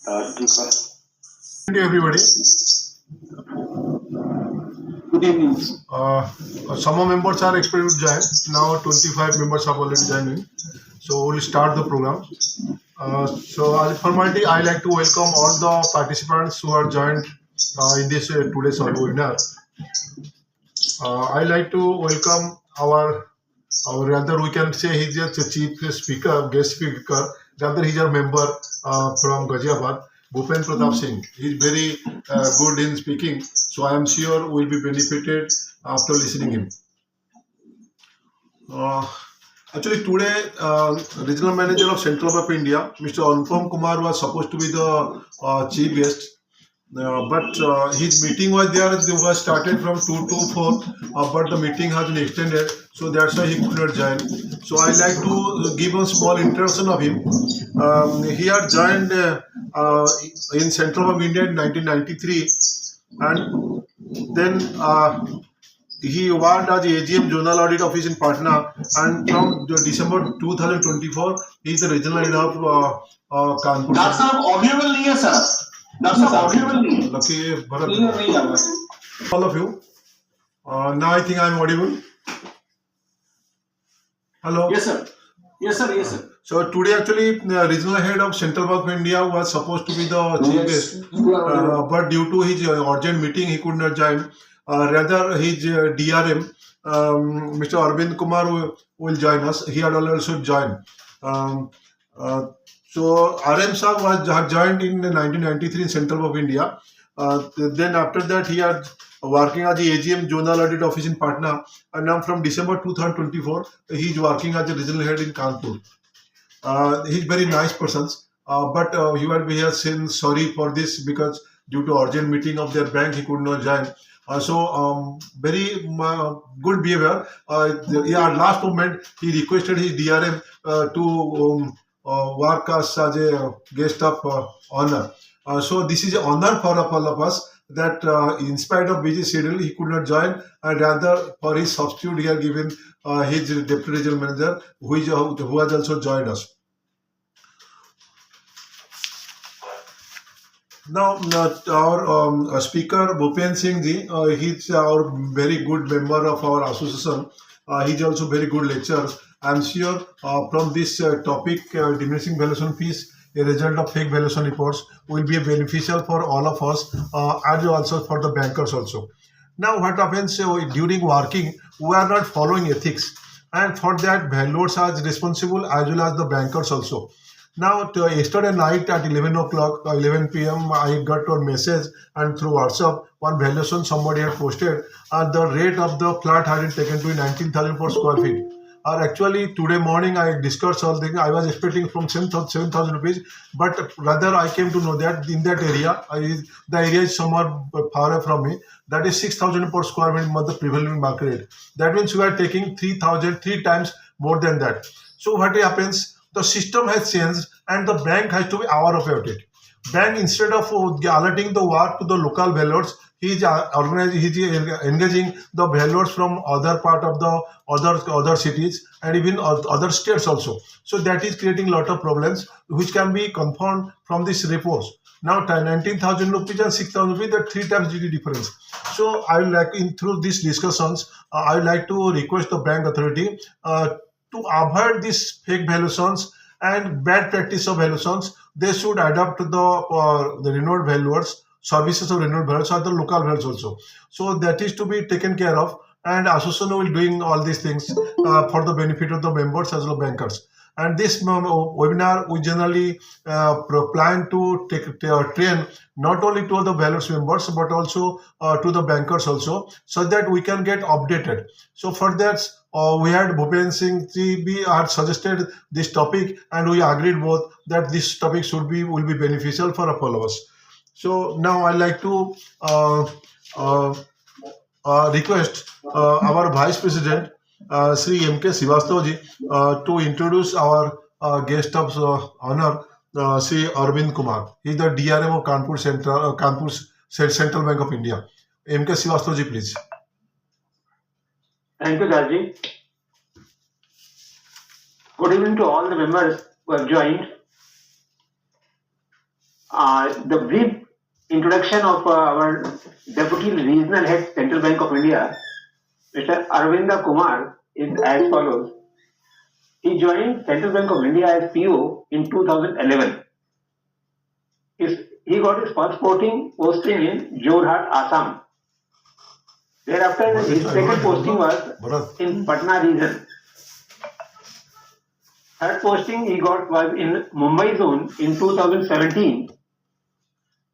Good evening, everybody. Good evening. Some more members are expected to join. Now 25 members have already joined in. So we'll start the program. So as a formality, I like to welcome all the participants who are joined in this today's webinar. I like to welcome our rather we can say he's a chief speaker, guest speaker. Rather he's a member from Ghaziabad, Bhupen Pratap Singh. He's very good in speaking, so I am sure we'll be benefited after listening him. Actually, today, Regional Manager of Central Bank of India, Mr. Anupam Kumar, was supposed to be the chief guest. But his meeting was there. It was started from 2 to 4, but the meeting has been extended, so that's why he could not join. So I like to give a small introduction of him. He had joined in Central Bank of India in 1993, and then he worked as AGM Zonal Audit Office in Patna, and from December 2024, he is the regional head of Kanpur. Doctor साहब Audible नहीं है sir doctor साहब Audible नहीं है Lucky Bharat. Clear नहीं आ रहा है All of you. Now I think I am audible. Hello. Yes sir yes sir yes sir So today actually regional head of Central Bank of India was supposed to be the chief guest, but due to his urgent meeting he could not join. Rather his DRM, Mr. Arvind Kumar will join us. He had also joined. So RM Saab had joined in 1993 in Central Bank of India. Then after that he had working as the AGM Zonal Audit Office in Patna, and now from December 2024 he is working as the regional head in Kanpur. He's very nice person, but he has said sorry for this because due to urgent meeting of their bank he could not join. Very good behavior. At last moment he requested his DRM to work as a guest of honor. So this is an honor for all of us that in spite of busy schedule he could not join, and rather for his substitute he has given his deputy regional manager who has also joined us. Now, our speaker Bhupen Singh ji, he's our very good member of our association. He's also very good lecturer. I'm sure from this topic, diminishing valuation fees, a result of fake valuation reports, will be beneficial for all of us, and also for the bankers also. Now, what happens during working, we are not following ethics, and for that, valuers are responsible as well as the bankers also. Now, yesterday night at 11 o'clock, 11 p.m., I got a message, and through WhatsApp, one valuation somebody had posted, and the rate of the flat had been taken to 19,000 per square feet. Actually, today morning I discussed something. I was expecting from 7,000 rupees, but rather I came to know that in that area, the area is somewhere far away from me. That is 6,000 per square meter, the prevailing market rate. That means we are taking 3,000, 3 times more than that. So what happens? The system has changed, and the bank has to be aware about it. Bank, instead of alerting the work to the local valuers, he is engaging the valuers from other part of the other cities and even other states also. So that is creating a lot of problems, which can be confirmed from these reports. Now 19,000 rupees and 6,000 rupees, that 3 times GD difference. So I would like, through these discussions, I would like to request the bank authority to avoid these fake valuations and bad practice of valuations. They should adapt to the renowned valuers, services of renowned valuers, or the local valuers also. So that is to be taken care of, and association will doing all these things for the benefit of the members as well as bankers. And this webinar, we generally plan to train not only to the valuers members but also to the bankers also, so that we can get updated. So for that, we had Bhupen Singh ji had suggested this topic, and we agreed both that this topic will be beneficial for all of us. So now I like to request our Vice President, Sri M.K. Srivastava ji, to introduce our guest of honor, Sri Arvind Kumar. He is the DRM of Kanpur Central Bank of India. M.K. Srivastava ji, please. Thank you, Darji. Good evening to all the members who have joined. The brief introduction of our Deputy Regional Head, Central Bank of India, Mr. Arvinda Kumar, is as follows. He joined Central Bank of India as PO in 2011. He got his first posting in Jorhat, Assam. Thereafter, his second posting was in Patna region. Third posting he got was in Mumbai zone in 2017.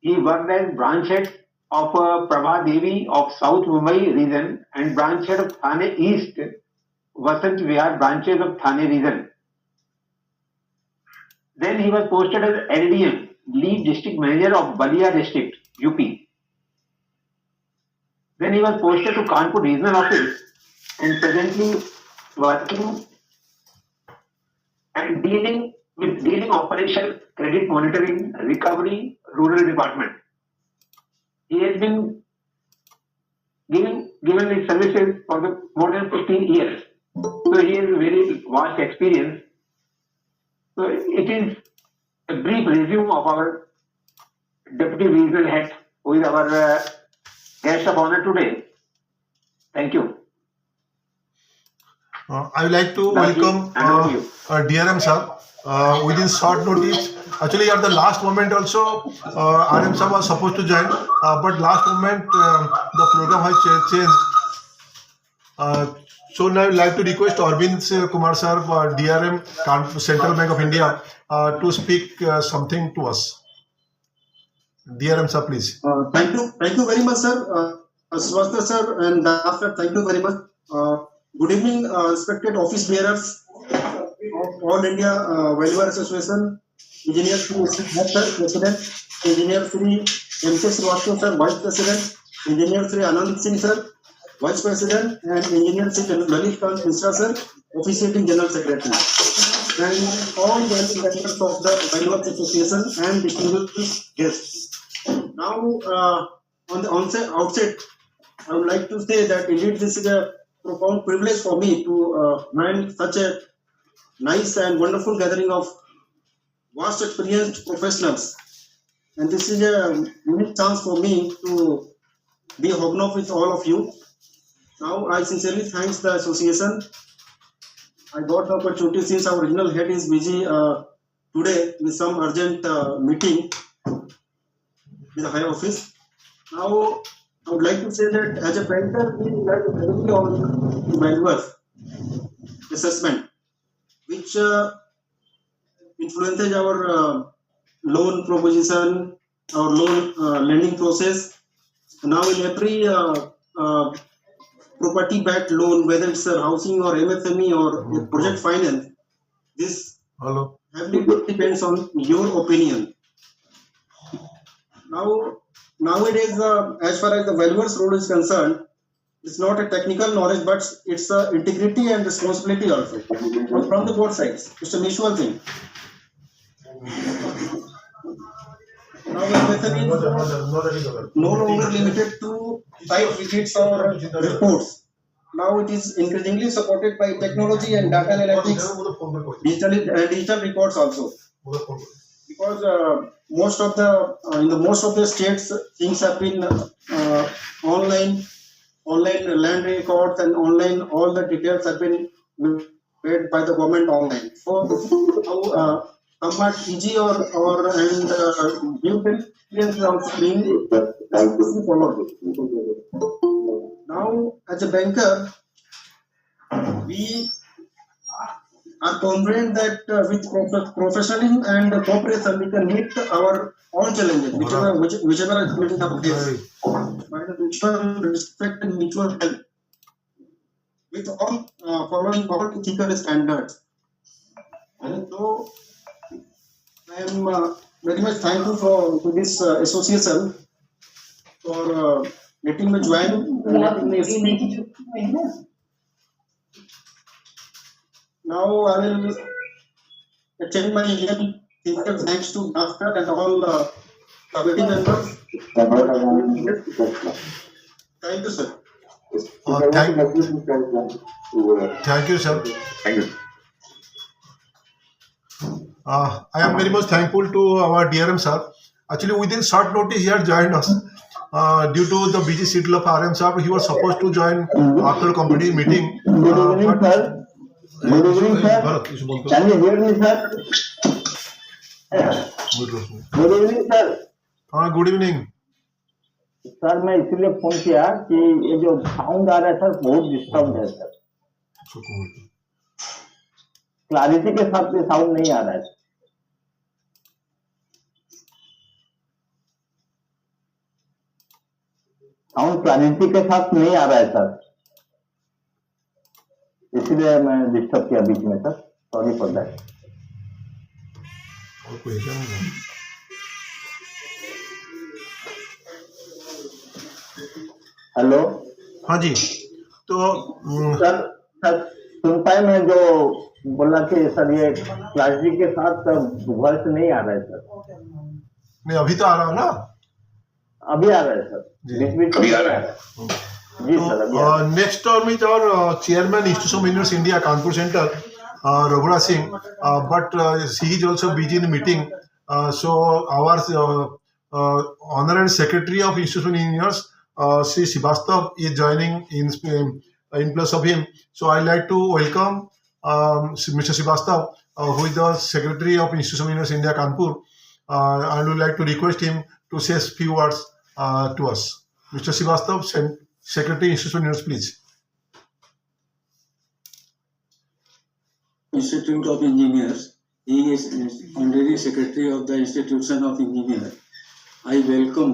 He worked as branch head of Prabha Devi of South Mumbai region and branch head of Thane East, Vasant Vihar branches of Thane region. Then he was posted as LDM, Lead District Manager of Balia District, UP. Then he was posted to Kanpur Regional Office and presently working and dealing with dealing operation, credit monitoring, recovery, rural department. He has been given his services for more than 15 years. So he has a very vast experience. So it is a brief resume of our Deputy Regional Head, who is our guest of honor today. Thank you. I would like to welcome DRM sir. Within short notice, actually at the last moment also, RM sir was supposed to join, but last moment the program has changed. So now I would like to request Arvind Kumar sir, DRM, Central Bank of India, to speak something to us. DRM sir, please. Thank you very much, sir. Swastika sir and Daf sir, thank you very much. Good evening, respected office bearers of All India Welfare Association, Engineer Sri sir, President, Engineer Sri M.K. Srivastava sir, Vice President, Engineer Sri Anand Singh sir, Vice President, and Engineer Sri Lalit Kant Mishra sir, Officiating General Secretary, and all the members of the Welfare Association and distinguished guests. Now, on the outset, I would like to say that indeed this is a profound privilege for me to man such a nice and wonderful gathering of vast experienced professionals. And this is a unique chance for me to be hobnob with all of you. Now, I sincerely thank the association. I got the opportunity since our regional head is busy today with some urgent meeting with the high office. Now, I would like to say that as a banker, we rely heavily on valuers assessment, which influences our loan proposition, our loan lending process. Now, in every property-backed loan, whether it's a housing or MSME or project finance, this heavily depends on your opinion. Now, nowadays, as far as the valuer's role is concerned, it's not a technical knowledge, but it's integrity and responsibility also from the both sides. It's a mutual thing. Now, MSME is no longer limited to site visits or reports. Now it is increasingly supported by technology and data analytics, digital records also. Because most of the states things have been online land records and online all the details have been made by the government online. So somewhat easy or due diligence is also being followed. Now, as a banker, we are confident that with professionalism and cooperation, we can meet our own challenges, whichever is meeting up this, by the mutual respect and mutual help, with all following all ethical standards. And so, I am very much thankful to this association for letting me join. Now I will extend my sincere thanks to Master and all committee members. Thank you, sir. Thank you, sir. Thank you. I am very much thankful to our DRM sir. Actually, within short notice, he had joined us. Due to the busy schedule of RM Saab, he was supposed to join after committee meeting. Good evening, but- sir. Good evening, sir. Bharat, you should बोल Can you hear me, sir? Good evening, sir. हाँ, good evening. Sir मैं इसलिए phone किया कि ये जो sound आ रहा है सर बहुत डिस्टर्ब है सर. क्लैरिटी के साथ ये साउंड नहीं आ रहा है. साउंड क्लैरिटी के साथ नहीं आ रहा है सर. इसलिए मैं डिस्टर्ब किया बीच में सर. Sorry for that. और कोई है क्या? हेलो हाँ जी. तो सर. सर सुन पाए मैं जो बोला कि सर ये क्लैरिटी के साथ वॉइस नहीं आ रहा है सर. नहीं, अभी तो आ रहा है ना. अभी आ रहा है सर. जी. बीच बीच अभी में आ रहा है. जी सर अभी आ रहा है. Next term is our chairman institute of minerals India Kanpur centre, Raghunath Singh, but he is also busy in meeting. So our honor and secretary of Institute of Engineers, Sri Srivastav, is joining in place of him. So I like to welcome Mr. Srivastav, who is the secretary of Institute of Engineers India Kanpur, and would like to request him to say a few words to us. Mr. Srivastav, Secretary Institute of Engineers, please. Institute of Engineers. He is honorary secretary of the Institution of Engineers. I welcome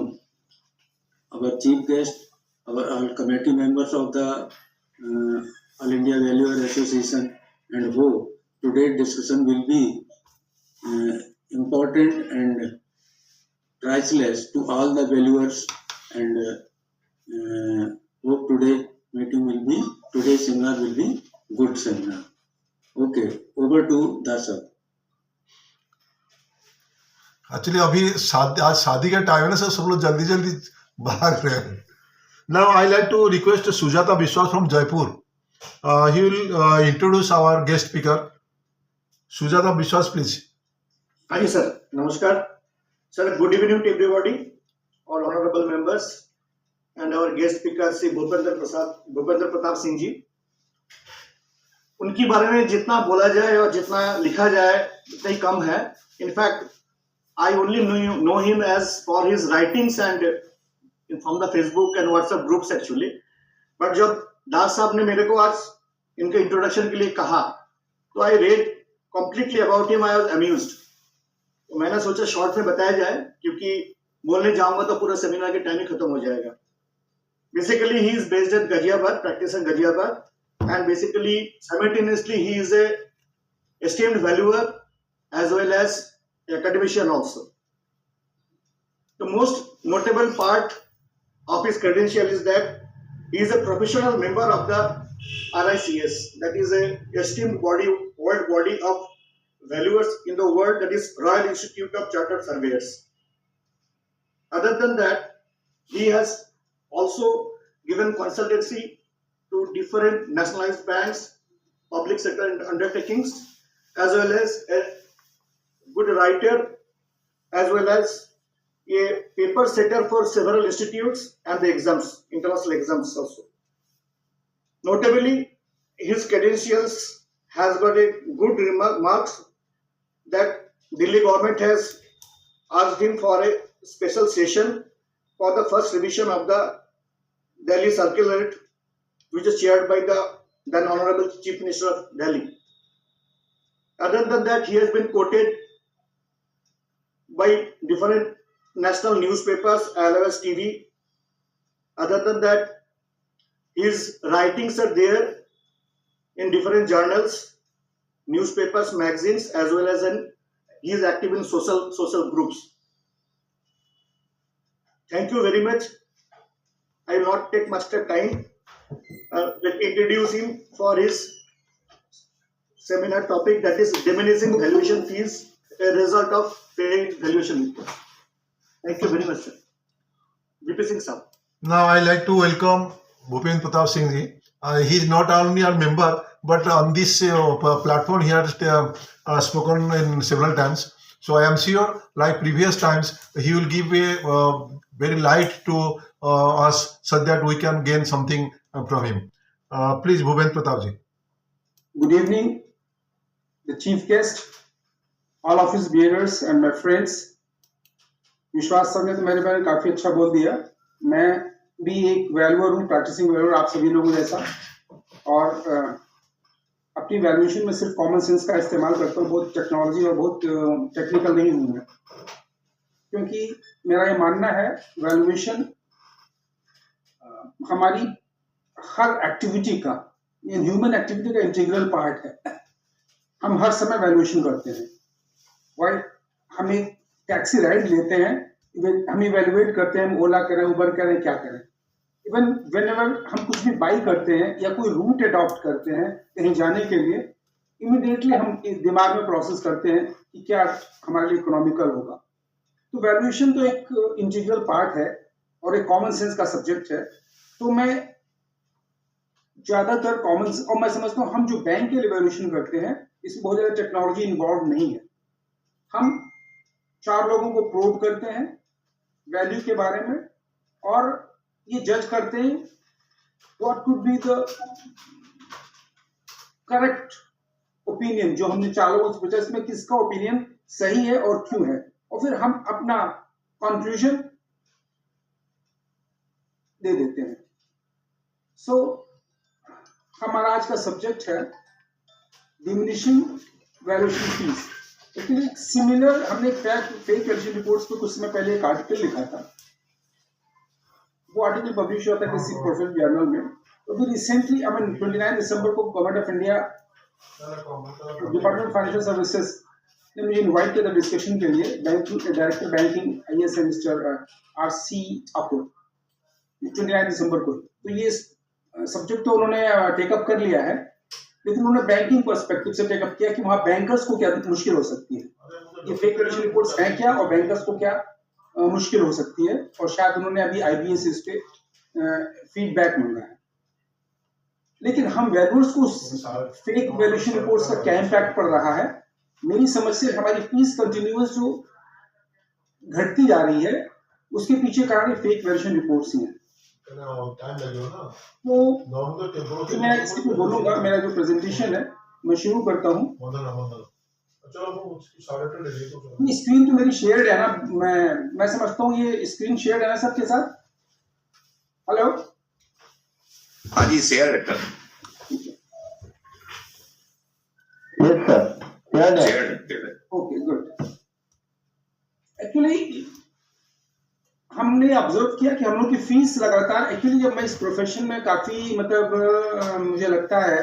our chief guest, our committee members of the All India Valuer Association, and hope today's discussion will be important and priceless to all the valuers, and hope today's seminar will be good seminar. Okay, over to Dasa. Actually अभी आज शादी का time है ना sir, सब लोग जल्दी जल्दी भाग रहे हैं. Now I like to request Sujata Vishwas from Jaipur. He will introduce our guest speaker. Sujata Vishwas please. हाँ जी सर, नमस्कार sir. Good evening to everybody, all honourable members and our guest speaker Shri Bhupendra Pratap Singh ji. उनके बारे में जितना बोला जाए और जितना लिखा जाए उतना ही कम है. In fact I only know him as for his writings and from the Facebook and WhatsApp groups actually. But जब दास साहब ने मेरे को आज इनके इंट्रोडक्शन के लिए कहा तो I read completely about him. I was amused. तो मैंने सोचा शॉर्ट में बताया जाए, क्योंकि बोलने जाऊंगा तो पूरा सेमिनार के टाइम ही खत्म हो जाएगा. Basically he is based eight Ghaziabad, practicing Ghaziabad, and basically simultaneously he is a esteemed valuer as well as academician also. The most notable part of his credential is that he is a professional member of the RICS, that is a esteemed body, world body of valuers in the world, that is Royal Institute of Chartered Surveyors. Other than that, he has also given consultancy to different nationalized banks, public sector undertakings, as well as a good writer, as well as a paper setter for several institutes and the exams, international exams also. Notably, his credentials has got a good marks that Delhi government has asked him for a special session for the first revision of the Delhi Circular, which is chaired by the then Honorable Chief Minister of Delhi. Other than that, he has been quoted by different national newspapers as well as TV. Other than that, his writings are there in different journals, newspapers, magazines, as well as he is active in social groups. Thank you very much. I will not take much time. Let me introduce him for his seminar topic, that is diminishing valuation fees, a result of paying valuation. Thank you very much, sir. VP Singh sir. Now I like to welcome Bhupendra Pratap Singh ji. He is not only our member, but on this platform he has spoken in several times. So I am sure, like previous times, he will give a very light to us so that we can gain something from him. Please, Bhupen Pratap ji. Good evening, the chief guest, all office bearers and my friends. विश्वास sir ने तो मेरे बारे में काफी अच्छा बोल दिया. मैं भी एक वैल्यूअर हूँ, प्रैक्टिसिंग वैल्यूअर आप सभी लोगों जैसा, और अपनी वैल्यूएशन में सिर्फ कॉमन सेंस का इस्तेमाल करता हूँ. बहुत टेक्नोलॉजी और बहुत टेक्निकल नहीं हूँ मैं, क्योंकि मेरा ये मानना है वैल्यूएशन हमारी हर एक्टिविटी का, ह्यूमन एक्टिविटी का इंटीग्रल पार्ट है. हम हर समय वैल्यूएशन करते हैं. वाई हम एक टैक्सी राइड लेते हैं, हम इवेल्युएट करते हैं, हम ओला करें, उबर करें, क्या करें. इवन व्हेनेवर हम कुछ भी बाई करते हैं या कोई रूट अडॉप्ट करते हैं कहीं जाने के लिए, इमीडिएटली हम दिमाग में प्रोसेस करते हैं कि क्या हमारे लिए इकोनॉमिकल होगा. तो वैल्यूएशन तो एक इंटीग्रल पार्ट है और एक कॉमन सेंस का सब्जेक्ट है. तो मैं ज्यादातर कॉमन, और मैं समझता हूँ हम जो बैंक के लिए वैल्यूएशन करते हैं इसमें बहुत ज्यादा टेक्नोलॉजी इन्वॉल्व नहीं है. हम 4 लोगों को प्रोब करते हैं वैल्यू के बारे में और ये जज करते हैं what could be the correct opinion. जो हमने 4 लोगों से पूछा इसमें किसका ओपिनियन सही है और क्यों है, और फिर हम अपना कंक्लूजन दे देते हैं. सो हमारा आज का सब्जेक्ट है डिमिनिशिंग वैल्यूएशन फीस. लेकिन एक सिमिलर, हमने फेक वैल्यूएशन रिपोर्ट्स पे कुछ समय पहले एक आर्टिकल लिखा था. वो आर्टिकल पब्लिश हुआ था किसी प्रोफेशनल जर्नल में. तो अभी रिसेंटली 29 दिसंबर को government of India, department of financial services ने मुझे इनवाइट किया था डिस्कशन के लिए. डायरेक्टर बैंकिंग IAS है मिस्टर RC ठाकुर, 29 दिसंबर को. तो ये सब्जेक्ट तो उन्होंने टेकअप कर लिया है, लेकिन उन्होंने बैंकिंग पर्सपेक्टिव से टेकअप किया कि वहां बैंकर्स को क्या मुश्किल हो सकती है, ये फेक वैल्यूएशन रिपोर्ट्स हैं क्या, और बैंकर्स को क्या मुश्किल हो सकती है. और शायद उन्होंने अभी IBA से इस पे फीडबैक मांगा है. लेकिन हम वैल्यूअर्स को फेक वैल्यूएशन रिपोर्ट्स का क्या इम्पैक्ट पड़ रहा है, मेरी समझ से हमारी फीस कंटिन्यूअस जो घटती जा रही है उसके पीछे कारण फेक वैल्यूएशन रिपोर्ट्स ही हैं. तो मैं इसी पे बोलूंगा. मेरा जो प्रेजेंटेशन है मैं शुरू करता हूँ. स्क्रीन तो मेरी शेयर्ड है ना, मैं समझता हूँ ये स्क्रीन शेयर्ड है ना सबके साथ. हेलो, हाँ जी, शेयर कर. Yes sir. Okay, good. Actually हमने ऑब्जर्व किया कि हम लोग की फीस लगातार, एक्चुअली जब मैं इस प्रोफेशन में काफी मुझे लगता है,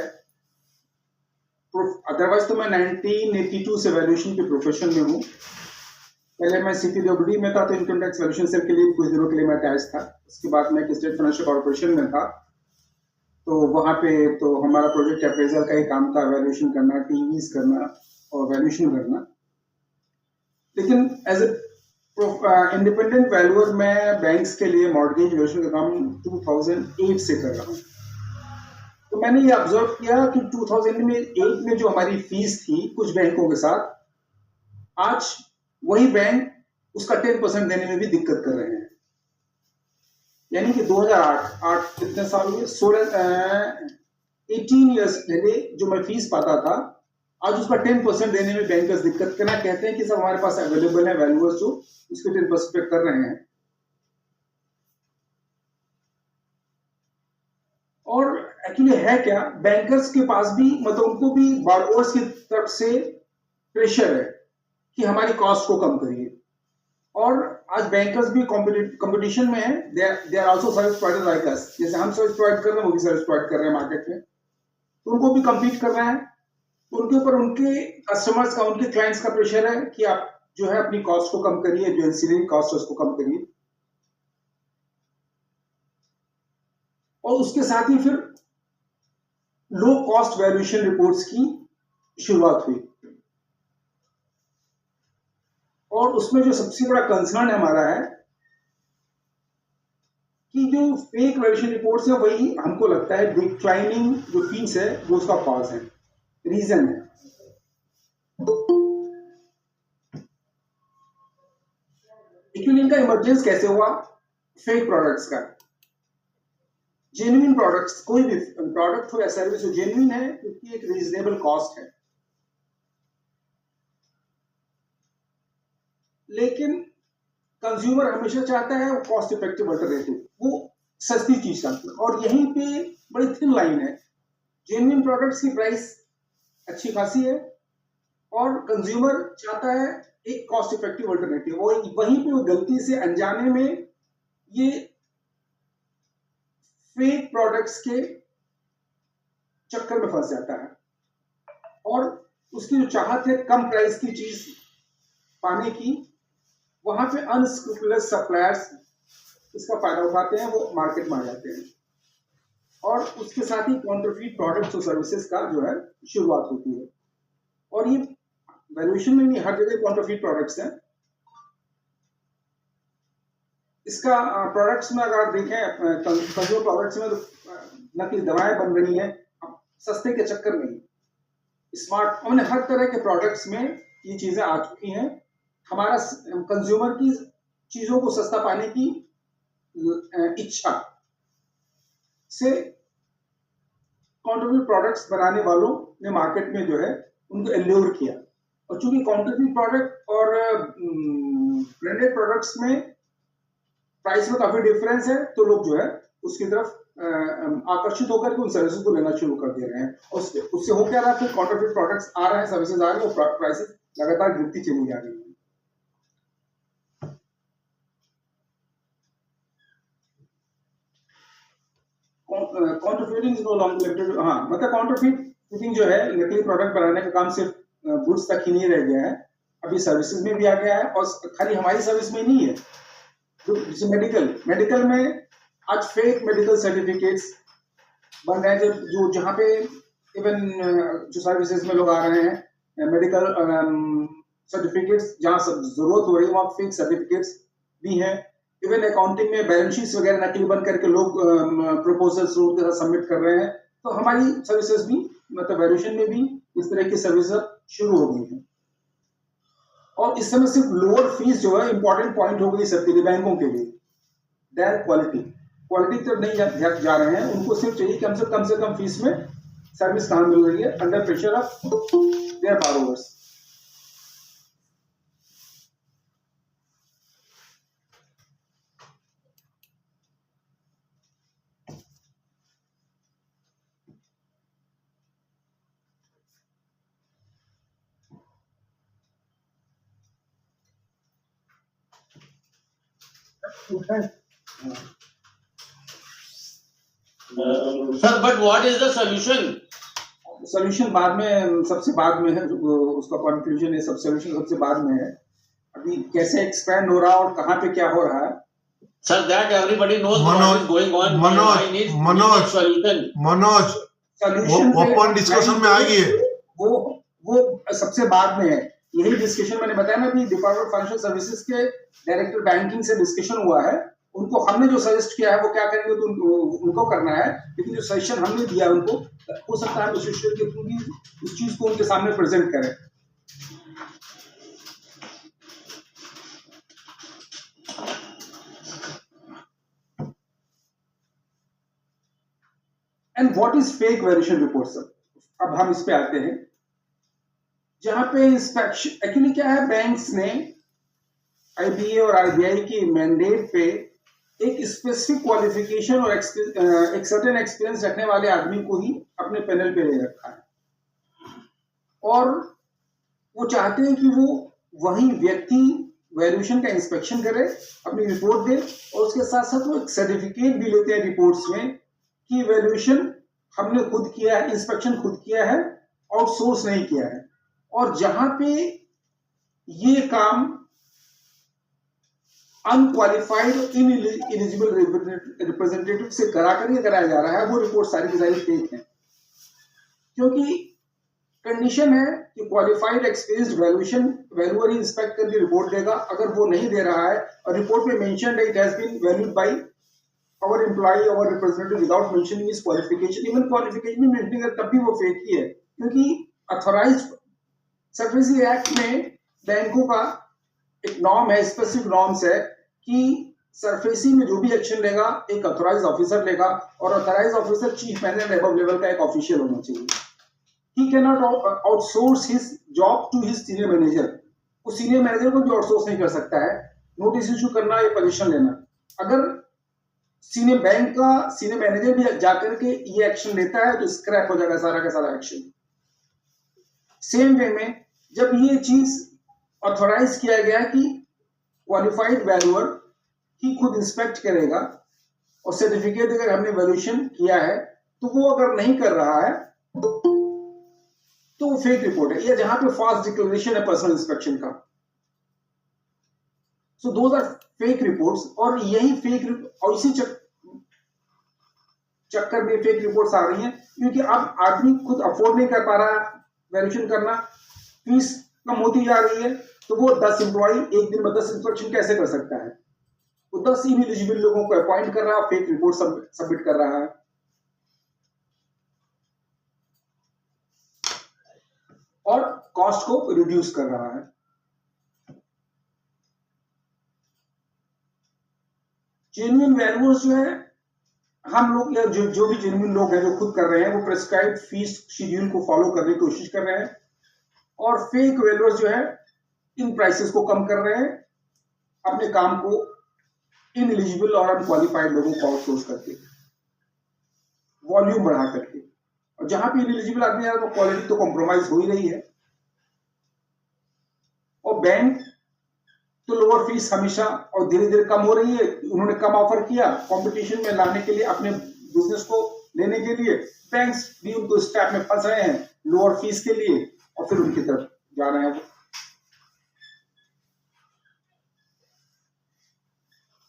अदरवाइज तो मैं 1982 से वैल्यूएशन के प्रोफेशन में हूँ. पहले मैं CPWD में था, तो इनकम टैक्स वैल्यूएशन सेल के लिए कुछ दिनों के लिए मैं अटैच था. उसके बाद मैं स्टेट फाइनेंशियल कॉर्पोरेशन में था, तो वहाँ पे तो हमारा प्रोजेक्ट अप्रेजल का ही काम था, वैल्यूएशन करना, TVs करना और वैल्यूएशन करना. लेकिन एज ए इंडिपेंडेंट वैल्यूअर मैं बैंक्स के लिए मॉर्गेज वैल्यूएशन का काम 2008 से कर रहा हूँ. तो मैंने ये ऑब्जर्व किया कि 2008 में जो हमारी फीस थी कुछ बैंकों के साथ, आज वही बैंक उसका 10% देने में भी दिक्कत कर रहे हैं. यानी कि 2008 कितने साल हुए, 18 ईयर्स पहले जो मैं फीस पाता था, आज उसका 10% देने में बैंकर्स दिक्कत करना. कहते हैं कि सब हमारे पास अवेलेबल है वैल्यूअर्स जो उसके 10% पे कर रहे हैं. और एक्चुअली है क्या, बैंकर्स के पास भी उनको भी बारोअर्स की तरफ से प्रेशर है कि हमारी कॉस्ट को कम करिए. और आज बैंकर्स भी कंपटीशन में है. They are also service provider like us. जैसे हम सर्विस प्रोवाइड कर रहे हैं वो भी सर्विस प्रोवाइड कर रहे हैं मार्केट में, तो उनको भी कम्पीट करना है. तो उनके ऊपर उनके कस्टमर्स का, उनके क्लाइंट्स का प्रेशर है कि आप जो है अपनी कॉस्ट को कम करिए, जो एंसिलरी कॉस्ट है उसको कम करिए. और उसके साथ ही फिर लो कॉस्ट वैल्यूएशन रिपोर्ट्स की शुरुआत हुई. और उसमें जो सबसे बड़ा कंसर्न हमारा है कि जो फेक वैल्यूएशन रिपोर्ट्स है वही हमको लगता है डिक्लाइनिंग जो फीस है वो उसका कॉज है, रीजन है. एक्विलिन का इमरजेंस कैसे हुआ? फेक प्रोडक्ट्स का। जेन्युइन प्रोडक्ट्स, कोई भी प्रोडक्ट हो या सर्विस हो, जेन्युइन है क्योंकि एक रीजनेबल कॉस्ट है, लेकिन कंज्यूमर हमेशा चाहता है वो कॉस्ट इफेक्टिव अल्टरनेटिव, वो सस्ती चीज चाहता है। और यहीं पे बड़ी थिन लाइन है, जेन्युइन प्रोडक्ट्स की प्राइस अच्छी खासी है और कंज्यूमर चाहता है एक कॉस्ट इफेक्टिव अल्टरनेटिव, और वहीं पे वो गलती से अनजाने में ये फेक प्रोडक्ट्स के चक्कर में फंस जाता है और उसकी जो चाहत है कम प्राइस की चीज पाने की, वहां पे अनस्क्रूपुलस सप्लायर्स इसका फायदा उठाते हैं, वो मार्केट में आ जाते हैं और उसके साथ ही काउंटरफीट प्रोडक्ट्स और सर्विसेज का जो है शुरुआत होती है। और ये वैल्यूएशन में नहीं, हर जगह काउंटरफीट प्रोडक्ट्स हैं। इसका प्रोडक्ट्स में अगर आप देखें, कंज्यूमर प्रोडक्ट्स में तो नकली दवाएं बन रही हैं सस्ते के चक्कर में। स्मार्ट मैंने हर तरह के प्रोडक्ट्स में ये चीजें आ चुकी हैं। हमारा कंज्यूमर की चीजों को सस्ता पाने की इच्छा से काउंटरफीट प्रोडक्ट्स बनाने वालों ने मार्केट में जो है उनको एल्योर किया, और चूंकि काउंटरफीट प्रोडक्ट और ब्रांडेड प्रोडक्ट्स में प्राइस में काफी डिफरेंस है, तो लोग जो है उसकी तरफ आकर्षित होकर के उन सर्विसेज को लेना शुरू कर दे रहे हैं। और उससे हो क्या रहा है, फिर काउंटरफीट प्रोडक्ट्स आ रहे हैं, सर्विसेज आ रही है और प्राइसेस लगातार गिरती चली जा रही है। काउंटरफीटिंग इज नो लॉन्गर लिमिटेड, हाँ मतलब काउंटरफीटिंग जो है नकली प्रोडक्ट बनाने का काम सिर्फ गुड्स तक ही नहीं रह गया है, अभी सर्विसेज में भी आ गया है। और खाली हमारी सर्विस में नहीं है, जैसे मेडिकल में आज फेक मेडिकल सर्टिफिकेट्स बन रहे हैं, जो जहाँ पे इवन जो सर्विसेज में लोग आ रहे हैं, मेडिकल सर्टिफिकेट्स जहाँ सब जरूरत हो रही है वहाँ फेक सर्टिफिकेट्स भी हैं। इवन अकाउंटिंग में बैलेंस शीट्स वगैरह नकली बन करके लोग प्रपोजल्स के साथ सबमिट कर रहे हैं। तो हमारी सर्विसेज भी मतलब वैल्यूएशन में भी इस तरह की सर्विसेज शुरू हो गई हैं। और इस समय सिर्फ लोअर फीस जो है इंपॉर्टेंट पॉइंट हो गई सबके लिए, बैंकों के लिए। देयर क्वालिटी तो नहीं जा रहे हैं, उनको सिर्फ चाहिए कि हमसे कम फीस में सर्विस कहाँ मिल रही है under pressure of their borrowers. Sir, but what is the solution? Solution बाद में, सबसे बाद में है, उसका कंक्लूजन है, सब सोल्यूशन सबसे बाद में है। अभी कैसे एक्सपैंड हो रहा है और कहाँ पे क्या हो रहा है, Sir, that everybody knows what is going on. Manoj solution open discussion में आएगी वो सबसे बाद में है। यही डिस्कशन मैंने बताया ना, अभी डिपार्टमेंट फाइनेंशियल सर्विसेज के डायरेक्टर बैंकिंग से डिस्कशन हुआ है। उनको हमने जो सजेस्ट किया है वो क्या करेंगे तो उनको करना है, लेकिन जो सजेशन हमने दिया उनको, हो सकता है विशेषज्ञ के थ्रू भी उस चीज को उनके सामने प्रेजेंट करें। And what is fake valuation report sir? अब हम इस पे आते हैं, जहां पे इंस्पेक्शन एक्चुअली क्या है, बैंक्स ने आईबीए और आरबीआई की मैंडेट पे एक स्पेसिफिक क्वालिफिकेशन और एक सर्टेन एक्सपीरियंस रखने वाले आदमी को ही अपने पैनल पे ले रखा है, और वो चाहते हैं कि वो वही व्यक्ति वैल्यूएशन का इंस्पेक्शन करे, अपनी रिपोर्ट दे, और उसके साथ साथ वो एक सर्टिफिकेट भी लेते हैं रिपोर्ट्स में कि वैल्यूएशन हमने खुद किया है, इंस्पेक्शन खुद किया है, आउटसोर्स नहीं किया है। और जहां पे ये काम अनक्वालिफाइड इनएलिजिबल रिप्रेजेंटेटिव से कराया जा रहा है, वो रिपोर्ट सारी की सारी फेक है, क्योंकि कंडीशन है कि क्वालिफाइड एक्सपीरियंस्ड वैल्यूअर ही इंस्पेक्ट करके रिपोर्ट देगा। अगर वो नहीं दे रहा है और रिपोर्ट में मेंशन्ड है it has been valued by our employee or representative without mentioning his qualification, even qualification में मेंशन कर तब भी वो फेक ही है, क्योंकि अथॉराइज्ड सर्विस एक्ट में बैंकों का एक नॉर्म है, स्पेसिफिक नॉर्म्स है कि सरफेसी में जो भी एक्शन लेगा एक ऑथराइज ऑफिसर लेगा, और authorise officer chief manager above level का एक ऑफिशियल होना चाहिए। He can not outsource his job to his senior manager. वो सीनियर मैनेजर को भी आउटसोर्स नहीं कर सकता है नोटिस इशू करना या पोजीशन लेना। अगर सीनियर बैंक का सीनियर मैनेजर भी जाकर के ये एक्शन लेता है तो स्क्रैप हो जाएगा सारा का सारा एक्शन। सेम वे में जब ये चीज ऑथोराइज किया गया कि क्वालिफाइड वैल्यूअर ही खुद इंस्पेक्ट करेगा और सर्टिफिकेट अगर हमने वैल्यूएशन किया है तो वो अगर नहीं कर रहा है तो वो फेक रिपोर्ट है, या जहां पे फॉल्स डिक्लेरेशन है पर्सनल इंस्पेक्शन का। So those are fake reports, और यही फेक और इसी चक्कर में फेक रिपोर्ट्स आ रही हैं क्योंकि अब आदमी खुद अफोर्ड नहीं कर पा रहा है वैल्यूएशन करना, फीस कम होती जा रही है, तो वो 10 एम्प्लॉय एक दिन में 10 इंस्पेक्शन कैसे कर सकता है? वो 10 इनएलिजिबल लोगों को अपॉइंट कर रहा है, फेक रिपोर्ट सबमिट कर रहा है। और कॉस्ट को रिड्यूस कर रहा है। जेन्युइन वैल्यूअर्स जो है, हम लोग या जो भी जेन्युइन लोग हैं जो खुद कर रहे हैं वो प्रेस्क्राइब्ड फीस शेड्यूल को फॉलो करने की कोशिश कर रहे हैं, और फेक वैल्यूअर्स जो है इन प्राइसेस को कम कर रहे हैं अपने काम को इनएलिजिबल और अनक्वालिफाइड लोगों को आउटसोर्स करके, वॉल्यूम बढ़ा करके। और जहां पे इनएलिजिबल आदमी आ रहा है तो क्वालिटी तो कॉम्प्रोमाइज हो ही रही है। और बैंक तो लोअर फीस हमेशा और धीरे धीरे कम हो रही है। उन्होंने कम ऑफर किया कंपटीशन में लाने के लिए, अपने बिजनेस को लेने के लिए। बैंक्स भी उनको इस ट्रैप में फंस रहे हैं लोअर फीस के लिए, और फिर उनकी तरफ जा रहे हैं।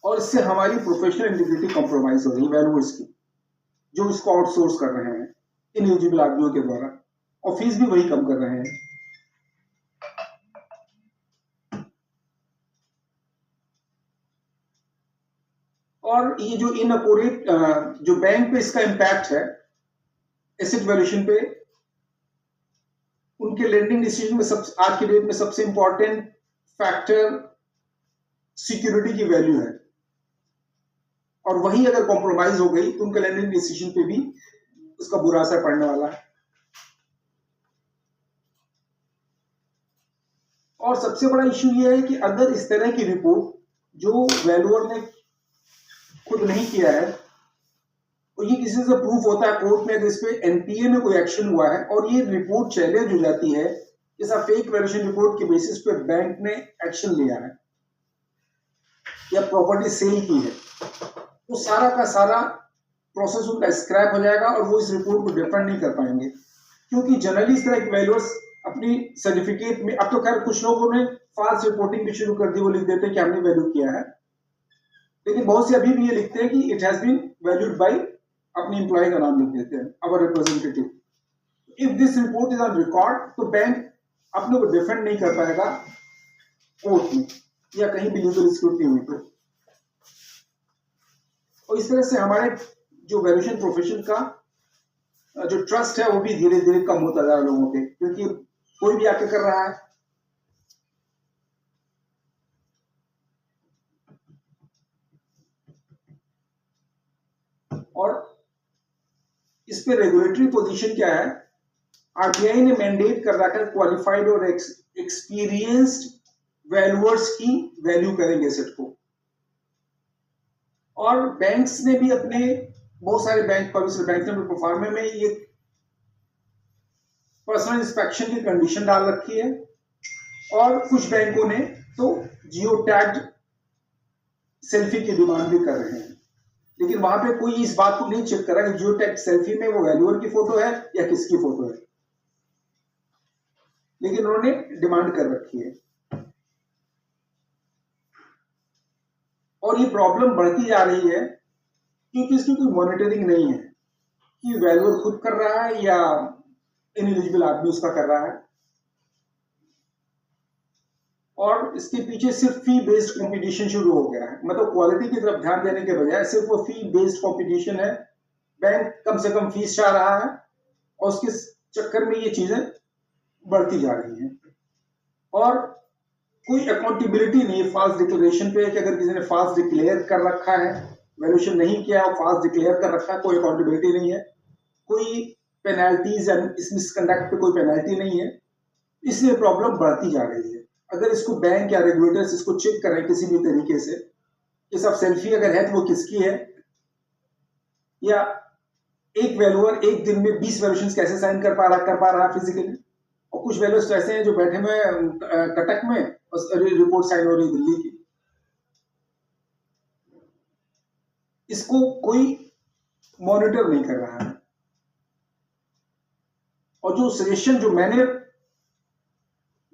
और इससे हमारी प्रोफेशनल इंटीग्रिटी कॉम्प्रोमाइज हो रही है वैल्यूअर्स की, जो इसको आउटसोर्स कर रहे हैं इनएलिजिबल आदमियों के द्वारा, और फीस भी वही कम कर रहे हैं। और ये जो इनअकोरेट जो बैंक पे इसका इम्पैक्ट है एसेट वैल्यूएशन पे, उनके लेंडिंग डिसीजन में आज के डेट में सबसे इंपॉर्टेंट फैक्टर सिक्योरिटी की वैल्यू है, और वही अगर कॉम्प्रोमाइज हो गई तो उनके लेंडिंग डिसीजन पे भी उसका बुरा असर पड़ने वाला है। और सबसे बड़ा इश्यू ये है कि अगर इस तरह की रिपोर्ट जो वैल्यूअर ने खुद नहीं किया है, और ये किसी से प्रूफ होता है कोर्ट में, अगर इस पे एनपीए में कोई एक्शन हुआ है और ये रिपोर्ट चैलेंज हो जाती है, जैसा फेक वैल्यूएशन रिपोर्ट के बेसिस पे बैंक ने एक्शन लिया है या प्रॉपर्टी सेल की है, तो सारा का सारा प्रोसेस उनका स्क्रैप हो जाएगा और वो इस रिपोर्ट को डिफेंड नहीं कर पाएंगे। क्योंकि जनरली इस तरह के वैल्यूअर्स अपनी सर्टिफिकेट में, अब तो खैर कुछ लोगों ने फॉल्स रिपोर्टिंग भी शुरू कर दी, वो लिख देते हैं कि हमने वैल्यू किया है, लेकिन बहुत से अभी भी ये लिखते हैं कि it has been valued by, अपनी एम्प्लॉय का नाम लिख देते हैं, our representative. If this report is on record तो बैंक अपने को डिफेंड नहीं कर पाएगा कोर्ट में या कहीं भी लीगल स्क्रूटनी हुई तो। और इस तरह से हमारे जो वैल्यूएशन प्रोफेशन का जो ट्रस्ट है वो भी धीरे धीरे कम होता जा रहा है लोगों पे, क्योंकि कोई भी आके कर रहा है। और इस पे रेगुलेटरी पोजीशन क्या है? आरबीआई ने मैंडेट कर रखा है क्वालिफाइड और एक्सपीरियंस्ड वैल्यूअर्स की वैल्यू करेंगे एसेट को। और बैंक्स ने भी अपने, बहुत सारे बैंक, पब्लिक बैंक ने परफॉर्मे में ये पर्सनल इंस्पेक्शन की कंडीशन डाल रखी है, और कुछ बैंकों ने तो जियो टैग्ड सेल्फी की डिमांड भी कर रहे हैं। लेकिन वहां पे कोई इस बात को नहीं चेक कर रहा कि जियो टैग सेल्फी में वो वैल्यूअर की फोटो है या किसकी फोटो है, लेकिन उन्होंने डिमांड कर रखी है। और ये प्रॉब्लम बढ़ती जा रही है क्योंकि इसकी कोई मॉनिटरिंग नहीं है कि वैल्यूअर खुद कर रहा है या इनएलिजिबल आदमी उसका कर रहा है। और इसके पीछे सिर्फ फी बेस्ड कंपटीशन शुरू हो गया है, मतलब क्वालिटी की तरफ ध्यान देने के बजाय सिर्फ वो फी बेस्ड कंपटीशन है। बैंक कम से कम फीस चाह रहा है और उसके चक्कर में ये चीजें बढ़ती जा रही हैं। और कोई अकाउंटेबिलिटी नहीं है फॉल्स डिक्लेरेशन पे कि अगर किसी ने फॉल्स डिक्लेयर कर रखा है, वैल्यूएशन नहीं किया और फॉल्स डिक्लेयर कर रखा है, कोई अकाउंटेबिलिटी नहीं है, कोई पेनल्टीज या इस मिसकंडक्ट पे कोई पेनल्टी नहीं है, इसलिए प्रॉब्लम बढ़ती जा रही है। अगर इसको बैंक या रेगुलेटर्स इसको चेक करें किसी भी तरीके से कि सब सेल्फी अगर है तो वो किसकी है, या एक वैल्यूअर एक दिन में 20 वैल्यूएशंस कैसे साइन कर पा रहा है फिजिकली, और कुछ वैल्यूअर्स ऐसे हैं जो बैठे हुए कटक में और रिपोर्ट साइन हो रही दिल्ली की। इसको कोई मॉनिटर नहीं कर रहा है। और जो सजेशन जो मैंने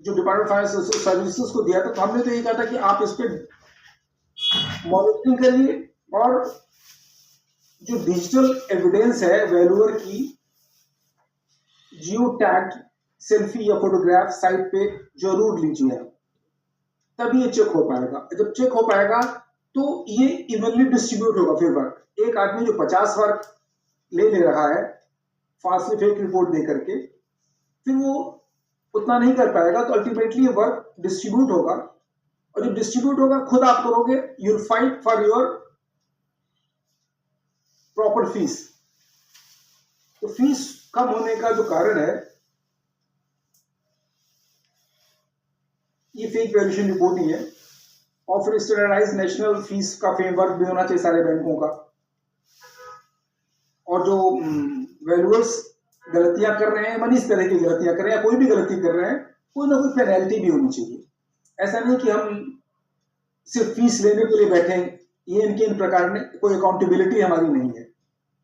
जो डिपार्टमेंट फाइनेंस सर्विसेज को दिया था, तो हमने तो ये कहा था कि आप इस पे मॉनिटरिंग करिए और जो डिजिटल एविडेंस है वैल्यूअर की, जियो टैग सेल्फी या फोटोग्राफ साइट पे जरूर लीजिए, तभी ये चेक हो पाएगा। जब चेक हो पाएगा तो ये इवनली डिस्ट्रीब्यूट होगा। फिर वर्क एक आदमी जो 50 वर्क ले रहा है फास्टली फेक रिपोर्ट दे करके, फिर वो उतना नहीं कर पाएगा, तो अल्टीमेटली वर्क डिस्ट्रीब्यूट होगा, और जब डिस्ट्रीब्यूट होगा खुद आप करोगे, you will fight for your proper fees. तो फीस कम होने का जो कारण है, ये फेक वैल्यूएशन रिपोर्टिंग है, और फिर स्टैंडर्डाइज नेशनल फीस का फ्रेमवर्क भी होना चाहिए सारे बैंकों का। और जो वैल्यूअर्स गलतियां कर रहे हैं, मन इस तरह की गलतियां कर रहे हैं या कोई भी गलती कर रहे हैं, कोई ना कोई पेनल्टी भी होनी चाहिए। ऐसा नहीं कि हम सिर्फ फीस लेने के लिए बैठे, ये इनके इन प्रकार ने कोई अकाउंटेबिलिटी हमारी नहीं है।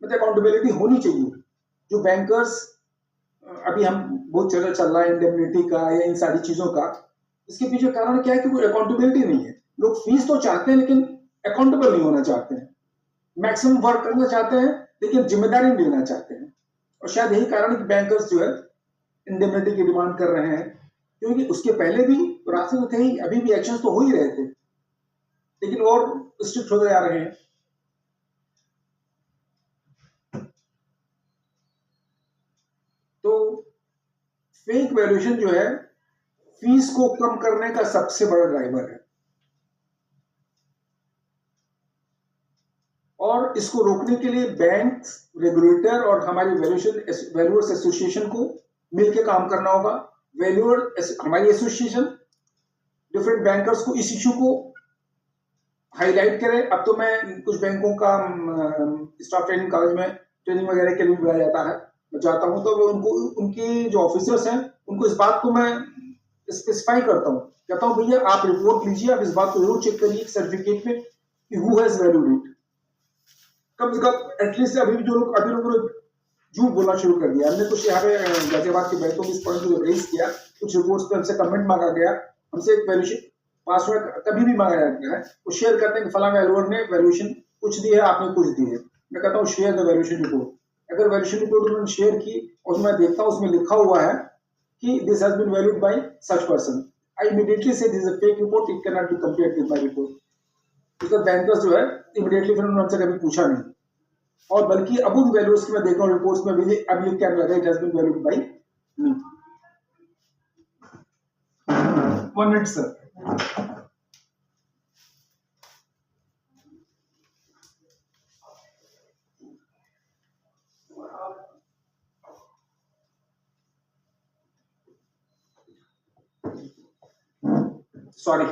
मतलब अकाउंटेबिलिटी होनी चाहिए। जो बैंकर्स अभी हम बहुत चल रहा है इंडेमनिटी का या इन सारी चीजों का, इसके पीछे कारण क्या है कि कोई अकाउंटेबिलिटी नहीं है। लोग फीस तो चाहते हैं लेकिन अकाउंटेबल नहीं होना चाहते हैं, मैक्सिमम वर्क करना चाहते हैं लेकिन जिम्मेदारी नहीं लेना चाहते हैं। और शायद यही कारण है कि बैंकर्स जो है इंडेमनिटी की डिमांड कर रहे हैं, क्योंकि उसके पहले भी रास्ते तो थे ही, अभी भी एक्शन तो हो ही रहे थे, लेकिन और स्ट्रिक्ट होते जा रहे हैं। तो फेक वैल्यूएशन जो है फीस को कम करने का सबसे बड़ा ड्राइवर है, और इसको रोकने के लिए बैंक, रेगुलेटर और हमारी वैल्यूअर्स एसोसिएशन को मिलकर काम करना होगा। हमारी एसोसिएशन डिफरेंट बैंकर्स को इस इशू को हाईलाइट करे। अब तो मैं कुछ बैंकों का स्टाफ ट्रेनिंग कॉलेज में ट्रेनिंग वगैरह के लिए बुलाया जाता है, मैं जाता हूं, तो उनको उनके जो ऑफिसर्स हैं उनको इस बात को मैं स्पेसिफाई करता हूं, कहता हूं भैया आप रिपोर्ट लीजिए, आप इस बात को जरूर चेक करिए सर्टिफिकेट में कि हु हैज वैल्यूड इट। कम से कम एटलीस्ट अभी लोग झूठ बोलना शुरू कर दिया। हमने कुछ यहाँ पे गाजियाबाद के बैंकों में इस पॉइंट को रेज किया, कुछ रिपोर्ट्स पे हमसे कमेंट मांगा गया, हमसे एक वैल्यूएशन पास हुआ, कभी भी मांगा जाता है, वो शेयर करते हैं कि फलां वैल्यूअर ने वैल्यूएशन कुछ दी है, आपने कुछ दी है। मैं कहता हूँ शेयर द वैल्यूएशन रिपोर्ट। अगर वैल्यूएशन रिपोर्ट उन्होंने शेयर की और मैं देखता हूँ उसमें लिखा हुआ है कि this has been valued by such person, I immediately say this is a fake report, it can not be compared with my report. Because bankers जो है इमीडिएटली फिर उन्होंने हमसे कभी पूछा नहीं, और बल्कि अब उन वैल्यूज की मैं देख रहा हूँ रिपोर्ट्स में भी अब लिख के लगा it has been valued by me. 1 minute sir. Sorry.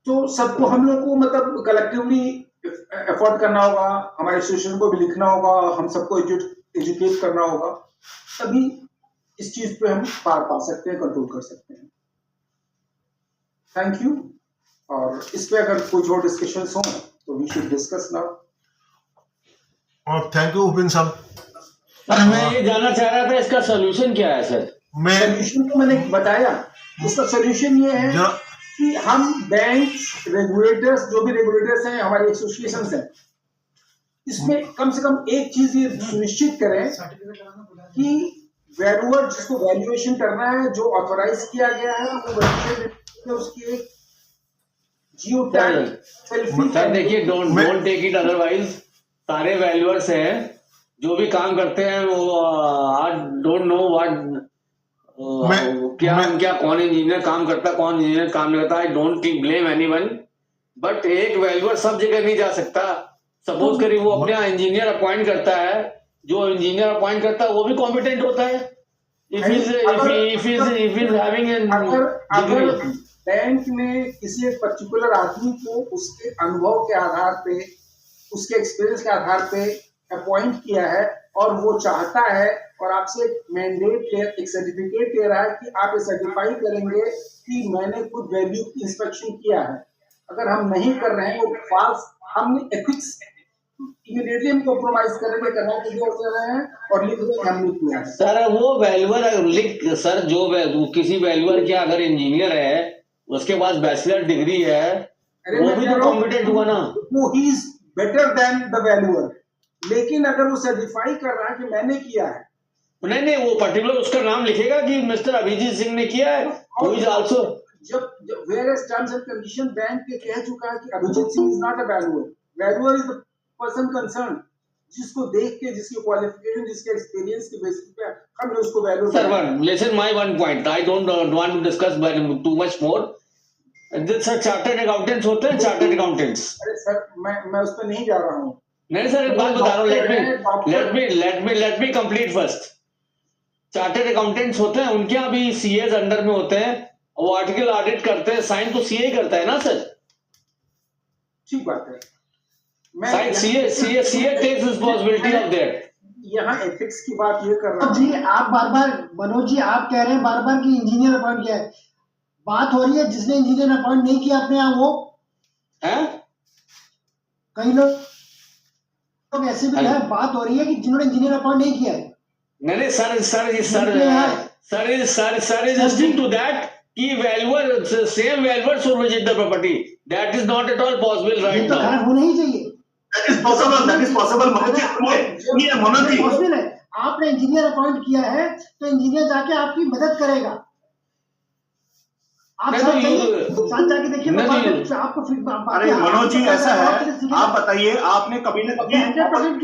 तो सबको हम लोग को मतलब कलेक्टिवली एफर्ट करना होगा, हमारे एसोसिएशन को भी लिखना होगा, हम सबको एजुकेट करना होगा, तभी इस चीज पे हम पार पा सकते हैं, कंट्रोल कर सकते हैं। Thank you. और इस पे अगर कुछ और डिस्कशंस हो तो वी शुड डिस्कस नाउ। और थैंक यू उपिन साहब। सर मैं ये जानना चाह रहा था इसका सोल्यूशन क्या है सर? सोल्यूशन तो मैंने बताया, इसका सोल्यूशन ये है कि हम बैंक, रेगुलेटर्स, जो भी रेगुलेटर्स हैं, हमारी एसोसिएशन हैं, इसमें कम से कम एक चीज ये सुनिश्चित करें कि वैल्यूअर जिसको वैल्यूएशन करना है, जो ऑथराइज किया गया है, वो वैल्यूएशन उसकी एक जियो टैग सेल्फी। सर देखिए, डोंट टेक इट अदरवाइज, सारे वैल्यूअर्स हैं जो भी काम करते हैं वो डोंट नो व्हाट क्या कौन इंजीनियर काम करता कौन इंजीनियर काम नहीं करता, I don't blame anyone, but एक वैल्यूअर सब जगह नहीं जा सकता। सपोज करिए वो अपने इंजीनियर अपॉइंट करता है, जो इंजीनियर अपॉइंट करता है वो भी कॉम्पिटेंट होता है। इफ इज हैविंग एन अगर बैंक ने किसी एक पर्टिकुलर आदमी को उसके अनुभव के आधार पे, उसके एक्सपीरियंस के आधार पे अपॉइंट किया है और वो चाहता है और आपसे एक मैंडेट एक सर्टिफिकेट दे रहा है कि आप ये सर्टिफाई करेंगे कि मैंने खुद वैल्यू इंस्पेक्शन किया है, अगर हम नहीं कर रहे हैं वो फॉल्स, हमने एथिक्स इमीडिएटली हम कॉम्प्रोमाइज करेंगे करना हो रहे हैं और लिख दो हम लिख दिया सर। वो वैल्यूअर लिख सर, जो किसी वैल्यूअर क्या अगर इंजीनियर है उसके पास बैचलर डिग्री है, वो भी तो कॉम्पिटेंट हुआ ना। वो he is better than the valuer, लेकिन अगर वो सर्टिफाई कर रहा है कि मैंने किया है, नहीं वो पर्टिकुलर उसका नाम लिखेगा कि मिस्टर अभिजीत सिंह ने किया है, वो इज आल्सो। जब various terms and condition bank के कह चुका है कि Abhijit Singh is not a valuer, valuer is the person concerned, जिसको देख के, जिसकी क्वालिफिकेशन, जिसके एक्सपीरियंस की बेसिस पे हमने उसको value. Sir listen my one point, I don't want to discuss too much more. Sir chartered accountants होते हैं, चार्टर्ड अकाउंटेंट्स। अरे सर मैं उस पर नहीं जा रहा हूँ। नहीं सर एक बात बता रहा हूँ, let me complete first. Chartered accountants होते हैं, उनके यहाँ भी सीएस अंडर में होते हैं, वो आर्टिकल ऑडिट करते हैं, साइन तो सीए करता है ना सर। ठीक बात है, sign CA takes responsibility of that. यहाँ एथिक्स की बात ये कर रहा हूँ जी। आप बार बार मनोज जी आप कह रहे हैं बार बार कि इंजीनियर अपॉइंट किया है, बात हो रही है जिसने इंजीनियर अपॉइंट नहीं किया अपने यहाँ वो है। कई लोग ऐसे भी है, बात हो रही है कि जिन्होंने इंजीनियर अपॉइंट नहीं किया है। नहीं sir is stick to that कि valuer same valuer should visit the property, that is not at all possible right now. तो होना ही चाहिए, that is possible Manoj ji. Possible है। आपने इंजीनियर अपॉइंट किया है तो इंजीनियर जाके आपकी मदद करेगा। आप साथ जाके देखिए आपको। अरे मनोज जी ऐसा है, आप बताइए, आपने कभी ना कभी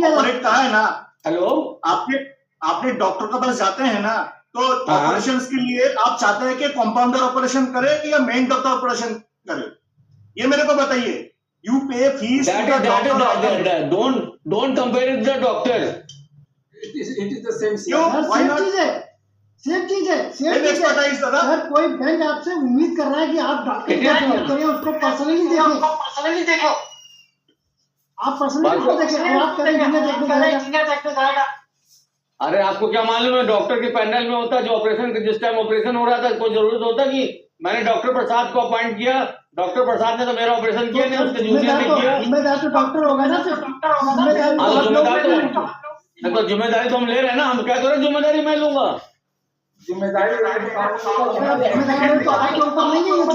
ऑपरेट कहा है ना। हेलो, आपने डॉक्टर के पास जाते हैं ना, तो ऑपरेशन के लिए आप चाहते हैं कि कंपाउंडर ऑपरेशन करे या मेन डॉक्टर ऑपरेशन करे, ये मेरे को बताइए। यू पे fees, don't compare with the doctor. It is the same. Same चीज है सर। कोई बैंक आपसे उम्मीद कर रहा है कि आप डॉक्टर करें, उसको पर्सनली देखें। आप पर्सनली देखें, आप करें इंजीनियर देखने जाएगा। अरे आपको क्या मालूम है, डॉक्टर के पैनल में होता है जो ऑपरेशन, जिस टाइम ऑपरेशन हो रहा था कोई जरूरत होता कि मैंने डॉक्टर प्रसाद को अपॉइंट किया, डॉक्टर प्रसाद ने तो मेरा ऑपरेशन किया नहीं, उसके जूनियर ने किया। जिम्मेदार तो डॉक्टर होगा ना, जिम्मेदारी तो हम ले रहे हैं ना, हम क्या करें, जिम्मेदारी मैं लूंगा। जिम्मेदारी तो आपके ऊपर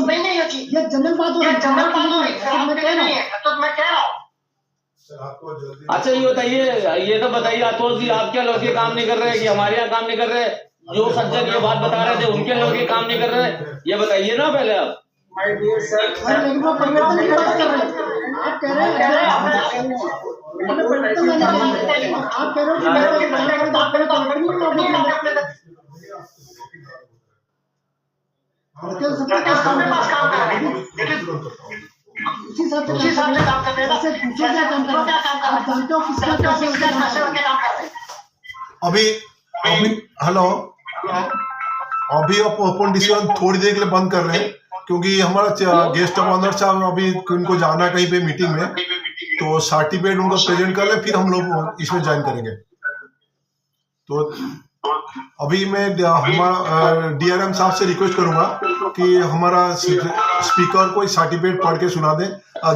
नहीं है, ये जनरल बात हो रही है, तो मैं कह रहा हूँ। अच्छा ये बताइए, ये तो बताइए आतोष जी, आप क्या लड़के काम नहीं कर रहे कि हमारे यहाँ काम नहीं कर रहे? जो सज्जन ये बात बता रहे थे उनके लड़के काम नहीं कर रहे, ये बताइए ना पहले आप। माय डियर सर, परिवर्तन की बात कर रहे हैं, आप कह रहे हैं आप कह रहे हो उसी हिसाब से काम करते हैं। वैसे दूसरे क्या काम करते हैं, आप जानते हो किसका कैसे काम कर रहे हैं। अभी हेलो, अभी ओपन डिसीजन थोड़ी देर के लिए बंद कर रहे हैं क्योंकि हमारा गेस्ट ऑफ ऑनर साहब अभी उनको जाना है कहीं पे मीटिंग में, तो सर्टिफिकेट उनको प्रेजेंट कर ले, फिर हम लोग इसमें ज्वाइन करेंगे। तो अभी मैं हमारा डीआरएम साहब से रिक्वेस्ट करूंगा कि हमारा स्पीकर को सर्टिफिकेट पढ़ के सुना दें।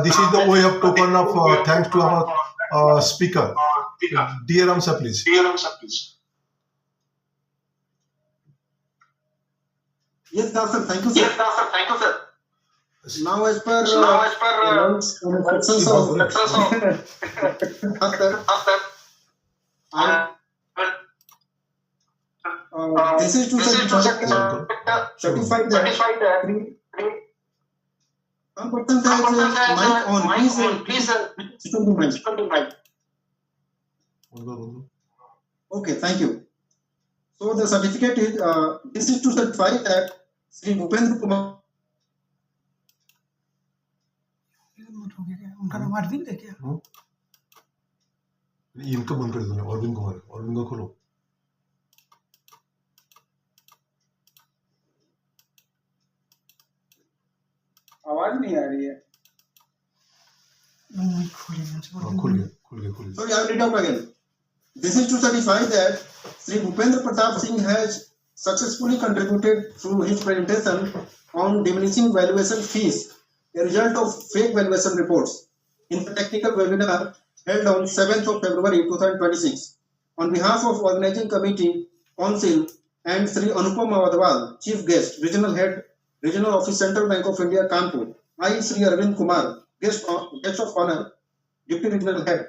This is the way of token of thanks to our speaker. DRM sir please. Yes, sir. Thank you, sir. Now, as per instructions of this is to certify that one person has mic on. Please, okay, thank you. So the certificate is this is to certify that Sri Bhupendra Kumar उनका नाम अरविंद है क्या? इनका बंद कर दो, अरविंद कुमार, अरविंद को खोलो। आवाज नहीं आ रही है। खुल गया। So I will read out again. This is to certify that Sri Bhupendra Pratap Singh has successfully contributed through his presentation on diminishing valuation fees, a result of fake valuation reports, in the technical webinar held on 7th of February 2026. On behalf of organizing committee, council, and Sri Anupam Wadwal, chief guest, regional head, regional office, Central Bank of India, Kanpur, I, Sri Arvind Kumar, guest of honor, deputy regional head,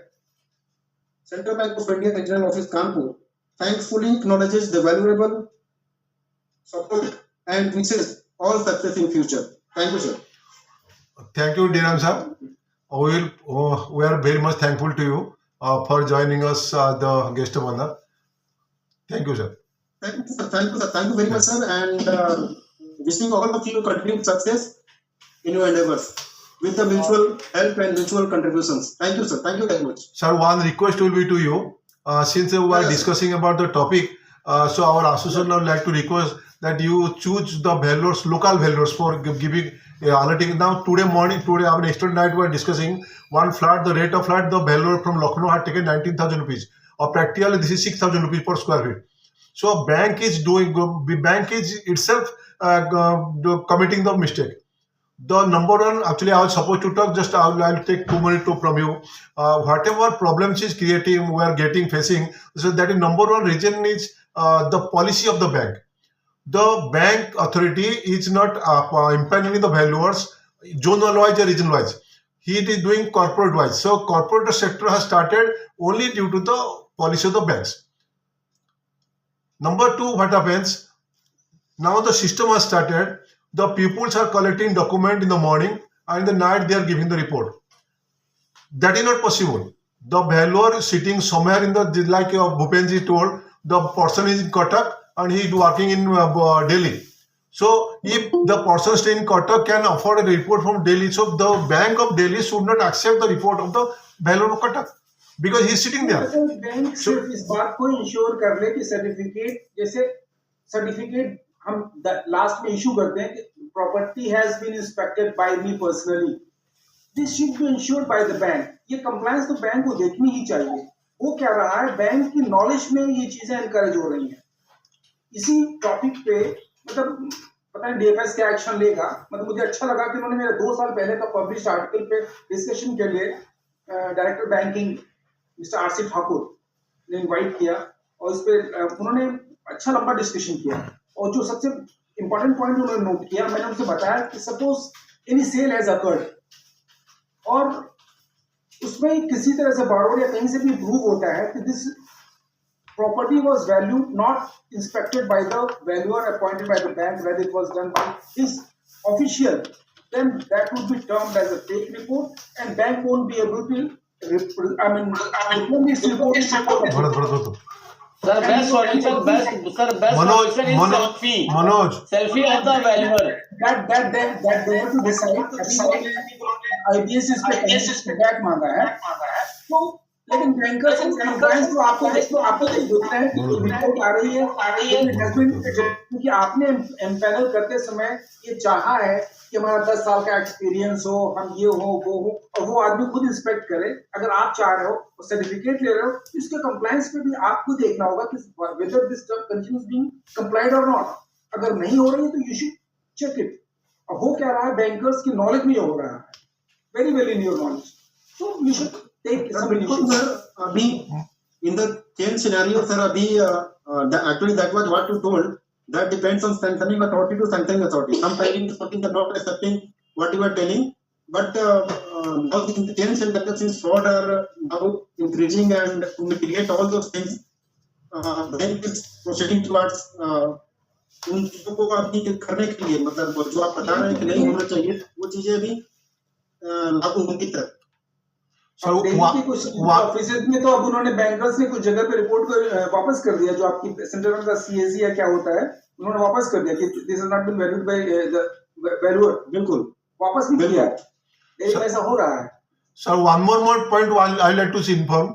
Central Bank of India, regional office, Kanpur, thankfully acknowledges the valuable support and wishes all success in future. Thank you, sir. Thank you, Dhiram sir. We are very much thankful to you for joining us, the guest of honor. Thank you, sir. Thank you, sir. Thank you, sir. Thank you very much, sir. And wishing all of you continued success in your endeavors with the mutual help and mutual contributions. Thank you, sir. Thank you very much. Sir, one request will be to you. Since we are discussing about the topic, so our association would like to request that you choose the valuers, local valuers for giving alerting. Now, today our yesterday night we are discussing one flat, the rate of flat, the valuer from Lucknow had taken 19,000 rupees. Or practically this is 6,000 rupees per square feet. So bank is itself committing the mistake. The number one, actually I was supposed to talk, just I'll take 2 minutes from you. Whatever problems is creating, we are facing, so that is number one reason is the policy of the bank. The bank authority is not impaneling the valuers zonal wise or regional wise. He is doing corporate wise. So corporate sector has started only due to the policy of the banks. Number two, what happens? Now the system has started. The pupils are collecting document in the morning and in the night they are giving the report. That is not possible. The valuer is sitting somewhere in the, like Bhupenji told, the person is in Cuttack and he is working in Delhi. So if the person staying in Cuttack can afford a report from Delhi, so the Bank of Delhi should not accept the report of the valuer of Cuttack because he is sitting there. Bank सिर्फ इस बात को ensure कर ले कि certificate, जैसे certificate हम last में इशू करते हैं कि property has been inspected by me personally, this should be insured by the bank. ये कंप्लायंस तो बैंक को देखनी ही चाहिए. वो क्या रहा है, बैंक की नॉलेज में ये चीजें एनकरेज हो रही हैं. इसी टॉपिक पे मतलब पता नहीं डीएफएस क्या एक्शन लेगा. मतलब मुझे अच्छा लगा कि उन्होंने मेरे 2 साल पहले का पब्लिश आर्टिकल पे डिस्कशन के लिए director banking mister RC Thakur ने इनवाइट किया और इस पे उन्होंने अच्छा लंबा डिस्कशन किया. और जो सबसे इंपॉर्टेंट पॉइंट उन्होंने नोट किया, मैंने उनसे बताया कि suppose any sale has occurred और उसमें किसी तरह से बारोड या कहीं से भी प्रूव होता है कि this property was valued not inspected by the valuer appointed by the bank, whether it was done by his official, then that would be termed as a fake report and bank won't be able to this report. Sir, best solution is selfie of the valuer. That they have to decide. IBS is feedback मांगा है. तो लेकिन bankers तो आपको देखते हैं report आ रही है क्योंकि आपने एम्पैनल करते समय ये चाहा है कि हमारा 10 साल का एक्सपीरियंस हो, हम ये हो वो हो, और वो आदमी खुद इंस्पेक्ट करे. अगर आप चाह रहे हो और सर्टिफिकेट ले रहे हो तो इसके कंप्लायंस पे भी आपको देखना होगा कि whether this condition is being complied और नॉट. अगर नहीं हो रही है तो यू शुड चेक इट. और हो क्या रहा है, बैंकर्स की नॉलेज में हो रहा है, very well in your knowledge. So you should अभी in the change scenario, sir, अभी actually that was what you told. That depends on sanctioning authority to sanctioning authority. Some filing authorities are not accepting what you are telling, but now the change since fraud are now increasing, and to mitigate all those things, bank is proceeding towards उन चीजों को अभी करने के लिए, मतलब जो आप बता रहे हैं कि नहीं होना चाहिए वो चीजें भी लागू होंगी तक. सर दिल्ली के कुछ ऑफिसेज में तो अब उन्होंने बैंकर्स ने कुछ जगह पे रिपोर्ट को वापस कर दिया, जो आपकी सेंट्रल बैंक का सीएजी या क्या होता है, उन्होंने वापस कर दिया कि this is not been valued by the valuer, बिल्कुल वापस भी किया है, लेकिन ऐसा हो रहा है। Sir one more point I like to inform,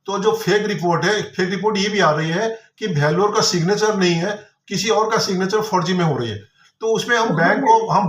तो जो फेक रिपोर्ट है, फेक रिपोर्ट ये भी आ रही है कि वैल्यूअर का सिग्नेचर नहीं है, किसी और का सिग्नेचर फर्जी में हो रही है। तो उसमें हम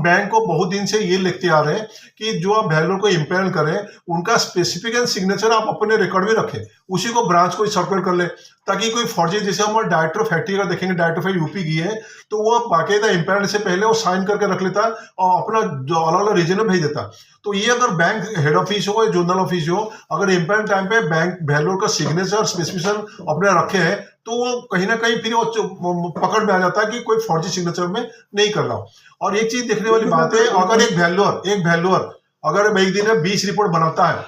बैंक को बहुत दिन से ये लिखते आ रहे हैं कि जो आप वैल्यूअर को इम्पेयर करें, उनका स्पेसिफिक सिग्नेचर आप अपने रिकॉर्ड में रखें, उसी को ब्रांच को सर्कुलेट कर ले, ताकि कोई फर्जी, जैसे हमारे डायरेक्टर फैक्ट्री का देखेंगे, डायरेक्टर फैक्ट्री यूपी की है, तो वो बाकायदा इम्पेयर से पहले वो साइन करके रख लेता और अपना जो अलग अलग रीजन में भेज देता। तो ये अगर बैंक हेड ऑफिस हो या जोनल ऑफिस हो, अगर इम्पेयर टाइम पे बैंक वैल्यूअर का सिग्नेचर स्पेसिफिकेशन अपने रखे हैं, तो वो कहीं ना कहीं फिर वो पकड़ में आ जाता है कि कोई फर्जी सिग्नेचर में नहीं कर रहा हो। और एक चीज देखने वाली बात है, अगर एक वैल्यूअर अगर एक दिन में 20 रिपोर्ट बनाता है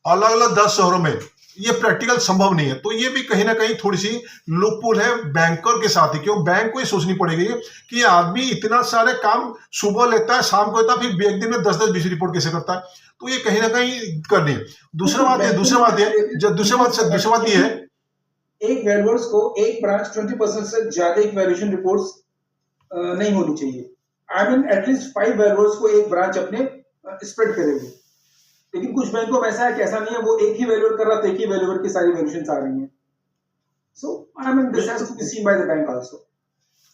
अलग अलग 10 शहरों में, ये प्रैक्टिकल संभव नहीं है। तो ये भी कहीं ना कहीं थोड़ी सी लूपहोल है बैंकर के साथ ही, क्यों बैंक को ही सोचनी पड़ेगी कि ये आदमी इतना सारे काम सुबह लेता है, शाम को लेता है, फिर एक दिन में 10-20 रिपोर्ट कैसे करता है। तो ये कहीं ना कहीं करनी है। दूसरा बात ये है, एक वैल्यूअर्स को एक ब्रांच 20% से ज्यादा एक वैल्यूएशन रिपोर्ट्स नहीं होनी चाहिए। आई मीन एटलीस्ट 5 वैल्यूअर्स को एक ब्रांच अपने स्प्रेड करेगी। लेकिन कुछ बैंकों में ऐसा है कि ऐसा नहीं है, वो एक ही वैल्यूअर कर रहा है तो एक ही वैल्यूअर की सारी वैल्यूएशंस आ रही हैं। So I mean this has to be seen by the bank also.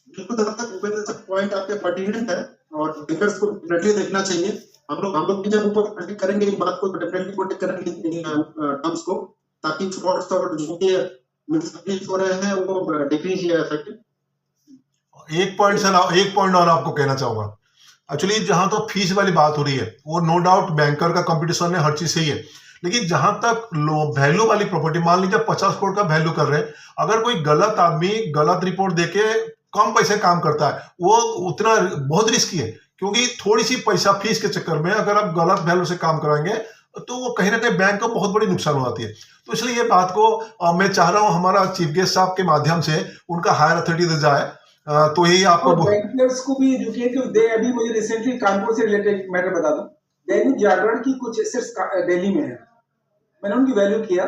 बिल्कुल पॉइंट आपके पर्टिनेंट है और बैंकर्स को डेफिनेटली देखना चाहिए। हम लोग भी जब ऊपर करेंगे इस बात को, डेफिनेटली प्रोटेक्ट करेंगे टर्म्स को, ताकि फ्रॉड्स और जो भी मिसबिहेव हो रहे हैं वो डिक्रीज या इफेक्टिव। एक पॉइंट और आपको कहना चाहूंगा। एक्चुअली जहां तो फीस वाली बात हो रही है, वो नो डाउट बैंकर का कंपटीशन है, हर चीज सही है, लेकिन जहां तक वैल्यू वाली प्रॉपर्टी, मान लीजिए 50 करोड़ का वैल्यू कर रहे हैं, अगर कोई गलत आदमी गलत रिपोर्ट देके कम पैसे काम करता है, वो उतना बहुत रिस्की है, क्योंकि थोड़ी सी पैसा फीस के चक्कर में अगर आप गलत वैल्यू से काम कराएंगे तो वो कहीं ना कहीं बैंक को बहुत बड़ी नुकसान हो जाती है। तो इसलिए ये बात को मैं चाह रहा हूं हमारा चीफ गेस्ट साहब के माध्यम से उनका हायर अथॉरिटी जाए, तो यही आपको बैंकर्स को भी एजुकेट दे। अभी मुझे रिसेंटली कानपुर से रिलेटेड मैटर बता दूं, दैनिक जागरण की कुछ एसेट्स दिल्ली में है, मैंने उनकी वैल्यू किया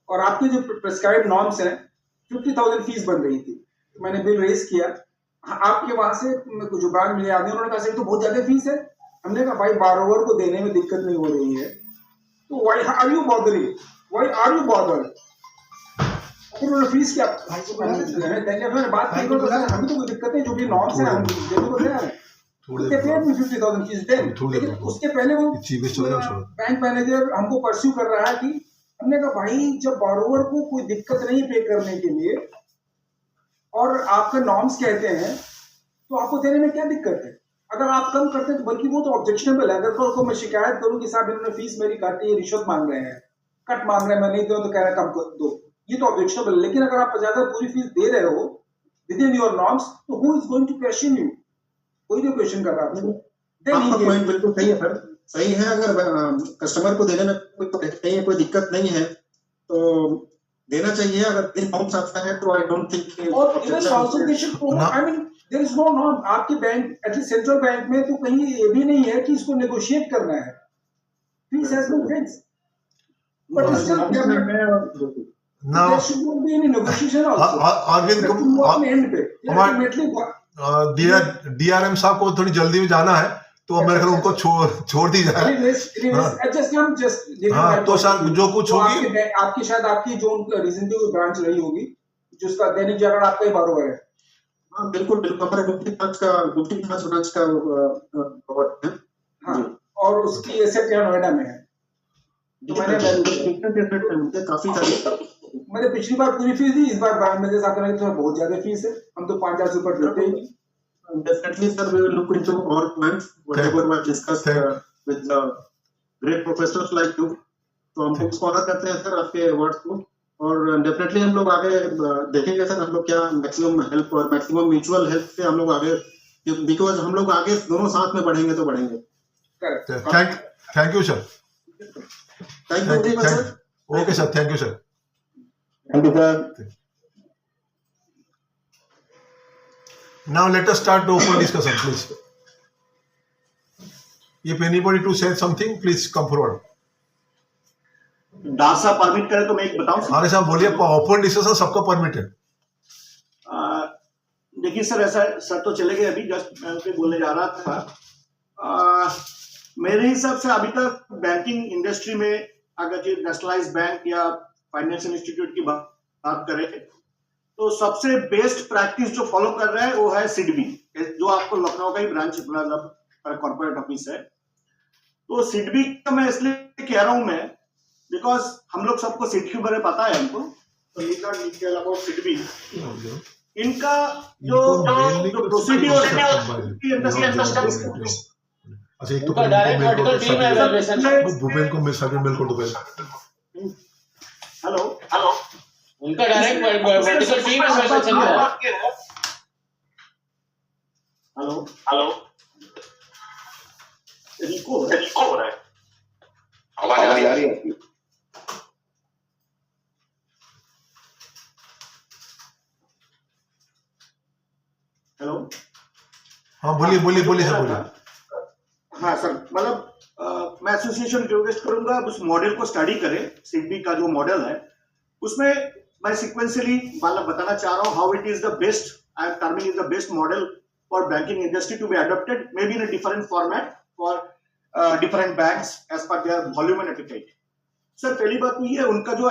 और आपके जो प्रिस्क्राइब नॉर्म्स हैं 50,000 फीस बन रही थी। मैंने बिल रेज किया, आपके वहां से जो ब्रांच मिले आदमी, उन्होंने कहा सर तो बहुत ज्यादा फीस है। हमने कहा भाई बारोवर को देने में दिक्कत नहीं हो रही है, तो why are you bothering, why are you bothered. उन्होंने फीस क्या मैंने बात की, तो सर हमें तो कोई दिक्कत नहीं, जो भी नॉर्म्स है हम देने को तैयार हैं। उसके पेड में 50,000 फीस दें, लेकिन उसके पहले वो बैंक मैनेजर हमको परस्यू कर रहा है कि हमने कहा भाई जब बारोवर को कोई दिक्कत नहीं पे करने के लिए और आपका नॉर्म्स कहते हैं तो आपको देने में क्या दिक्कत है। अगर आप कम करते हैं तो बल्कि वो तो ऑब्जेक्शनेबल है। अगर कल को मैं शिकायत करूं कि साहब इन्होंने फीस मेरी काटी, रिश्वत मांग रहे हैं, कट मांग रहे हैं, मैं नहीं दूं तो कह रहे हैं कम दो, ये तो ऑब्जेक्शनेबल है। लेकिन अगर आप 50,000 पूरी फीस दे रहे हो विद इन योर नॉर्म्स, तो who is going to question you, कोई नहीं क्वेश्चन कर रहा है। आपका पॉइंट बिल्कुल सही है सर, सही है। अगर कस्टमर को देने में कोई दिक्कत नहीं है तो देना चाहिए। अगर इन नॉर्म्स आता है तो आई डोंट थिंक, और even also they should prove, I mean there is no norm. आपके बैंक एटलीस्ट सेंट्रल बैंक में तो कहीं ये भी नहीं है कि इसको नेगोशिएट करना है, fees has been fixed, but still there should not be any negotiation also. Arvind DRM साहब को थोड़ी जल्दी में जाना है, तो मेरे ख्याल उनको छोड़ दी जाए। तो सर जो कुछ होगी आपकी शायद आपकी जो रीजनली ब्रांच रही होगी, जिसका दैनिक जागरण आपका ही बारोबार है। हाँ बिल्कुल बिल्कुल, हमारे गुप्ती ब्रांच का है। हाँ, और उसकी एसेट यहाँ नोएडा में है। तो मैंने काफी सारी, मैंने पिछली बार पूरी फीस दी, इस बार ब्रांच मैनेजर साहब ने कहा बहुत ज्यादा फीस है, हम तो 5,000 से ऊपर देते ही। Definitely, sir, we will look into all points, whatever we discussed with great professors like you. तो हम उसको ऑनर करते हैं सर आपके वर्ड्स को, और डेफिनेटली हम लोग आगे देखेंगे सर हम लोग क्या मैक्सिमम हेल्प और मैक्सिमम म्यूचुअल हेल्प से हम लोग आगे, बिकॉज हम लोग आगे दोनों साथ में बढ़ेंगे तो बढ़ेंगे। Thank you sir, thank you sir. Okay sir, thank you sir, thank you sir. Now let us start the open discussion, please. If anybody to say something, please come forward. दास साहब परमिट करे तो मैं एक बताऊं। हाँ साहब बोलिए, open discussion सबका परमिट है। देखिए सर, ऐसा सर तो चले गए, अभी जस्ट मैं उनसे बोलने जा रहा था। मेरे हिसाब से अभी तक बैंकिंग इंडस्ट्री में अगर जो नेशनलाइज बैंक या फाइनेंशियल इंस्टीट्यूट की बात करें तो सबसे बेस्ट प्रैक्टिस जो फॉलो कर रहा है वो है सिडबी, जो आपको लखनऊ का ही ब्रांच मतलब कॉर्पोरेट ऑफिस है। तो सिडबी का मैं इसलिए कह रहा हूं मैं, बिकॉज हम लोग सबको सिड के बारे में पता है हमको, तो सिडबी इनका जो प्रोसीड्यूर अच्छा, एक तो उनका डायरेक्ट वर्टिकल टीम है इवैल्यूएशन। भूपेन को मेल कर दो पहले। हेलो, उनका डायरेक्ट वर्टिकल टीम है इवैल्यूएशन का। हेलो, रिको हो रहा है, आवाज आ रही है। हेलो, हाँ बोलिए सर बोलिए। हाँ सर, मतलब मैं एसोसिएशन रिक्वेस्ट करूंगा उस मॉडल को स्टडी करें। सिडबी का जो मॉडल है उसमें मैं सिक्वेंशियली मतलब बताना चाह रहा हूँ how it is the best, I am terming is the best model for banking industry to be adopted, may be in a different format for different banks as per their volume and appetite. Sir पहली बात तो ये है, उनका जो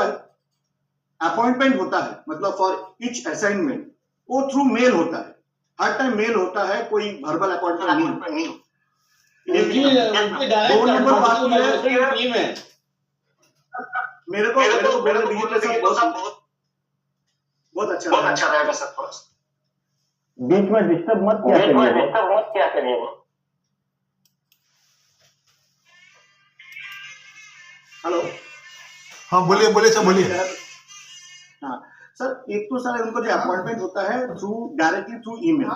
appointment होता है मतलब फॉर ईच असाइनमेंट वो थ्रू मेल होता है, हर टाइम मेल होता है, कोई वर्बल अपॉइंटमेंट नहीं। दो नंबर बात ये है, मेरे को बहुत अच्छा रहेगा सर। बीच में डिस्टर्ब मत क्या करिएगा। हेलो, हाँ बोलिए सर बोलिए। हाँ सर, एक तो सर उनको जो अपॉइंटमेंट होता है डायरेक्टली थ्रू ईमेल,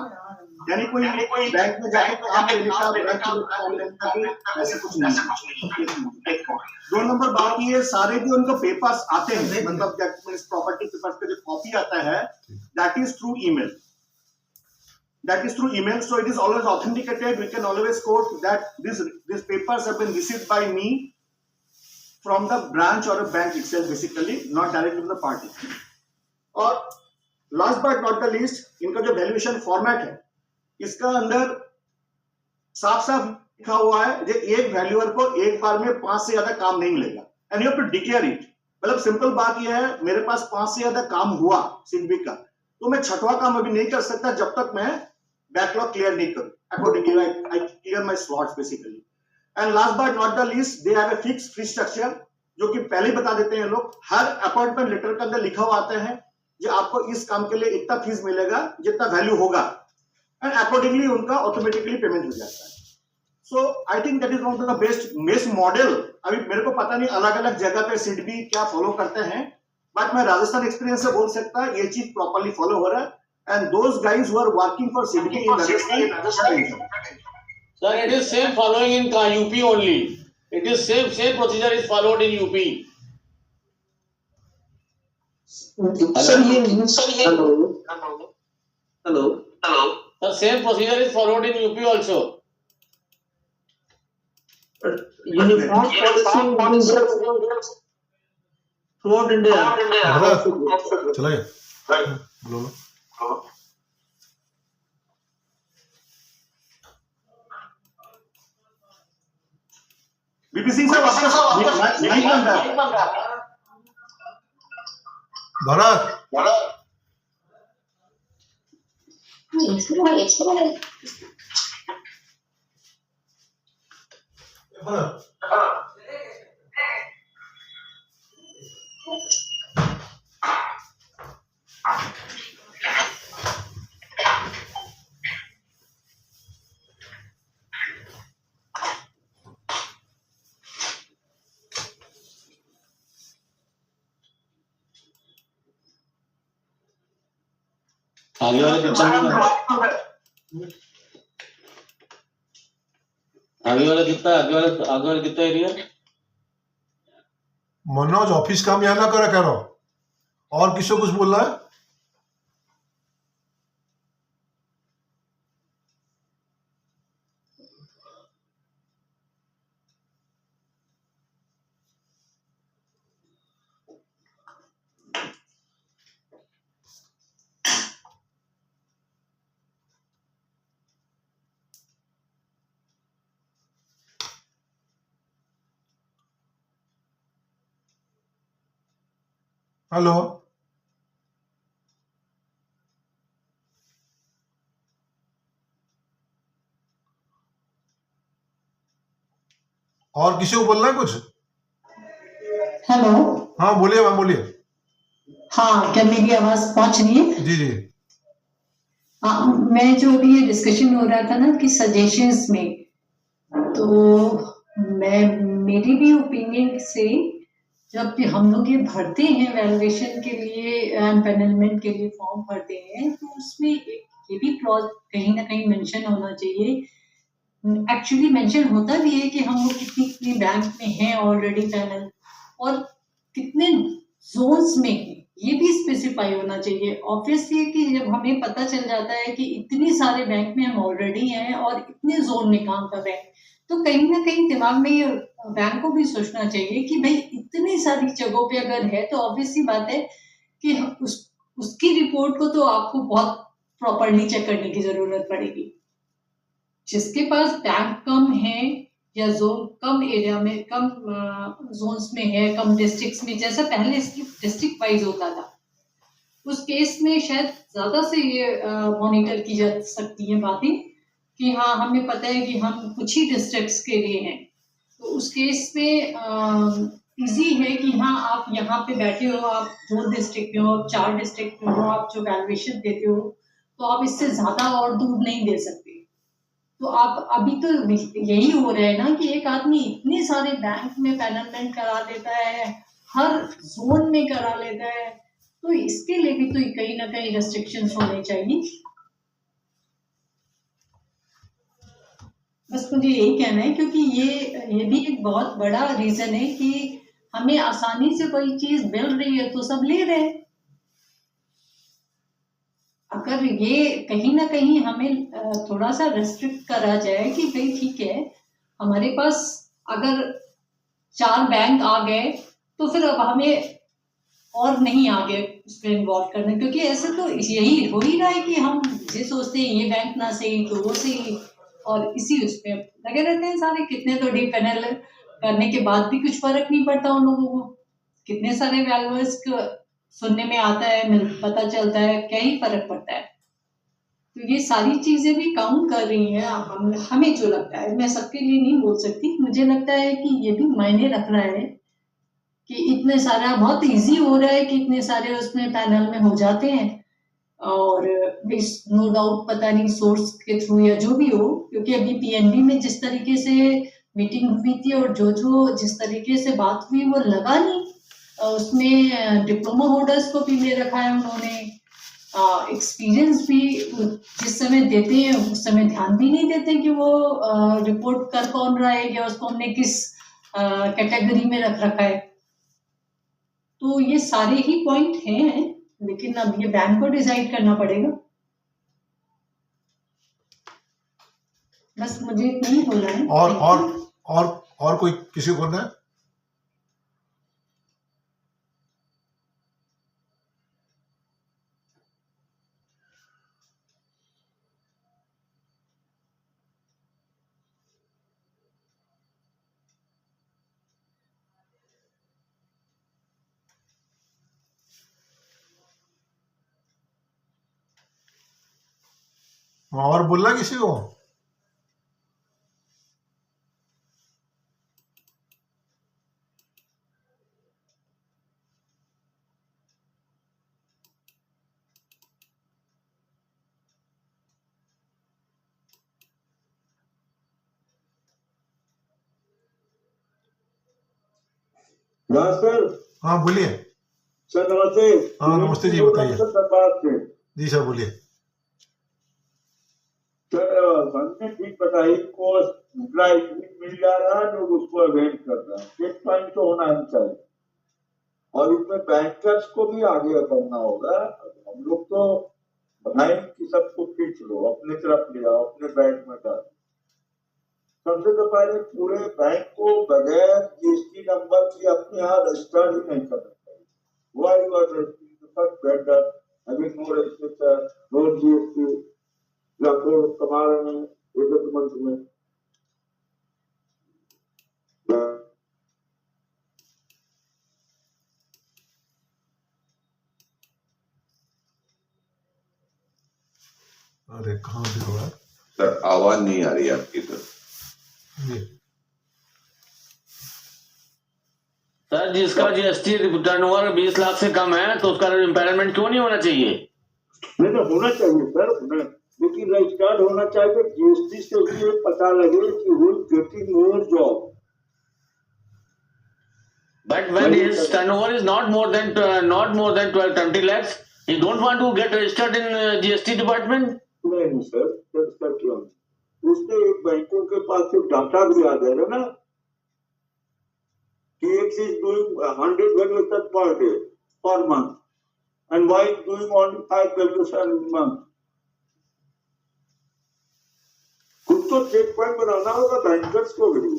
यानी कोई बैंक में जाके काम लेने का ऐसा कुछ नहीं। दो नंबर बात ये, सारे जो उनको पेपर्स आते हैं मतलब प्रॉपर्टी पेपर्स का जो कॉपी आता है that is through email, so it is always authenticated. We can always quote that these papers have been received by me from the branch or a bank itself, basically not directly from the party. और last but not the least, इनका जो valuation format है इसका अंदर साफ साफ लिखा हुआ है जो एक वैल्यूअर को एक बार में 5 से ज्यादा काम नहीं मिलेगा, and you have to declare it. मतलब सिंपल बात यह है, मेरे पास 5 से ज्यादा काम हुआ सिडबी का, तो मैं छठवां काम अभी नहीं कर सकता जब तक मैं बैकलॉग क्लियर नहीं करूं। Accordingly I clear my slots basically. And last but not the least, they have a fixed fee structure, जो कि पहले ही बता देते हैं लोग, हर अपॉइंटमेंट लेटर के अंदर लिखा हुआ आता है जो आपको इस काम के लिए इतना फीस मिलेगा जितना वैल्यू होगा, एंड अकॉर्डिंगली उनका ऑटोमेटिकली पेमेंट हो जाता है। So I think that is one of the best model. अभी मेरे को पता नहीं अलग अलग जगह पे सिडबी क्या फॉलो करते हैं, बट मैं राजस्थान एक्सपीरियंस से बोल सकता ये चीज प्रॉपर्ली फॉलो हो रहा है, and those guys who are working for SIDBI in Rajasthan, Sir, it is same following in UP only. It is same procedure is followed in UP. Sir ये hello The same procedure is followed in UP also. Uniform policy through India. चला गया बोलो। BP Singh साहब भरत आगे वाले कितना area? Manoj office काम यहाँ ना करा करो, और किसी को कुछ बोल रहा है? हेलो, और किसी को बोलना है कुछ? हेलो। हाँ बोलिए मैम, बोलिए। हाँ, क्या मेरी आवाज पहुंच रही है? जी जी। मैं जो अभी ये डिस्कशन हो रहा था ना कि सजेशंस में, तो मैं मेरी भी ओपिनियन से जब भी हम लोग ये भरते हैं वैल्यूएशन के लिए, एम्पेनलमेंट के लिए फॉर्म भरते हैं, तो उसमें ये भी क्लॉज कहीं ना कहीं मेंशन होना चाहिए। एक्चुअली मेंशन होता भी है कि हम लोग कितनी कितनी बैंक में हैं ऑलरेडी पैनल, और कितने जोन्स में हैं, ये भी स्पेसिफाई होना चाहिए। ऑब्वियसली कि जब हमें पता चल जाता है कि इतनी सारे बैंक में हम ऑलरेडी हैं और इतने जोन में काम कर रहे हैं, तो कहीं ना कहीं दिमाग में ये बैंक को भी सोचना चाहिए कि भाई इतनी सारी जगहों पे अगर है तो ऑब्वियसली बात है कि उसकी रिपोर्ट को तो आपको बहुत प्रॉपरली चेक करने की जरूरत पड़ेगी। जिसके पास बैंक कम है या जोन कम एरिया में, कम जोन्स में है, कम डिस्ट्रिक्ट्स में, जैसा पहले इसकी डिस्ट्रिक्ट वाइज होता था, उस केस में शायद ज्यादा से ये मॉनिटर की जा सकती है बातें कि हाँ हमें पता है कि हम कुछ ही डिस्ट्रिक्ट्स के लिए हैं, तो उस केस में इजी है कि हाँ आप यहाँ पे बैठे हो, आप 2 डिस्ट्रिक्ट में हो, 4 डिस्ट्रिक्ट में हो, आप जो वैल्यूएशन देते हो तो आप इससे ज्यादा और दूर नहीं दे सकते। तो आप अभी तो यही हो रहा है ना कि एक आदमी इतने सारे बैंक में पैनलमेंट करा देता है, हर जोन में करा लेता है, तो इसके लिए भी तो कहीं ना कहीं रेस्ट्रिक्शंस होने चाहिए। बस मुझे यही कहना है, क्योंकि ये भी एक बहुत बड़ा रीजन है कि हमें आसानी से कोई चीज मिल रही है तो सब ले रहे हैं। अगर ये कहीं ना कहीं हमें थोड़ा सा रेस्ट्रिक्ट करा जाए कि भाई ठीक है, हमारे पास अगर 4 बैंक आ गए तो फिर अब हमें और नहीं आगे उसमें इन्वॉल्व करना, क्योंकि ऐसे तो यही हो ही रहा है कि हम ये सोचते हैं ये बैंक ना सही तो वो सही, और इसी उसमें लगे रहते हैं सारे। कितने तो डी पैनल करने के बाद भी कुछ फर्क नहीं पड़ता उन लोगों को, कितने सारे वैल्यूअर्स सुनने में आता है, पता चलता है, क्या ही फर्क पड़ता है। तो ये सारी चीजें भी काउंट कर रही हैं। हमें जो लगता है, मैं सबके लिए नहीं बोल सकती, मुझे लगता है कि ये भी मायने रख रहा है कि इतने सारा बहुत इजी हो रहा है कि इतने सारे उसमें पैनल में हो जाते हैं, और नो डाउट पता नहीं सोर्स के थ्रू या जो भी हो, क्योंकि अभी पीएनबी में जिस तरीके से मीटिंग हुई थी और जो जिस तरीके से बात हुई वो लगा नहीं, उसमें डिप्लोमा होल्डर्स को भी ले रखा है उन्होंने, एक्सपीरियंस भी जिस समय देते हैं उस समय ध्यान भी नहीं देते कि वो रिपोर्ट कर कौन रहा है या उसको हमने किस कैटेगरी में रख रखा है। तो ये सारे ही पॉइंट हैं, लेकिन अब ये बैंक को डिसाइड करना पड़ेगा। बस मुझे इतना ही बोलना है। और कोई किसी को बोलना है? और बोलना किसी को? सर। हाँ बोलिए सर नमस्ते। हाँ नमस्ते जी, बताइए। जी सर बोलिए। सर हमने ठीक बताई को मिल जा रहा है, लोग उसको अवेल कर रहे हैं, एक पॉइंट तो होना ही चाहिए, और इसमें बैंकर्स को भी आगे करना होगा। हम लोग तो बनाए कि सबको खींच लो, अपने तरफ ले आओ, अपने बैंक में डालो। सबसे तो पहले पूरे बैंक को बगैर जीएसटी नंबर की अपने यहाँ रजिस्टर ही नहीं करना चाहिए। Why you are registering the first vendor having no register, no GST, लाखों कमा रहे हैं एक मंथ में। अरे कहाँ पे हो रहा सर आवाज नहीं आ रही आपकी तो। है? सर जिसका जीएसटी टर्नओवर 20 लाख से कम है तो उसका इम्पेयरमेंट क्यों नहीं होना चाहिए? नहीं तो होना चाहिए सर, लेकिन रजिस्टर्ड होना चाहिए जीएसटी से, ये पता लगे कि who is getting more job. But when his turnover is not more than 12-20 lakhs, he don't want to get registered in GST department. नहीं सर, सर क्यों? उसने एक बैंकों के पास एक डाटा भी आ जाएगा ना कि X is doing 100 valuation per day, per month, and Y is doing only 5 valuation a month. खुद तो चेक पॉइंट बनाना होगा बैंकर्स को भी।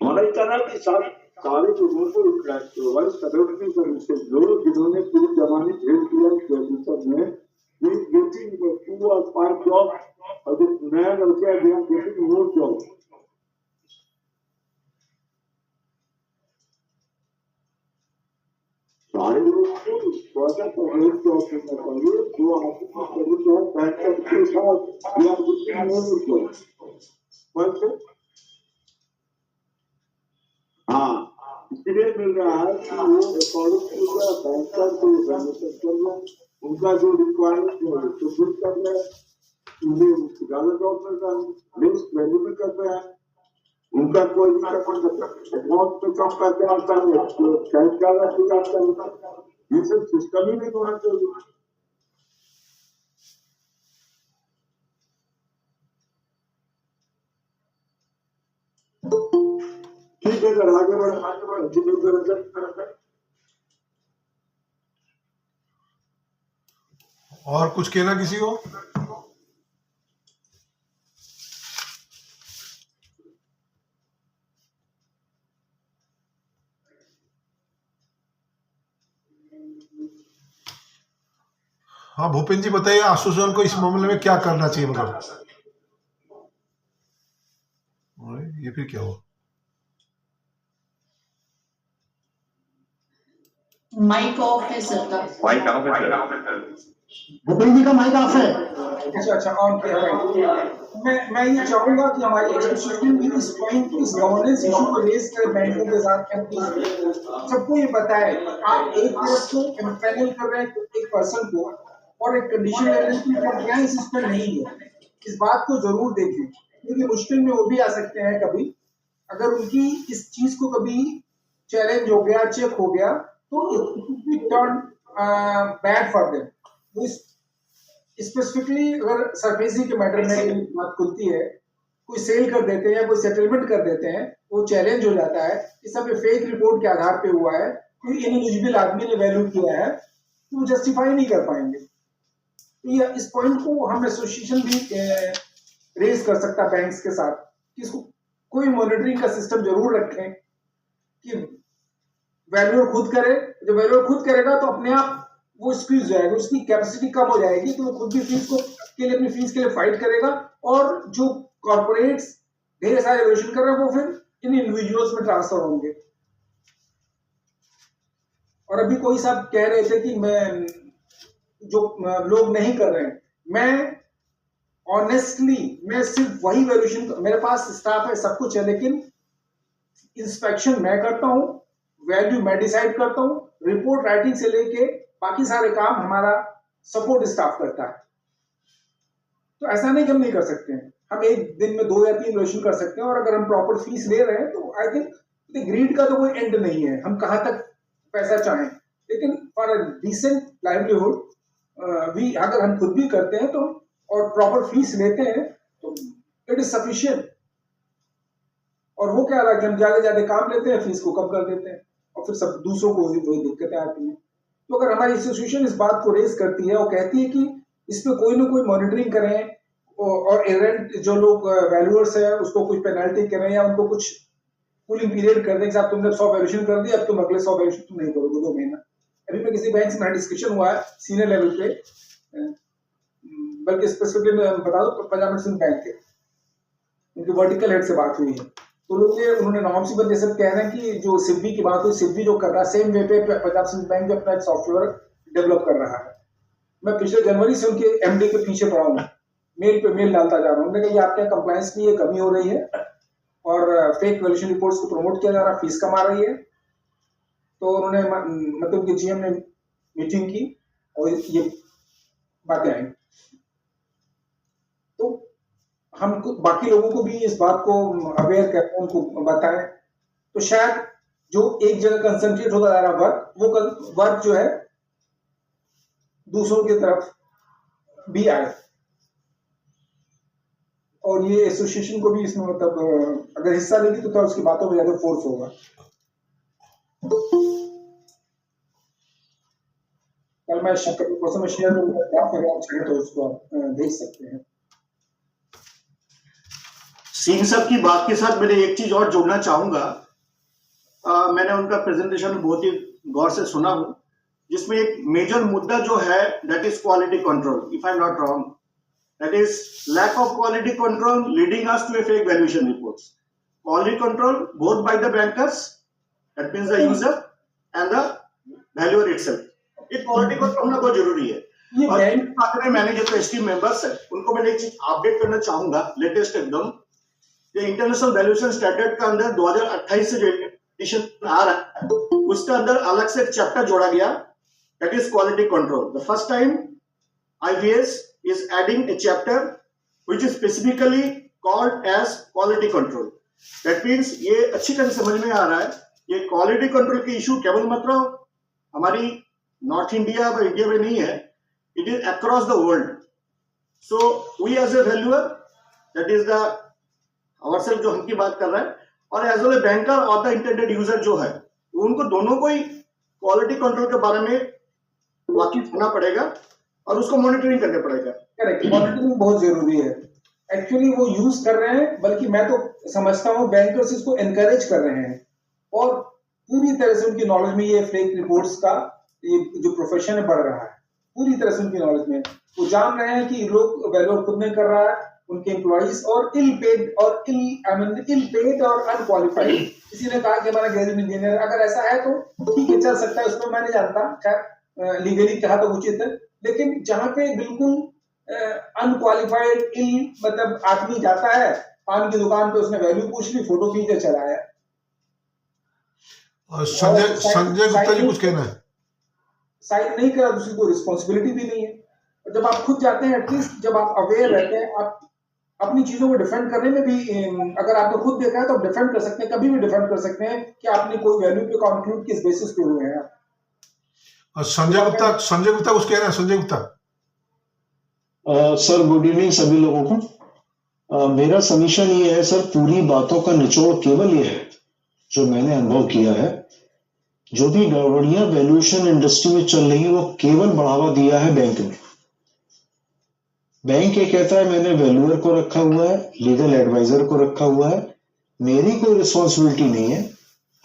हमारा कहना है कि सारे लोगों को वाइस कम्युनिटी सर्विसेज लोग जिन्होंने पूरी जमाने झेल किया में गेटिंग 2 or 5 जॉब, और जो नया लड़के हैं गेटिंग मोर जॉब। सारे लोगों को प्रोजेक्ट और एक जॉब करना चाहिए, जो आपको सर्विस है बैंक के साथ या गेटिंग मोर जॉब। हाँ, इसलिए मिल रहा है कि वो अकॉर्डिंग टू बैंकर को एग्जामिनेशन कर लो, उनका जो रिक्वायरमेंट है तो फिल कर ले, उन्हें ज्यादा जॉब मिल रहा है, लिस्ट वैल्यू भी कर रहे हैं, उनका कोई भी अमाउंट पे कम करके आता है तो कैश ज्यादा ठीक आता है। ये सब सिस्टम ही नहीं होना चाहिए। ठीक है सर, आगे बढ़। और कुछ कहना किसी को? हाँ भूपेंद्र जी बताइए, एसोसिएशन को इस मामले में क्या करना चाहिए? मतलब ये फिर क्या हुआ? माइक ऑफ है सबका। माइक ऑफ है सर। भूपेंद्र जी का माइक ऑफ है। अच्छा ऑन किया है। मैं ये चाहूंगा कि हमारी एसोसिएशन भी इस पॉइंट इस गवर्नेंस इशू को रेज करे बैंकों के साथ, सबको ये बताए आप एक तरफ से एम्पैनल कर रहे हैं एक पर्सन को और एक कंडीशन ले रहे हैं कि कंप्लायंस इस पर नहीं है। इस बात को जरूर देखें क्योंकि मुश्किल में वो भी आ सकते हैं कभी, अगर उनकी इस चीज को कभी चैलेंज हो गया, चेक हो गया तो it turn bad for them. Specifically अगर सरफेसी के मैटर में बात खुलती है, कोई सेल कर देते हैं या कोई सेटलमेंट कर देते हैं, वो चैलेंज हो जाता है, इस सब फेक रिपोर्ट के आधार पे हुआ है, कोई इनएलिजिबल आदमी ने वैल्यू किया है तो वो जस्टिफाई नहीं कर पाएंगे। तो इस पॉइंट को हम एसोसिएशन भी रेज कर सकता है बैंक्स के साथ कि इसको कोई मॉनिटरिंग का सिस्टम जरूर रखें कि वैल्यूअर खुद करे। जब वैल्यूअर खुद करेगा तो अपने आप वो स्क्वीज जाएगा, उसकी कैपेसिटी कम हो जाएगी तो वो खुद भी फीस को के लिए अपनी फीस के लिए फाइट करेगा और जो कॉर्पोरेट्स ढेर सारे वैल्यूएशन कर रहे हैं वो फिर इन इंडिविजुअल्स में ट्रांसफर होंगे। और अभी कोई साहब कह रहे थे कि मैं जो लोग नहीं कर रहे हैं, मैं ऑनेस्टली मैं सिर्फ वही वैल्यूएशन, मेरे पास स्टाफ है सब कुछ है, लेकिन इंस्पेक्शन मैं करता हूं, वैल्यू मैं डिसाइड करता हूं, रिपोर्ट राइटिंग से लेके बाकी सारे काम हमारा सपोर्ट स्टाफ करता है। तो ऐसा नहीं कि हम नहीं कर सकते हैं, हम एक दिन में 2 या 3 वैल्यूएशन कर सकते हैं और अगर हम प्रॉपर फीस ले रहे हैं तो आई थिंक ग्रीड का तो कोई एंड नहीं है, हम कहां तक पैसा चाहें, लेकिन फॉर अ डिसेंट लाइवलीहुड भी अगर हम खुद भी करते हैं तो और प्रॉपर फीस लेते हैं तो इट इज सफिशिएंट। और वो क्या रहा कि हम ज्यादा काम लेते हैं, फीस को कम कर देते हैं और फिर सब दूसरों को वही दिक्कतें आती हैं। तो अगर हमारी इंस्टीट्यूशन इस बात को रेज करती है और कहती है कि इस पे कोई ना कोई मॉनिटरिंग करें और एरेंट जो लोग वैल्यूअर्स है उसको कुछ पेनल्टी करें या उनको कुछ कूलिंग पीरियड कर दें, साहब तुमने 100 वैल्यूएशन कर दी, अब तुम अगले 100 वैल्यूएशन तुम नहीं करोगे 2 महीना। अभी मैं किसी बैंक से मेरा डिस्कशन हुआ है सीनियर लेवल पे, बल्कि स्पेसिफिकली मैं बता दूं पंजाब नेशनल बैंक के, उनके वर्टिकल हेड से बात हुई है, तो लोग ये उन्होंने नॉर्म सी बंदे सब कह रहे हैं कि जो सिडबी की बात हुई, सिडबी जो कर रहा है सेम वे पे पंजाब सिंध बैंक जो अपना एक सॉफ्टवेयर डेवलप कर रहा है। मैं पिछले जनवरी से उनके एमडी के पीछे पड़ा हूँ, मेल पे मेल डालता जा रहा हूँ। उन्होंने कहा ये आपके कंप्लायंस में ये कमी हो रही है और फेक वैल्यूएशन रिपोर्ट्स को प्रमोट किया जा रहा है, फीस कमा रही है। तो उन्होंने मतलब उनके जीएम ने मीटिंग की और ये बातें आई। तो हम बाकी लोगों को भी इस बात को अवेयर करें, उनको बताएं, तो शायद जो एक जगह कंसंट्रेट होता जा रहा वर्क, वो वर्क जो है दूसरों की तरफ भी आए। और ये एसोसिएशन को भी इसमें मतलब अगर हिस्सा लेगी तो क्या उसकी बातों में ज्यादा फोर्स होगा। कल मैं शेयर करूंगा, तो उसको देख सकते हैं। सिंह साहब की बात के साथ मैंने एक चीज और जोड़ना चाहूंगा। मैंने उनका प्रेजेंटेशन बहुत ही गौर से सुना हूं, जिसमें एक मेजर मुद्दा जो है that is quality control. If I am not wrong, that is lack of quality control leading us to a fake valuation reports. Quality control both by the bankers, that means the user and the valuer itself. ये quality control होना बहुत जरूरी है। और manager तो ST members है, उनको मैंने एक चीज अपडेट करना चाहूंगा लेटेस्ट एकदम। ये इंटरनेशनल वैल्यूएशन स्टैंडर्ड का अंदर 2028 से जो एडिशन आ रहा है, उसके अंदर अलग से एक चैप्टर जोड़ा गया, that is quality control. The first time IVS is adding a chapter which is specifically called as quality control. That means ये अच्छी तरह समझ में आ रहा है, ये क्वालिटी कंट्रोल की इशू केवल मतलब हमारी नॉर्थ इंडिया और इंडिया में नहीं है, it is across the world. So we as a valuer, that is the ourself जो हम की बात कर रहा है, और एज वेल ए बैंकर और द इंटेंडेड यूजर जो है, उनको दोनों को ही क्वालिटी कंट्रोल के बारे में वाकिफ होना पड़ेगा और उसको मॉनिटरिंग करना पड़ेगा। करेक्ट, मॉनिटरिंग बहुत जरूरी है। एक्चुअली वो यूज कर रहे हैं, बल्कि मैं तो समझता हूँ बैंकर्स इसको एनकरेज कर रहे हैं और पूरी तरह से उनकी नॉलेज में ये फेक रिपोर्ट्स का ये जो प्रोफेशन है बढ़ रहा है। पूरी तरह से उनकी नॉलेज में वो जान रहे हैं कि लोग वैल्यूअर खुद नहीं कर रहा है, उनके एम्प्लॉइज और इल पेड और अनक्वालिफाइड। किसी ने कहा कि हमारा ग्रेजुएट इंजीनियर, अगर ऐसा है तो ठीक है, चल सकता है, उसमें मैं नहीं जानता, खैर लीगली कहा तो उचित है। लेकिन जहां पे बिल्कुल अनक्वालिफाइड मतलब आदमी जाता है पान की दुकान पे, उसने वैल्यू पूछ ली, फोटो खींच के चला है। संजय गुप्ता जी कुछ कहना है? साइन नहीं करा, दूसरी कोई रिस्पॉन्सिबिलिटी भी नहीं है। जब आप खुद जाते हैं, एटलीस्ट जब आप अवेयर रहते हैं, आप अपनी चीजों को डिफेंड करने में भी, अगर आपने खुद देखा है तो आप डिफेंड कर सकते हैं, कभी भी डिफेंड कर सकते हैं कि आपने कोई वैल्यू पे कंक्लूड किस बेसिस पे हुए हैं। संजय गुप्ता कुछ कह रहे हैं? Sanjay Gupta sir, good evening सभी लोगों को। मेरा सबमिशन ये है सर, पूरी बातों का निचोड़ केवल ये है जो मैंने अनुभव किया है, जो भी गड़बड़ियां वैल्यूएशन इंडस्ट्री में चल रही है वो केवल बढ़ावा दिया है बैंक ने। बैंक ये कहता है मैंने वैल्यूअर को रखा हुआ है, लीगल एडवाइजर को रखा हुआ है, मेरी कोई रिस्पॉन्सिबिलिटी नहीं है।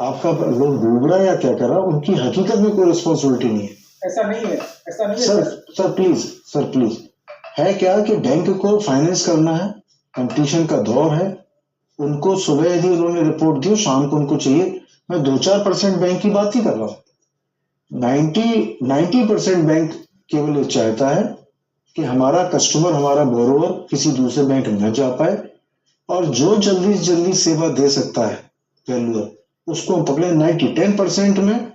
आपका लोग डूब रहा है या क्या कर रहा है, उनकी हकीकत में कोई रिस्पॉन्सिबिलिटी नहीं है। ऐसा नहीं है, ऐसा नहीं है सर प्लीज है क्या कि बैंक को फाइनेंस करना है, कंपटीशन का दौर है, उनको सुबह यदि उन्होंने रिपोर्ट दी, शाम को उनको चाहिए। मैं 2-4% बैंक की बात ही कर रहा हूँ। 90% बैंक केवल चाहता है कि हमारा कस्टमर, हमारा बोरोवर किसी दूसरे बैंक न जा पाए, और जो जल्दी से जल्दी सेवा दे सकता है वैल्यूअर, उसको हम पकड़े। 10% में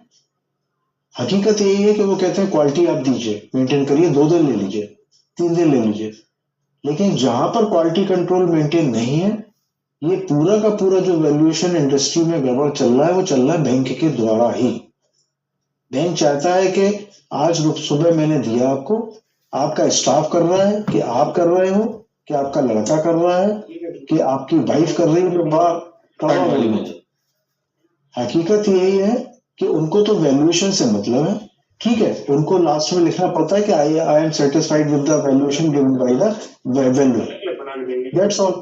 हकीकत यही है कि वो कहते हैं क्वालिटी आप दीजिए, मेंटेन करिए, 2 दिन ले लीजिए, 3 दिन ले लीजिए। लेकिन जहां पर क्वालिटी कंट्रोल मेंटेन नहीं है, ये पूरा का पूरा जो वैल्यूएशन इंडस्ट्री में गड़बड़ चल रहा है, वो चल रहा है बैंक के द्वारा ही। बैंक चाहता है कि आज सुबह मैंने दिया आपको, आपका स्टाफ कर रहा है कि आप कर रहे हो, कि आपका लड़का कर रहा है, कि आपकी वाइफ कर रही है। हकीकत यही है कि उनको तो वैल्यूएशन से मतलब है, ठीक है, उनको लास्ट में लिखना पड़ता है कि I am satisfied with the valuation given by the valuer, that's all.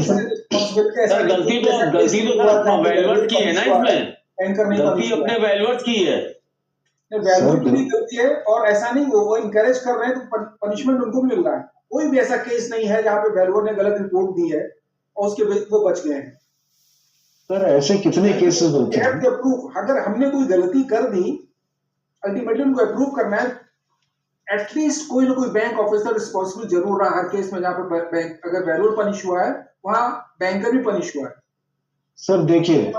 Sir गलती तो अपना वैल्यूअर की है ना, इसमें गलती अपने वैल्यूअर की है, गलती है। और ऐसा नहीं, वो इनकरेज कर रहे हैं तो पनिशमेंट उनको भी मिल रहा है। कोई भी ऐसा केस नहीं है जहाँ पे वैल्यूअर ने गलत रिपोर्ट दी है और उसके वो बच गए हैं। सर ऐसे कितने केसेस होते हैं? प्रूफ, अगर हमने कोई गलती कर दी, अल्टीमेटली उनको अप्रूव करना है। एटलीस्ट कोई ना कोई बैंक ऑफिसर रिस्पॉन्सिबल जरूर रहा हर केस में, जहाँ पे बैंक अगर वैल्यूअर पनिश हुआ है वहाँ बैंकर भी पनिश हुआ है। सर देखिए,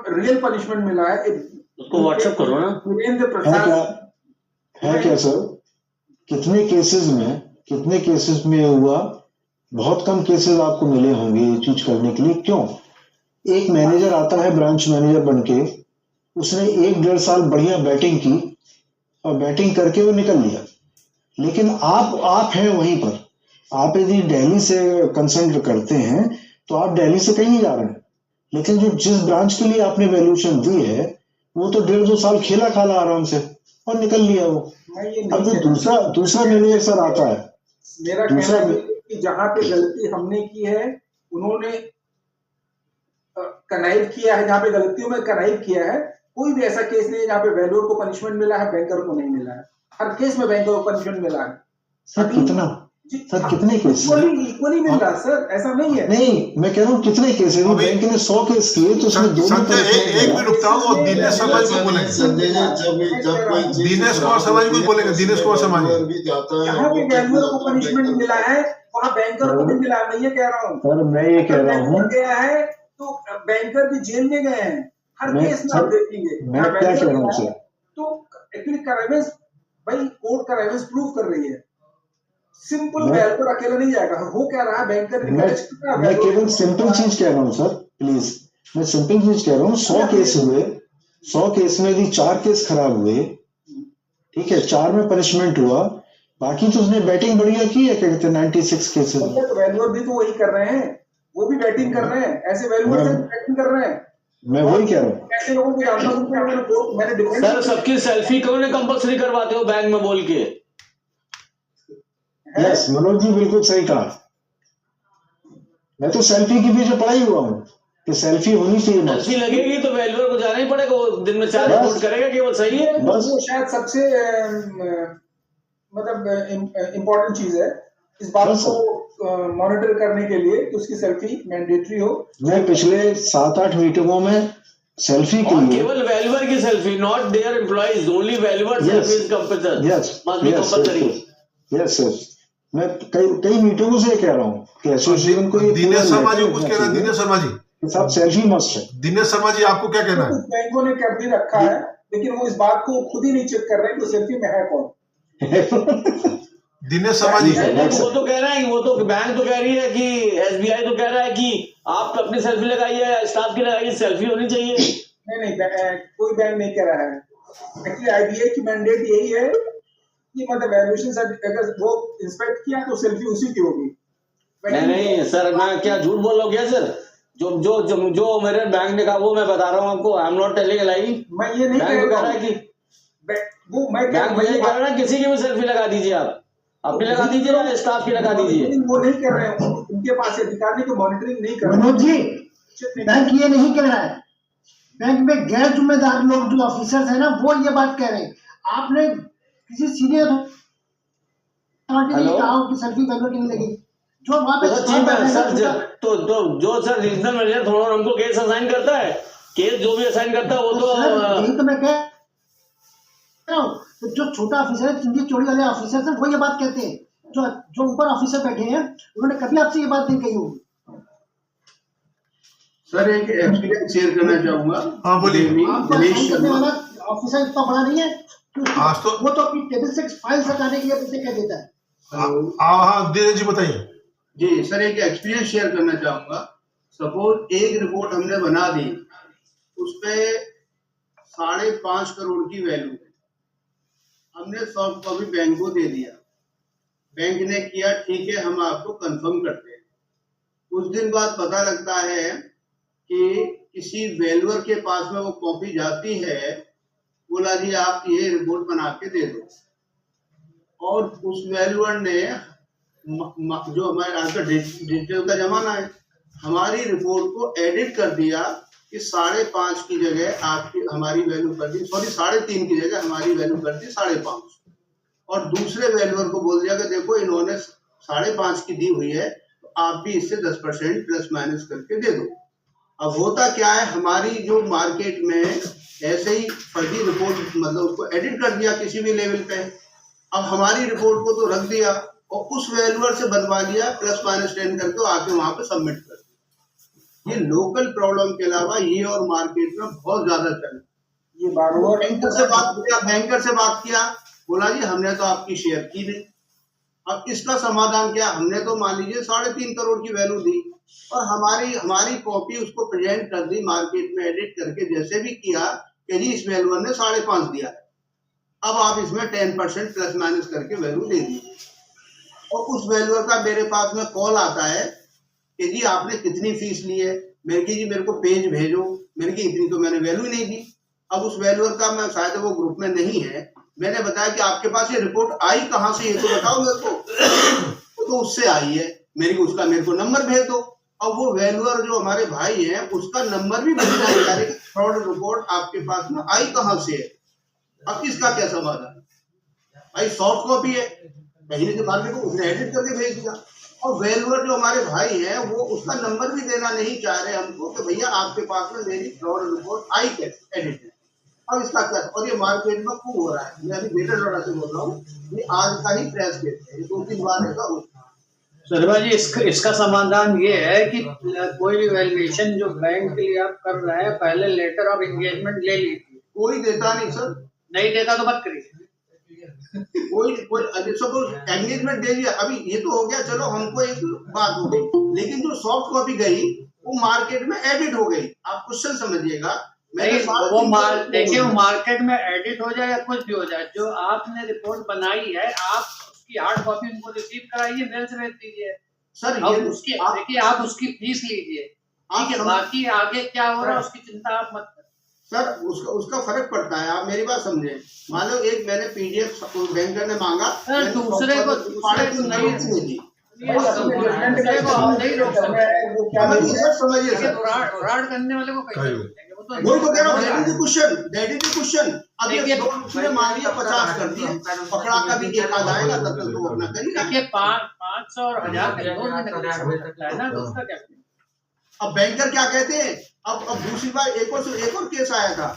रियल पनिशमेंट मिला है। उसको व्हाट्सएप करो ना। वीरेंद्र प्रसाद है क्या सर? कितने केसेस में हुआ? बहुत कम केसेस आपको मिले होंगे ये चीज करने के लिए। क्यों? एक मैनेजर आता है ब्रांच मैनेजर बनके, उसने 1-1.5 साल बढ़िया बैटिंग की और बैटिंग करके वो निकल लिया। लेकिन आप हैं वहीं पर। आप यदि दिल्ली से कंसल्ट करते हैं तो आप दिल्ली से कहीं नहीं जा रहे हैं, लेकिन जो जिस ब्रांच के लिए आपने वैल्यूएशन दी है वो तो 1.5-2 साल खेला खाला आराम से और निकल लिया वो। अब जो दूसरा मैनेजर सर आता है, मेरा कहना है कि जहां पे गलती हमने की है उन्होंने कनाइव किया है, जहां पे गलतियों में कनाइव किया है। कोई भी ऐसा केस नहीं है जहाँ पे वैल्यूअर को पनिशमेंट मिला है, बैंकर को नहीं मिला है। हर केस में बैंकर को पनिशमेंट मिला है। सर कितने केस? इक्वली मिल रहा सर, ऐसा नहीं है। नहीं, मैं कह रहा हूँ कितने केस है? बैंक ने 100 केस किए तो उसमें 2 एक मिनट रुकता हूँ और दिनेश समाज को बोलेंगे। दिनेश कुमार समाज को बोलेंगे। दिनेश कुमार समाज जहाँ पे वैल्यूअर को पनिशमेंट मिला है वहाँ बैंकर को भी मिला है। मैं ये कह रहा हूँ सर, मैं ये कह रहा हूँ गया है तो बैंकर भी जेल में गए हैं। हर केस में आप देखेंगे। मैं क्या कह रहा हूँ सर, तो एक्चुअली कराइवेंस भाई कोर्ट कराइवेंस प्रूव कर रही है। सिंपल वैल्यूअर अकेला नहीं जाएगा। हो क्या रहा है बैंकर मैं केवल सिंपल चीज कह रहा हूँ सर, प्लीज। मैं सिंपल चीज कह रहा हूँ। 100 केस हुए, 100 केस में यदि 4 केस खराब हुए, ठीक है, 4 में पनिशमेंट हुआ, बाकी तो उसने बैटिंग बढ़िया की है। क्या कहते हैं 96 केसेस में तो वैल्यूअर भी तो वही कर रहे हैं, वो भी बैटिंग कर रहे हैं। ऐसे वैल्यूअर से बैटिंग कर रहे हैं। मैं वही कह रहा हूँ। ऐसे लोगों को जानता हूँ। मैंने सर सबकी सेल्फी क्यों नहीं कंपल्सरी करवाते हो बैंक में बोल के? यस, मनोज जी बिल्कुल सही कहा। मैं तो सेल्फी की पीछे पड़ा ही हुआ हूँ कि सेल्फी होनी चाहिए। सेल्फी लगेगी तो वैल्यूअर को जाना ही पड़ेगा। वो दिन में 4 रिपोर्ट करेगा कि वो सही है। बस वो शायद सबसे मतलब इम्पोर्टेंट चीज है इस बात को मॉनिटर करने के लिए कि उसकी सेल्फी मैंडेटरी हो। मैं पिछले 7-8 मीटिंगों में सेल्फी के लिए केवल वैल्यूअर की selfie, not their employees, only valuer selfie is compulsory. Must be compulsory. Yes sir, मैं कई मीटिंगों से कह रहा हूँ कि एसोसिएशन को दिनेश शर्मा जी कुछ कह रहा है। दिनेश शर्मा जी सब सेल्फी मस्ट है। दिनेश शर्मा जी आपको क्या कहना है? बैंकों ने कर भी रखा है लेकिन वो इस बात को खुद ही नहीं चेक कर रहे हैं कि सेल्फी में है कौन। दिनेश शर्मा जी वो तो कह रहा है, वो तो बैंक तो कह रही है कि एसबीआई तो कह रहा है कि आप अपनी सेल्फी लगाइए, स्टाफ की लगाइए, सेल्फी होनी चाहिए। नहीं, कोई बैंक नहीं कह रहा है। एक्चुअली आईबीआई की मैंडेट यही है कि मतलब वैल्यूएशन अगर वो इंस्पेक्ट किया तो सेल्फी उसी की होगी। नहीं सर, मैं क्या झूठ बोल रहा हूँ क्या सर? जो मेरे बैंक ने कहा वो मैं बता रहा हूँ आपको। I am not telling a lie. मैं ये नहीं कह रहा है कि वो मैं कह रहा है किसी की भी सेल्फी लगा दीजिए, आप अपनी लगा दीजिए या स्टाफ की लगा दीजिए। वो नहीं कर रहे हैं, उनके पास अधिकार नहीं, तो मॉनिटरिंग नहीं कर रहे। मनोज जी, बैंक ये नहीं कह रहा है। बैंक में गैर जिम्मेदार लोग जो ऑफिसर्स है ना वो ये बात कह रहे हैं। आपने किसी सीनियर अथॉरिटी कहा हो कि सेल्फी वैल्यूअर नहीं लगेगी। जो वहां पे सर तो जो सर रीजनल मैनेजर थोड़ा हमको केस असाइन करता है, केस जो भी असाइन करता है वो तो मैं कह रहा हूँ तो जो छोटा ऑफिसर है, चिंगी चोरी वाले ऑफिसर है, वो ये बात कहते हैं। जो ऊपर ऑफिसर बैठे हैं उन्होंने कभी आपसे ये बात नहीं कही होगी। सर एक एक्सपीरियंस शेयर करना चाहूंगा। हाँ बोलिए। ऑफिसर इतना बड़ा नहीं है वो तो अपनी टेबल से फाइल हटाने के लिए मुझे कह देता है। हाँ धीरज जी बताइए। जी सर, एक एक्सपीरियंस शेयर करना चाहूंगा। सपोज एक रिपोर्ट हमने बना दी, उसपे 5.5 करोड़ की वैल्यू है। हमने सॉफ्ट कॉपी बैंक को दे दिया। बैंक ने किया ठीक है, हम आपको कंफर्म करते हैं। कुछ दिन बाद पता लगता है कि किसी वैल्यूअर के पास में वो कॉपी जाती है, बोला जी आप ये रिपोर्ट बना के दे दो। और उस वैल्यूअर ने जो हमारे आज का डिजिटल का जमाना है, हमारी रिपोर्ट को एडिट कर दिया कि 5.5 की जगह आपकी हमारी वैल्यू कर दी, 3.5 की जगह हमारी वैल्यू कर दी 5.5। और दूसरे वैल्यूअर को बोल दिया कि देखो इन्होंने 5.5 की दी हुई है तो आप भी इससे 10% प्लस माइनस करके दे दो। अब होता क्या है, हमारी जो मार्केट में ऐसे ही फर्जी रिपोर्ट, मतलब उसको एडिट कर दिया किसी भी लेवल पे। अब हमारी रिपोर्ट को तो रख दिया और उस वैल्यूअर से बनवा लिया प्लस माइनस 10 करके आके वहां पे सबमिट कर दिया। ये लोकल प्रॉब्लम के अलावा ये और मार्केट में बहुत ज्यादा चल। ये बार-बार बैंकर से बात किया, बोला जी हमने तो आपकी शेयर की नहीं। अब इसका समाधान क्या, हमने तो मान लीजिए 3.5 करोड़ की वैल्यू दी और हमारी कॉपी उसको प्रेजेंट कर दी मार्केट में एडिट करके, जैसे भी किया कि जी इस वैल्यूअर ने 5.5 दिया है, अब आप इसमें 10% प्लस माइनस करके वैल्यू दे दीजिए। और उस वैल्यूअर का मेरे पास में कॉल आता है कि जी आपने कितनी फीस ली है, मेरे को पेज भेजो, मेरे की इतनी तो मैंने वैल्यू नहीं दी। अब उस वैल्यूअर का मैं शायद वो ग्रुप में नहीं है, मैंने बताया कि आपके पास ये रिपोर्ट आई कहाँ से, ये तो बताओ मेरे को। तो उससे आई है, मेरे को नंबर भेज दो। अब वो वैल्यूअर जो हमारे भाई हैं उसका नंबर भी भेजना है, फ्रॉड रिपोर्ट आपके पास में आई कहाँ से है। अब इसका क्या समाधान, भाई सॉफ्ट कॉपी है, महीने के बाद में उसने एडिट करके भेज दिया। और वैल्यूअर जो हमारे भाई हैं वो उसका नंबर भी देना नहीं चाह रहे हमको कि भैया आपके पास में मेरी फ्रॉड रिपोर्ट आई कैसे एडिट है। अब इसका क्या, और ये मार्केट में खूब हो रहा है। मैं अभी बेटर लड़ा से बोल रहा हूँ, ये आज का ही प्रेस केस है, 2-3 बार ऐसा हो। शर्मा जी, इसका समाधान ये है कि कोई भी वैल्यूएशन जो बैंक के लिए आप कर रहे हैं, पहले लेटर ऑफ एंगेजमेंट ले लीजिए। कोई देता नहीं सर, नहीं देता तो मत करिए। कोई सपोज एंगेजमेंट दे दिया, अभी ये तो हो गया, चलो हमको एक बात हो गई, लेकिन जो सॉफ्ट कॉपी गई वो मार्केट में एडिट हो गई। आप क्वेश्चन समझिएगा, देखिए वो मार्केट में एडिट हो जाए या कुछ भी हो जाए, जो आपने रिपोर्ट बनाई है आप उसकी हार्ड कॉपी उनको रिसीव कराइए, मेल से भेज दीजिए सर। ये उसकी देखिए आप उसकी फीस लीजिए, ठीक है, बाकी आगे क्या हो रहा है उसकी चिंता आप मत करें। सर उसका फर्क पड़ता है, आप मेरी बात समझे। मान लो एक मैंने पीडीएफ बैंकर ने मांगा, दूसरे को नहीं दी, करने वाले को वही तो कह रहा हूँ, दैट इज द क्वेश्चन। अब ये उसने मान लिया 50 कर दिए, पकड़ा कभी एक आध आएगा तब तक तो अपना करिए। देखिए 500 और 1000 है ना, तो उसका क्या। अब बैंकर क्या कहते हैं, अब दूसरी बार एक और केस आया था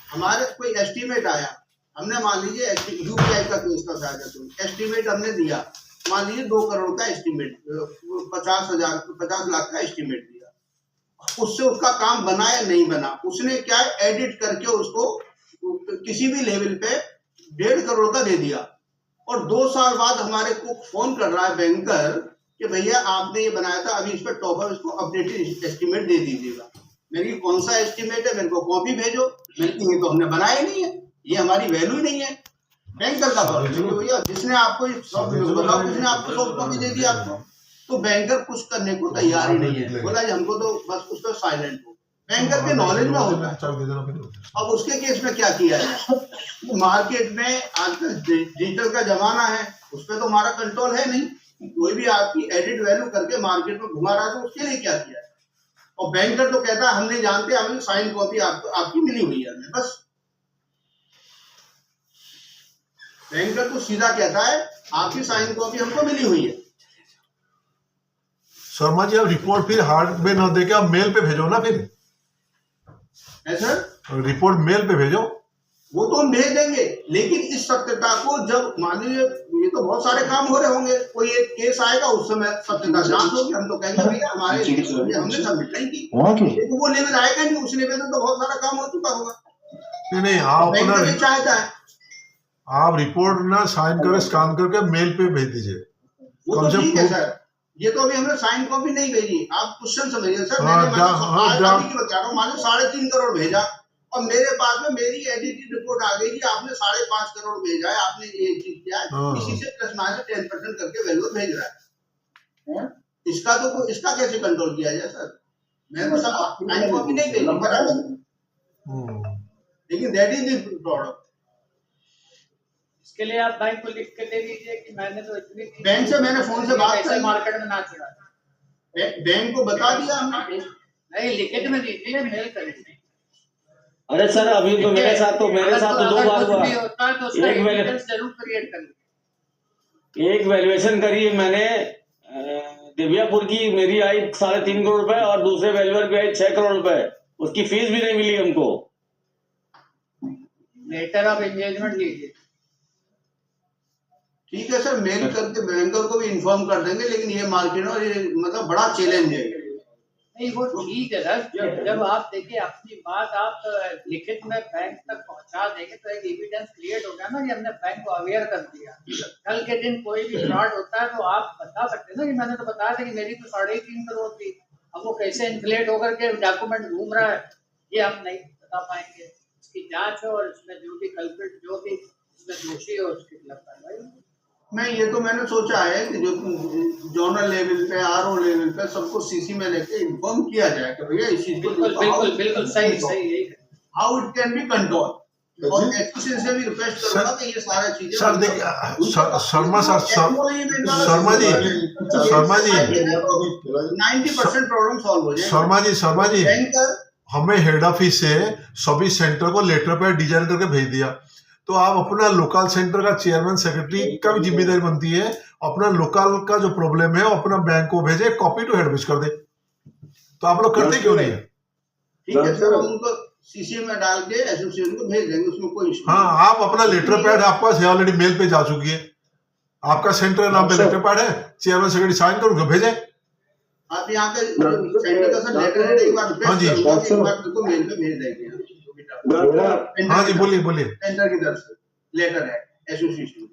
हमारे, कोई एस्टीमेट आया, हमने मान लीजिए यूपीआई का केस का शायद एस्टीमेट हमने दिया, मान लीजिए 2 करोड़ का एस्टीमेट, 50 लाख का एस्टीमेट दिया। उससे उसका काम बना या नहीं बना, उसने क्या एडिट करके उसको किसी भी लेवल पे 1.5 करोड़ का दे दिया। और 2 साल बाद हमारे को फोन कर रहा है बैंकर कि भैया आपने ये बनाया था, अभी इस पर टॉप अप इसको अपडेटेड एस्टीमेट दे दीजिएगा। मेरी कौन सा एस्टीमेट है, मेरे को कॉपी भेजो। ये तो हमने बनाया नहीं है, ये हमारी वैल्यू नहीं है। बैंकर का भैया जिसने आपको बताओ, किसने आपको सॉफ्ट कॉपी दे दी आपको, तो बैंकर कुछ करने को तैयार ही नहीं है। बोला हमको तो बस उस पर साइलेंट हो, बैंकर के नॉलेज में होता है। अब उसके केस में क्या किया है, मार्केट में आजकल डिजिटल का जमाना है, उस पर तो हमारा कंट्रोल है नहीं। कोई भी आपकी एडिट वैल्यू करके मार्केट में घुमा रहा है, तो उसके लिए क्या किया है। और बैंकर तो कहता है हम नहीं जानते, हमें साइन कॉपी आपकी मिली हुई है बस। बैंकर तो सीधा कहता है आपकी साइन कॉपी हमको मिली हुई है। शर्मा जी, आप रिपोर्ट फिर हार्ड में न देके आप मेल पे भेजो ना, फिर सर रिपोर्ट मेल पे भेजो। वो तो हम भेज देंगे, लेकिन इस सत्यता को जब मान लीजिए, ये तो बहुत सारे काम हो रहे होंगे, कोई एक केस आएगा उस समय सत्यता जांच होगी, हम तो कहेंगे भैया हमारे हमने सबमिट नहीं की, लेकिन वो लेवल आएगा नहीं, उस लेवल में तो बहुत सारा काम हो चुका होगा। नहीं आप अपना चाहता है आप रिपोर्ट ना साइन करके स्कैन करके मेल पे भेज दीजिए। वो तो ठीक है सर, ये तो अभी हमने साइन कॉपी नहीं भेजी। आप क्वेश्चन समझिए सर, मैंने बता रहा हूँ, मान लो 3.5 करोड़ भेजा और मेरे पास में मेरी एडिटेड रिपोर्ट आ गई कि आपने 5.5 करोड़ भेजा है, आपने ये चीज किया है, इसी से प्लस माइनस 10% करके वैल्यू भेज रहा है। इसका कैसे कंट्रोल किया जाए सर। मैंने साइन कॉपी नहीं भेजी, लेकिन दैट इज द प्रॉब्लम। इसके लिए आप बैंक को लिख के दे दीजिए कि मैंने तो इतनी, बैंक से मैंने फोन से बात की, मार्केट में ना चढ़ा, बैंक को बता दिया हमने। नहीं लिखित में दीजिए, मेल करेंगे। अरे सर अभी तो मेरे साथ तो 2 बार हुआ। एक वैल्यूएशन जरूर क्रिएट कर, एक वैल्यूएशन करी मैंने दिव्यापुर की मेरी आई 3.5 करोड़ रुपए और दूसरे वैल्यूअर की आई 6 करोड़ रुपए, उसकी फीस भी नहीं मिली हमको। लेटर ऑफ एंगेजमेंट लीजिए। ठीक है सर, मेल करके बैंकर को भी इन्फॉर्म कर देंगे, लेकिन ये मार्केट में ये मतलब बड़ा चैलेंज है। नहीं वो ठीक है सर, जब आप देखिए अपनी बात आप लिखित में बैंक तक पहुंचा देंगे तो एक एविडेंस क्रिएट होगा ना कि हमने बैंक को अवेयर कर दिया। कल के दिन कोई भी फ्रॉड होता है तो आप बता सकते हैं ना कि मैंने तो बताया था कि मेरी तो 3.5 करोड़ थी, अब वो कैसे इन्फ्लेट होकर के डॉक्यूमेंट घूम रहा है ये हम नहीं बता पाएंगे। इसकी जांच हो और इसमें जो भी कल्प्रिट जो भी इसमें दोषी हो उसके खिलाफ कार्रवाई। नहीं, ये तो मैंने सोचा है कि जो जोनल लेवल पे आरओ लेवल पे सबको सीसी में लेके इन्फॉर्म किया जाए कि भैया इस चीज को बिल्कुल सही how it can be control. और एसोसिएशन से भी रिक्वेस्ट करूंगा कि ये सारा चीजें सर देखिए शर्मा जी 90% प्रॉब्लम सॉल्व हो जाए। शर्मा जी हमें हेड ऑफिस से सभी सेंटर को लेटर पे डिजाइन करके भेज दिया, तो आप अपना लोकल सेंटर का चेयरमैन सेक्रेटरी का भी जिम्मेदारी बनती है, अपना लोकल का जो प्रॉब्लम है अपना बैंक को भेजे, कॉपी टू हेड ऑफिस कर दे। तो आप लोग करते क्यों नहीं है? ठीक है सर, उनको सीसी में डाल के एसोसिएशन को भेज देंगे, उसमें कोई इशू। हाँ, आप अपना लेटर पैड आपके पास है ऑलरेडी, मेल पे जा चुकी है, आपका सेंटर नाम पे लेटर पैड है, चेयरमैन सेक्रेटरी साइन कर उनको भेजे। आप यहाँ के सेंटर का सर लेटर है, एक बार को मेल पे भेज देंगे। हाँ जी बोलिए। सेंटर की तरफ से लेटर है एसोसिएशन।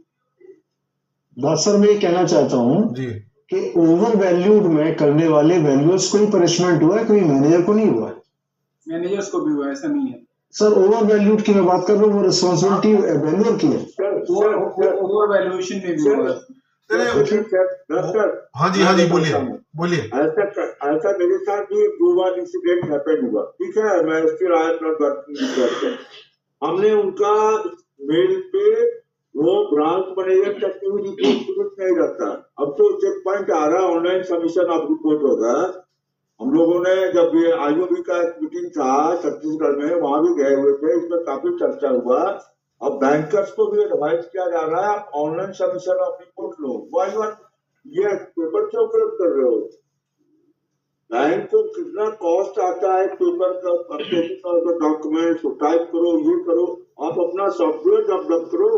बस सर मैं ये कहना चाहता हूँ कि ओवर वैल्यूड में करने वाले वैल्यूअर्स को ही पनिशमेंट हुआ है, कोई मैनेजर को नहीं हुआ है। मैनेजर्स को भी हुआ, ऐसा नहीं है सर। ओवर वैल्यूड की मैं बात कर रहा हूँ, वो रिस्पॉन्सिबिलिटी वैल्यूअर की है। ओवर वैल्यूएशन में भी हुआ है। हाँ जी बोलिए। ऐसा मेरे साथ भी 2 बार इंसिडेंट हैपन हुआ। ठीक है, मैं still I am not working. हमने उनका मेल पे वो ब्रांच मैनेजर तक की रिपोर्ट नहीं रहता। अब तो चेक पॉइंट आ रहा, ऑनलाइन सबमिशन ऑफ रिपोर्ट होगा। हम लोगों ने जब ये आईओबी का मीटिंग था छत्तीसगढ़ में, वहां भी गए हुए थे, इसमें काफी चर्चा हुआ। अब बैंकर्स को भी एडवाइस किया जा रहा है आप ऑनलाइन सबमिशन ऑफ रिपोर्ट लो। वाई ये पेपर क्यों उपयोग कर रहे हो? बैंक को कितना कॉस्ट आता है पेपर का डॉक्यूमेंट टाइप करो, ये करो, आप अपना सॉफ्टवेयर डेवलप करो।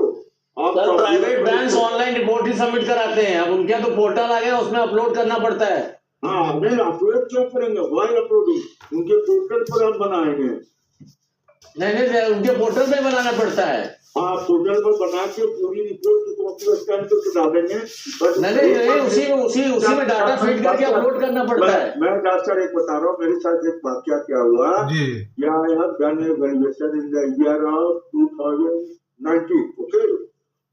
आप प्राइवेट बैंक ऑनलाइन रिपोर्ट ही सबमिट कराते हैं, अब उनके तो पोर्टल आ गया, उसमें अपलोड करना पड़ता है। हाँ, नहीं अपलोड क्यों करेंगे? Y uploading? उनके पोर्टल पर हम बनाएंगे। नहीं उनके पोर्टल पे बनाना पड़ता है। हाँ, पोर्टल पर बना के पूरी रिपोर्ट की कॉपी स्कैन करके डालेंगे। नहीं उसी में डाटा फीड करके अपलोड करना पड़ता है। मैं डॉक्टर एक बता रहा हूँ, मेरे साथ एक वाक्या क्या हुआ। I have done A valuation in the year of 2019, okay.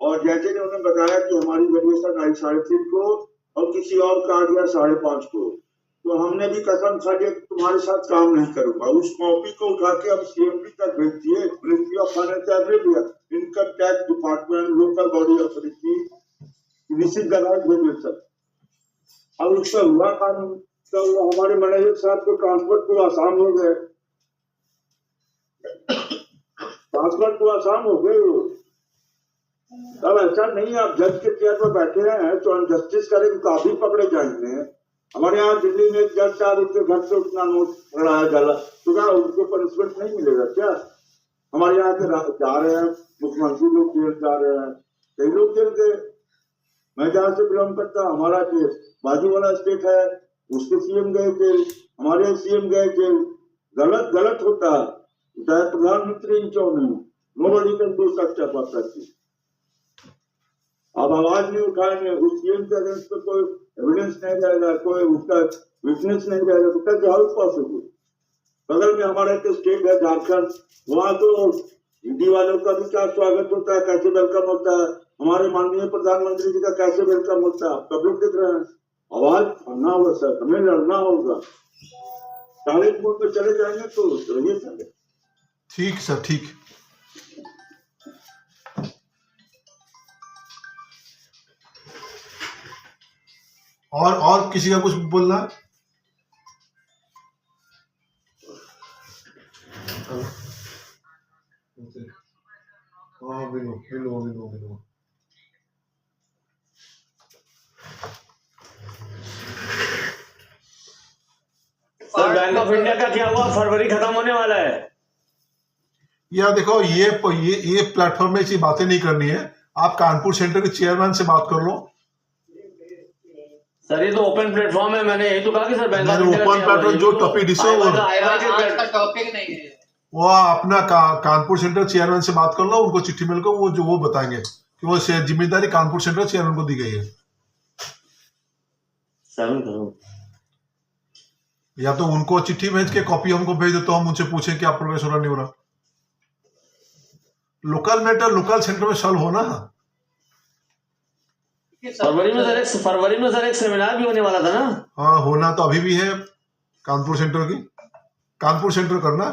और जैसे ने उन्होंने बताया कि हमारी वैल्यूएशन आई 3.5 को और किसी और का आ गया 5.5 को, तो हमने भी कसम खा लिया कि तुम्हारे साथ काम नहीं करूंगा। उस कॉपी को उठा के अब सीएमडी तक भेज दिए, ministry of finance everywhere, income tax department, local body authority, receive the right valuation. अब उसका हुआ काम, तो हमारे मैनेजर साहब को ट्रांसपोर्ट को आसान हो गए, ट्रांसपोर्ट को आसान हो गए वो। अब ऐसा नहीं, आप जज के चेयर पर बैठे हैं तो अनजस्टिस करेंगे तो आप भी पकड़े जाएंगे। हमारे यहाँ दिल्ली में एक जज साहब उनके घर से उतना नोट पकड़ाया गला, तो क्या उनको पनिशमेंट नहीं मिलेगा क्या? हमारे यहाँ के जा रहे हैं मुख्यमंत्री लोग जेल जा रहे हैं, कई लोग जेल गए। मैं जहाँ से बिलोंग करता हूँ, हमारा केस बाजू वाला स्टेट है, उसके सीएम गए जेल, हमारे सीएम गए जेल। गलत होता है, चाहे प्रधानमंत्री क्यों नहीं, nobody can do such a perfect. अब आवाज नहीं उठाएंगे, उस सीएम के अगेंस्ट पे कोई एविडेंस नहीं रहेगा, कोई उसका विटनेस नहीं रहेगा, तो कैसे हाउ पॉसिबल? बगल में हमारा एक स्टेट है झारखंड, वहाँ तो हिंदी वालों का भी क्या स्वागत होता है, कैसे वेलकम होता है, हमारे माननीय प्रधानमंत्री जी का कैसे वेलकम होता है, सब लोग दिख रहे हैं। आवाज उठाना होगा सर, हमें लड़ना होगा। सारे मोड पे चले जाएंगे तो रहिए सर। ठीक सर, ठीक। और किसी का कुछ बोलना? हाँ below. Sir bank of India का क्या हुआ? फरवरी खत्म होने वाला है। या देखो ये प्लेटफॉर्म में ऐसी बातें नहीं करनी है। आप कानपुर सेंटर के चेयरमैन से बात कर लो। सर ये तो ओपन प्लेटफॉर्म है, मैंने यही तो कहा कि sir bank of India open platform जो टॉपिक डिस्कस का टॉपिक नहीं है वो अपना कानपुर सेंटर चेयरमैन से बात कर लो, उनको चिट्ठी मिलकर वो बताएंगे कि वो जिम्मेदारी कानपुर सेंटर चेयरमैन को दी गई है। या तो उनको चिट्ठी भेज के कॉपी हमको भेज दे तो हम उनसे पूछें क्या प्रोग्रेस हो रहा नहीं हो रहा। लोकल मैटर लोकल सेंटर में सॉल्व होना। फरवरी में सर एक सेमिनार भी होने वाला था ना। हाँ होना तो अभी भी है कानपुर सेंटर करना।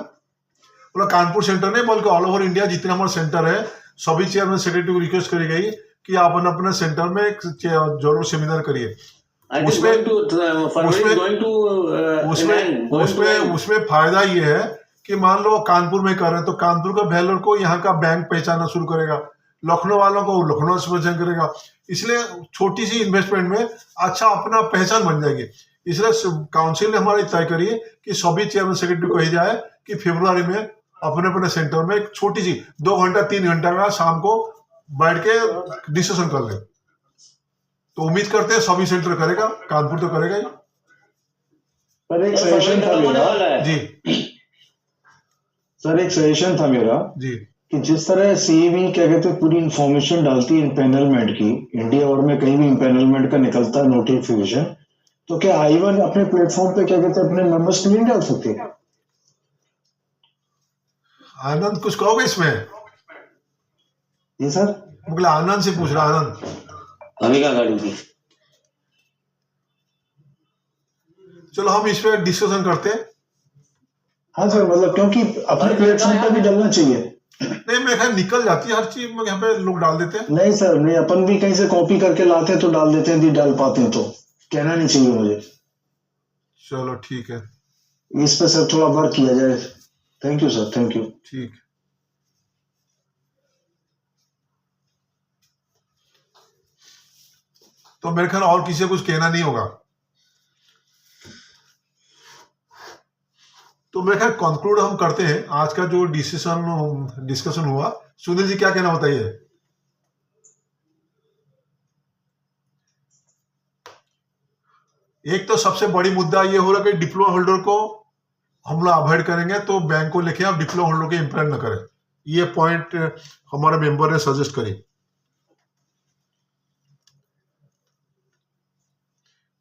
बोला कानपुर सेंटर नहीं बल्कि ऑल ओवर इंडिया जितने हमारे सेंटर है सभी चेयरमैन सेक्रेटरी को रिक्वेस्ट करी गई कि आप अपने सेंटर में जरूर सेमिनार करिए। उसमें फायदा ये है कि मान लो कानपुर में कर रहे हैं तो कानपुर का वैल्यूर को यहाँ का बैंक पहचानना शुरू करेगा, लखनऊ वालों को लखनऊ से पहचान करेगा। इसलिए छोटी सी इन्वेस्टमेंट में अच्छा अपना पहचान बन जाएगी। इसलिए काउंसिल ने हमारी तय करी कि सभी चेयरमैन सेक्रेटरी को ही जाए कि फरवरी में अपने अपने सेंटर में एक छोटी सी 2 घंटा 3 घंटा का शाम को बैठ के डिस्कशन कर ले। तो उम्मीद करते हैं सभी सेंटर करेगा, कानपुर तो करेगा ही। पर एक सजेशन था मेरा जी सर, एक सजेशन था मेरा जी कि जिस तरह सीईबी क्या कहते हैं पूरी इंफॉर्मेशन डालती है इम्पैनलमेंट की, इंडिया और में कहीं भी इम्पैनलमेंट का निकलता है नोटिफिकेशन, तो क्या I1 अपने प्लेटफॉर्म पे क्या कहते हैं अपने मेंबर्स को नहीं डाल सकते? आनंद कुछ कहोगे इसमें? जी सर, मतलब आनंद से पूछ रहा। आनंद अभी क्या गाड़ी थी? चलो हम इस पे डिस्कशन करते हैं। हाँ सर, मतलब क्योंकि अपने प्लेटफॉर्म पे भी डालना चाहिए। नहीं मेरे ख्याल निकल जाती है हर चीज में, यहाँ पे लोग डाल देते हैं। नहीं सर, नहीं अपन भी कहीं से कॉपी करके लाते हैं तो डाल देते हैं, नहीं डाल पाते हैं तो कहना नहीं चाहिए मुझे। चलो ठीक है, इस पे सर थोड़ा वर्क किया जाए। Thank you sir, thank you. ठीक। तो मेरे ख्याल और किसी को कुछ कहना नहीं होगा। तो मेरे ख्याल कंक्लूड हम करते हैं आज का जो डिस्कशन हुआ। सुनील जी क्या कहना बताइए? एक तो सबसे बड़ी मुद्दा ये हो रहा कि डिप्लोमा होल्डर को हम लोग अवॉइड करेंगे तो बैंक को लेके आप डिप्लोमा होल्डर को इम्प्लेंट न करें। ये पॉइंट हमारे मेंबर ने सजेस्ट करी।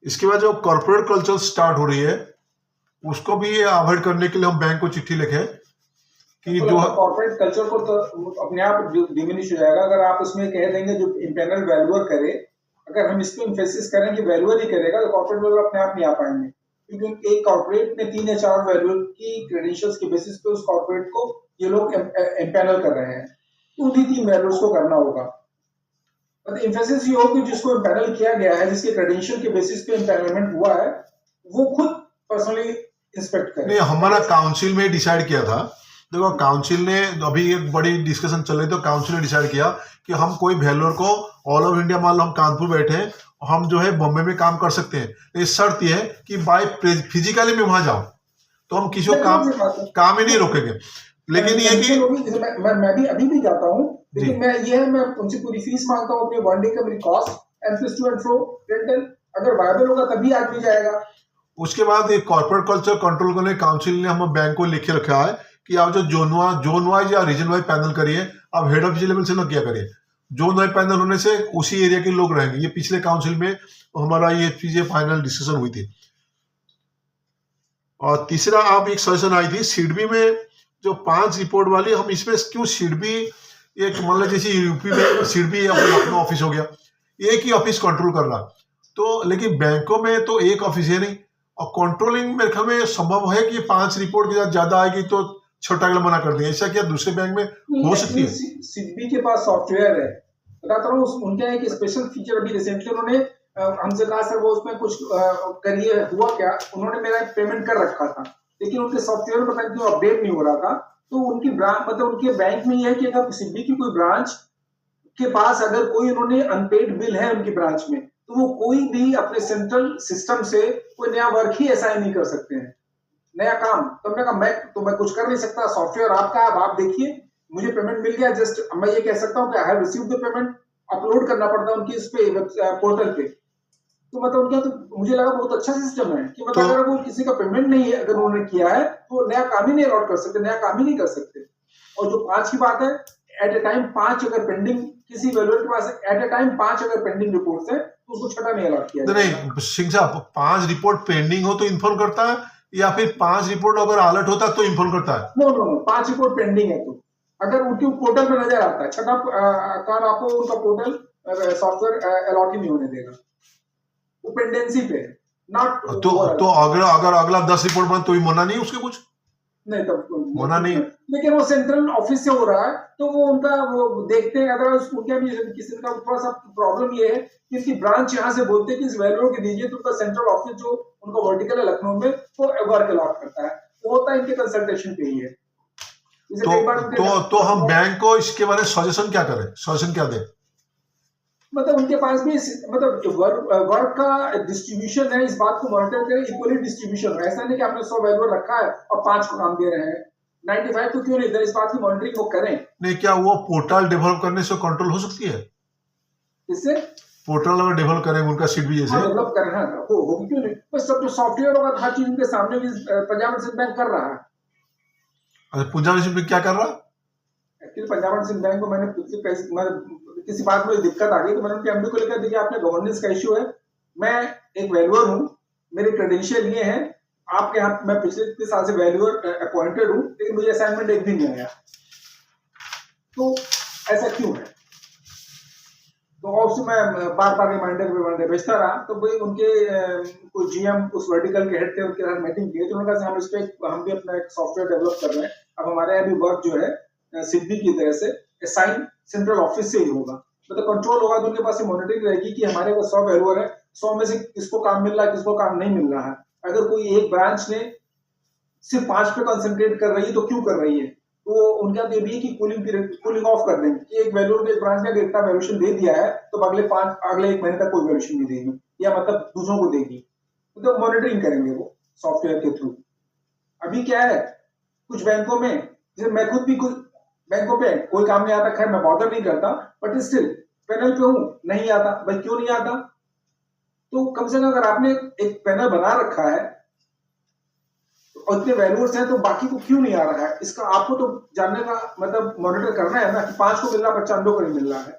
इसके बाद जो कॉर्पोरेट कल्चर स्टार्ट हो रही है उसको भी अवॉइड करने के लिए हम बैंक को चिट्ठी लिखे कि तो जो कॉर्पोरेट कल्चर को तो अपने आप डिमिनिश हो जाएगा अगर आप उसमें कह देंगे जो इंटरनल वैल्यूअर करे। अगर हम इस पे इम्फेसिस करें कि वैल्यूअर ही करेगा तो कॉर्पोरेट वैल्यूअर अपने आप नहीं आ पाएंगे, क्योंकि एक कॉर्पोरेट में 3 या 4 वैल्यूअर की क्रेडेंशियल्स के बेसिस पे उस कॉर्पोरेट को ये लोग एम्पैनल कर रहे हैं, तो उन्हीं 3 वैल्यूअर्स को करना होगा। मतलब इम्फेसिस ये हो कि जिसको एम्पैनल किया गया है, जिसके क्रेडेंशियल के बेसिस पे एम्पैनलमेंट हुआ है, वो खुद पर्सनली इंस्पेक्ट करे। नहीं, हमारा काउंसिल में डिसाइड किया था। देखो काउंसिल ने अभी एक बड़ी डिस्कशन चल रही, तो काउंसिल ने डिसाइड किया कि हम कोई वैल्यूअर को ऑल ओवर इंडिया, मान लो हम कानपुर बैठे हैं, हम जो है बॉम्बे में काम कर सकते हैं। ये शर्त ये है कि बाय फिजिकली में वहां जाओ, तो हम किसी को काम ही नहीं रोकेंगे। लेकिन ये कि मैं भी अभी भी जाता हूँ, लेकिन मैं उनसे पूरी फीस मांगता हूँ अपने 1 डे का मेरी cost and plus two and fro rental. अगर वायबल होगा तभी आदमी जाएगा। उसके बाद एक कॉर्पोरेट कल्चर कंट्रोल करने काउंसिल ने हम बैंक को लिखे रखा है कि आप जो जोन वाइज या रीजन वाइज पैनल करिए, आप हेड ऑफिस लेवल से ना क्या करिए। जोन वाइज पैनल होने से उसी एरिया के लोग रहेंगे। ये पिछले काउंसिल में हमारा ये चीजें फाइनल डिस्कशन हुई थी। और तीसरा आप एक सजेशन आई थी सिडबी में जो 5 रिपोर्ट वाली, हम इसमें क्यों सिडबी, एक मान लो जैसे यूपी में सिडबी अपना ऑफिस हो गया, एक ही ऑफिस कंट्रोल कर रहा, तो लेकिन बैंकों में तो एक ऑफिस है नहीं, और कंट्रोलिंग मेरे ख्याल में संभव है कि 5 रिपोर्ट के साथ ज्यादा आएगी तो छोटा अगला मना कर देंगे। ऐसा क्या दूसरे बैंक में हो सकती है? सिडबी के पास सॉफ्टवेयर है, बताता हूँ। उनका एक स्पेशल फीचर अभी रिसेंटली उन्होंने हमसे कहा सर वो उसमें कुछ करिए, हुआ क्या, उन्होंने मेरा पेमेंट कर रखा था लेकिन उनके सॉफ्टवेयर में पता नहीं अपडेट नहीं हो रहा था। तो उनकी ब्रांच मतलब उनके बैंक में यह है कि अगर सिडबी की कोई ब्रांच के पास अगर कोई उन्होंने अनपेड बिल है उनकी ब्रांच में, तो वो कोई भी अपने सेंट्रल सिस्टम से कोई नया वर्क ही असाइन नहीं कर सकते हैं। नया काम, तो हमने कहा मैं कुछ कर नहीं सकता, सॉफ्टवेयर आपका है, अब आप देखिए, मुझे पेमेंट मिल गया, जस्ट मैं ये कह सकता हूँ कि I have received the payment, upload करना पड़ता है उनकी इस पे पोर्टल पे। तो मतलब उनका तो मुझे लगा बहुत अच्छा सिस्टम है कि मतलब अगर वो किसी का पेमेंट नहीं है, अगर उन्होंने किया है तो नया काम ही नहीं अलॉट कर सकते, नया काम ही नहीं कर सकते। और जो 5 की बात है, एट ए टाइम 5 अगर पेंडिंग किसी वैल्यूअर के पास एट ए टाइम 5 अगर पेंडिंग रिपोर्ट्स है तो उसको छठा नहीं अलॉट किया जाएगा। नहीं सिंह साहब, 5 रिपोर्ट पेंडिंग हो तो इन्फॉर्म करता है, या फिर 5 रिपोर्ट अगर अलर्ट होता है तो इन्फॉर्म करता है? नो 5 रिपोर्ट पेंडिंग है तो अगर उनके पोर्टल में नजर आता है, छठा काम आपको उनका पोर्टल सॉफ्टवेयर अलॉट ही नहीं होने देगा, वो पेंडेंसी पे है, नॉट तो अगर अगला 10 रिपोर्ट बन तो भी मना नहीं उसके कुछ नहीं, तब मना नहीं। लेकिन वो सेंट्रल ऑफिस से हो रहा है तो वो उनका वो देखते हैं, अदरवाइज उनका भी किसी का थोड़ा सा प्रॉब्लम ये है कि इसकी ब्रांच यहाँ से बोलते हैं कि इस वैल्यू के दीजिए, तो उनका सेंट्रल ऑफिस जो उनका वर्टिकल है लखनऊ में, वो वर्क अलॉट करता है, वो होता है इनके कंसल्टेशन पे ही है। तो हम बैंक को इसके बारे में सजेशन क्या करें, सजेशन क्या दें? मतलब उनके पास भी मतलब वर्क का डिस्ट्रीब्यूशन है, इस बात को मॉनिटर करें, इक्वली डिस्ट्रीब्यूशन है, ऐसा नहीं कि आपने 100 वैल्यूअर रखा है और 5 को काम दे रहे हैं, 95 तो क्यों नहीं दे, इस बात की मॉनिटरिंग वो करें। नहीं, क्या वो पोर्टल डेवलप करने से कंट्रोल हो सकती है? इससे पोर्टल अगर डेवलप करें उनका सीट भी जैसे डेवलप करना होगी, क्यों नहीं, बस सब जो सॉफ्टवेयर होगा हर चीज उनके सामने भी पंजाब नेशनल बैंक कर रहा है। पंजाब नेशनल बैंक क्या कर रहा है? एक्चुअली पंजाब नेशनल बैंक को मैंने किसी बात में दिक्कत आ गई तो मैंने उनके एमडी को लेकर, देखिए आपने गवर्नेंस का इश्यू है, मैं एक वैल्यूअर हूँ, मेरे क्रेडेंशियल ये है, आपके यहाँ मैं पिछले 3 साल से वैल्यूअर अपॉइंटेड हूँ, लेकिन मुझे असाइनमेंट एक भी नहीं आया, तो ऐसा क्यों है? तो उससे मैं बार बार रिमाइंडर भेजता रहा, तो वही उनके कोई जीएम उस वर्टिकल के हेड थे, उनके साथ मीटिंग की, तो उन्होंने कहा हम इस पे हम भी अपना एक सॉफ्टवेयर डेवलप कर रहे हैं, अब हमारे यहाँ भी वर्क जो है सिद्धि की तरह से असाइन सेंट्रल ऑफिस से ही होगा, मतलब कंट्रोल होगा, तो उनके पास मॉनिटरिंग रहेगी कि हमारे पास 100 वैल्यूअर है, 100 में से किसको काम मिल रहा है, किसको काम नहीं मिल रहा है। अगर कोई एक ब्रांच ने सिर्फ 5 पे कंसंट्रेट कर रही है तो क्यों कर रही है, तो उनका ये भी है कि कूलिंग ऑफ कर देंगे कि एक वैल्यूअर के ब्रांच ने अगर इतना वैल्यूएशन दे दिया है तो अगले 1 महीने तक कोई वैल्यूएशन नहीं देगी, या मतलब दूसरों को देगी, तो मॉनिटरिंग करेंगे वो सॉफ्टवेयर के थ्रू। अभी क्या है, कुछ बैंकों में, जैसे मैं खुद भी कुछ बैंकों पे कोई काम नहीं आता, खैर मैं बॉदर नहीं करता, बट स्टिल पैनल पे हूं, नहीं आता, भाई क्यों नहीं आता, तो कम से कम अगर आपने एक पैनल बना रखा है और इतने वैल्यूअर्स हैं तो बाकी को क्यों नहीं आ रहा है, इसका आपको तो जानने का मतलब मॉनिटर करना है ना, कि 5 को मिल रहा है 95 को नहीं मिल रहा है।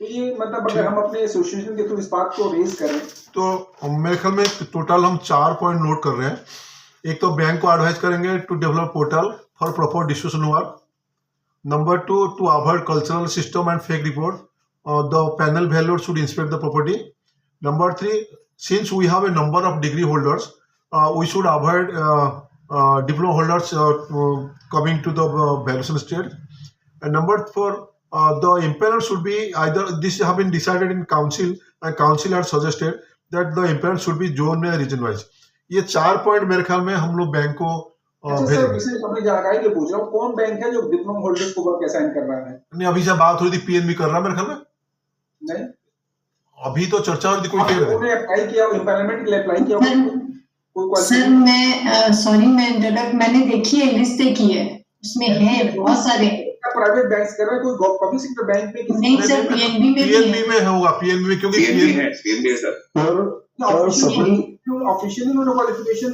तो ये मतलब अगर हम अपने एसोसिएशन के थ्रू इस बात को रेज करें तो मेरे ख्याल में टोटल हम 4 पॉइंट नोट कर रहे हैं। एक तो बैंक को एडवाइज करेंगे to develop portal for proper distribution work. Number 2, to avoid cultural system and fake report, the panel valuer should inspect the property. Number 3, since we have a number of degree holders, we should avoid diploma holders coming to the valuation stage. And number 4, the impairment should be either, this have been decided in council and council has suggested that the impairment should be zone में region wise। ये 4 point मेरे ख्याल में हम लोग bank को अपनी जानकारी के पूछ रहा हूँ, कौन बैंक है जो डिप्लोमा होल्डर्स को वर्क असाइन कर रहा है? नहीं, अभी से बात हो रही थी, पीएनबी कर रहा है मेरे ख्याल में। नहीं, अभी तो चर्चा हो रही थी, कोई कह रहे थे अप्लाई किया, एम्प्लॉयमेंट के लिए अप्लाई किया। सर मैं सॉरी मैं इंटरप्ट, मैंने देखी है, लिस्ट देखी है, उसमें है बहुत सारे प्राइवेट बैंक्स कर रहे हैं, कोई पब्लिक सेक्टर बैंक में नहीं सर, पीएनबी में होगा, पीएनबी में, क्योंकि पीएनबी है सर, और सभी ऑफिशियली उन्होंने क्वालिफिकेशन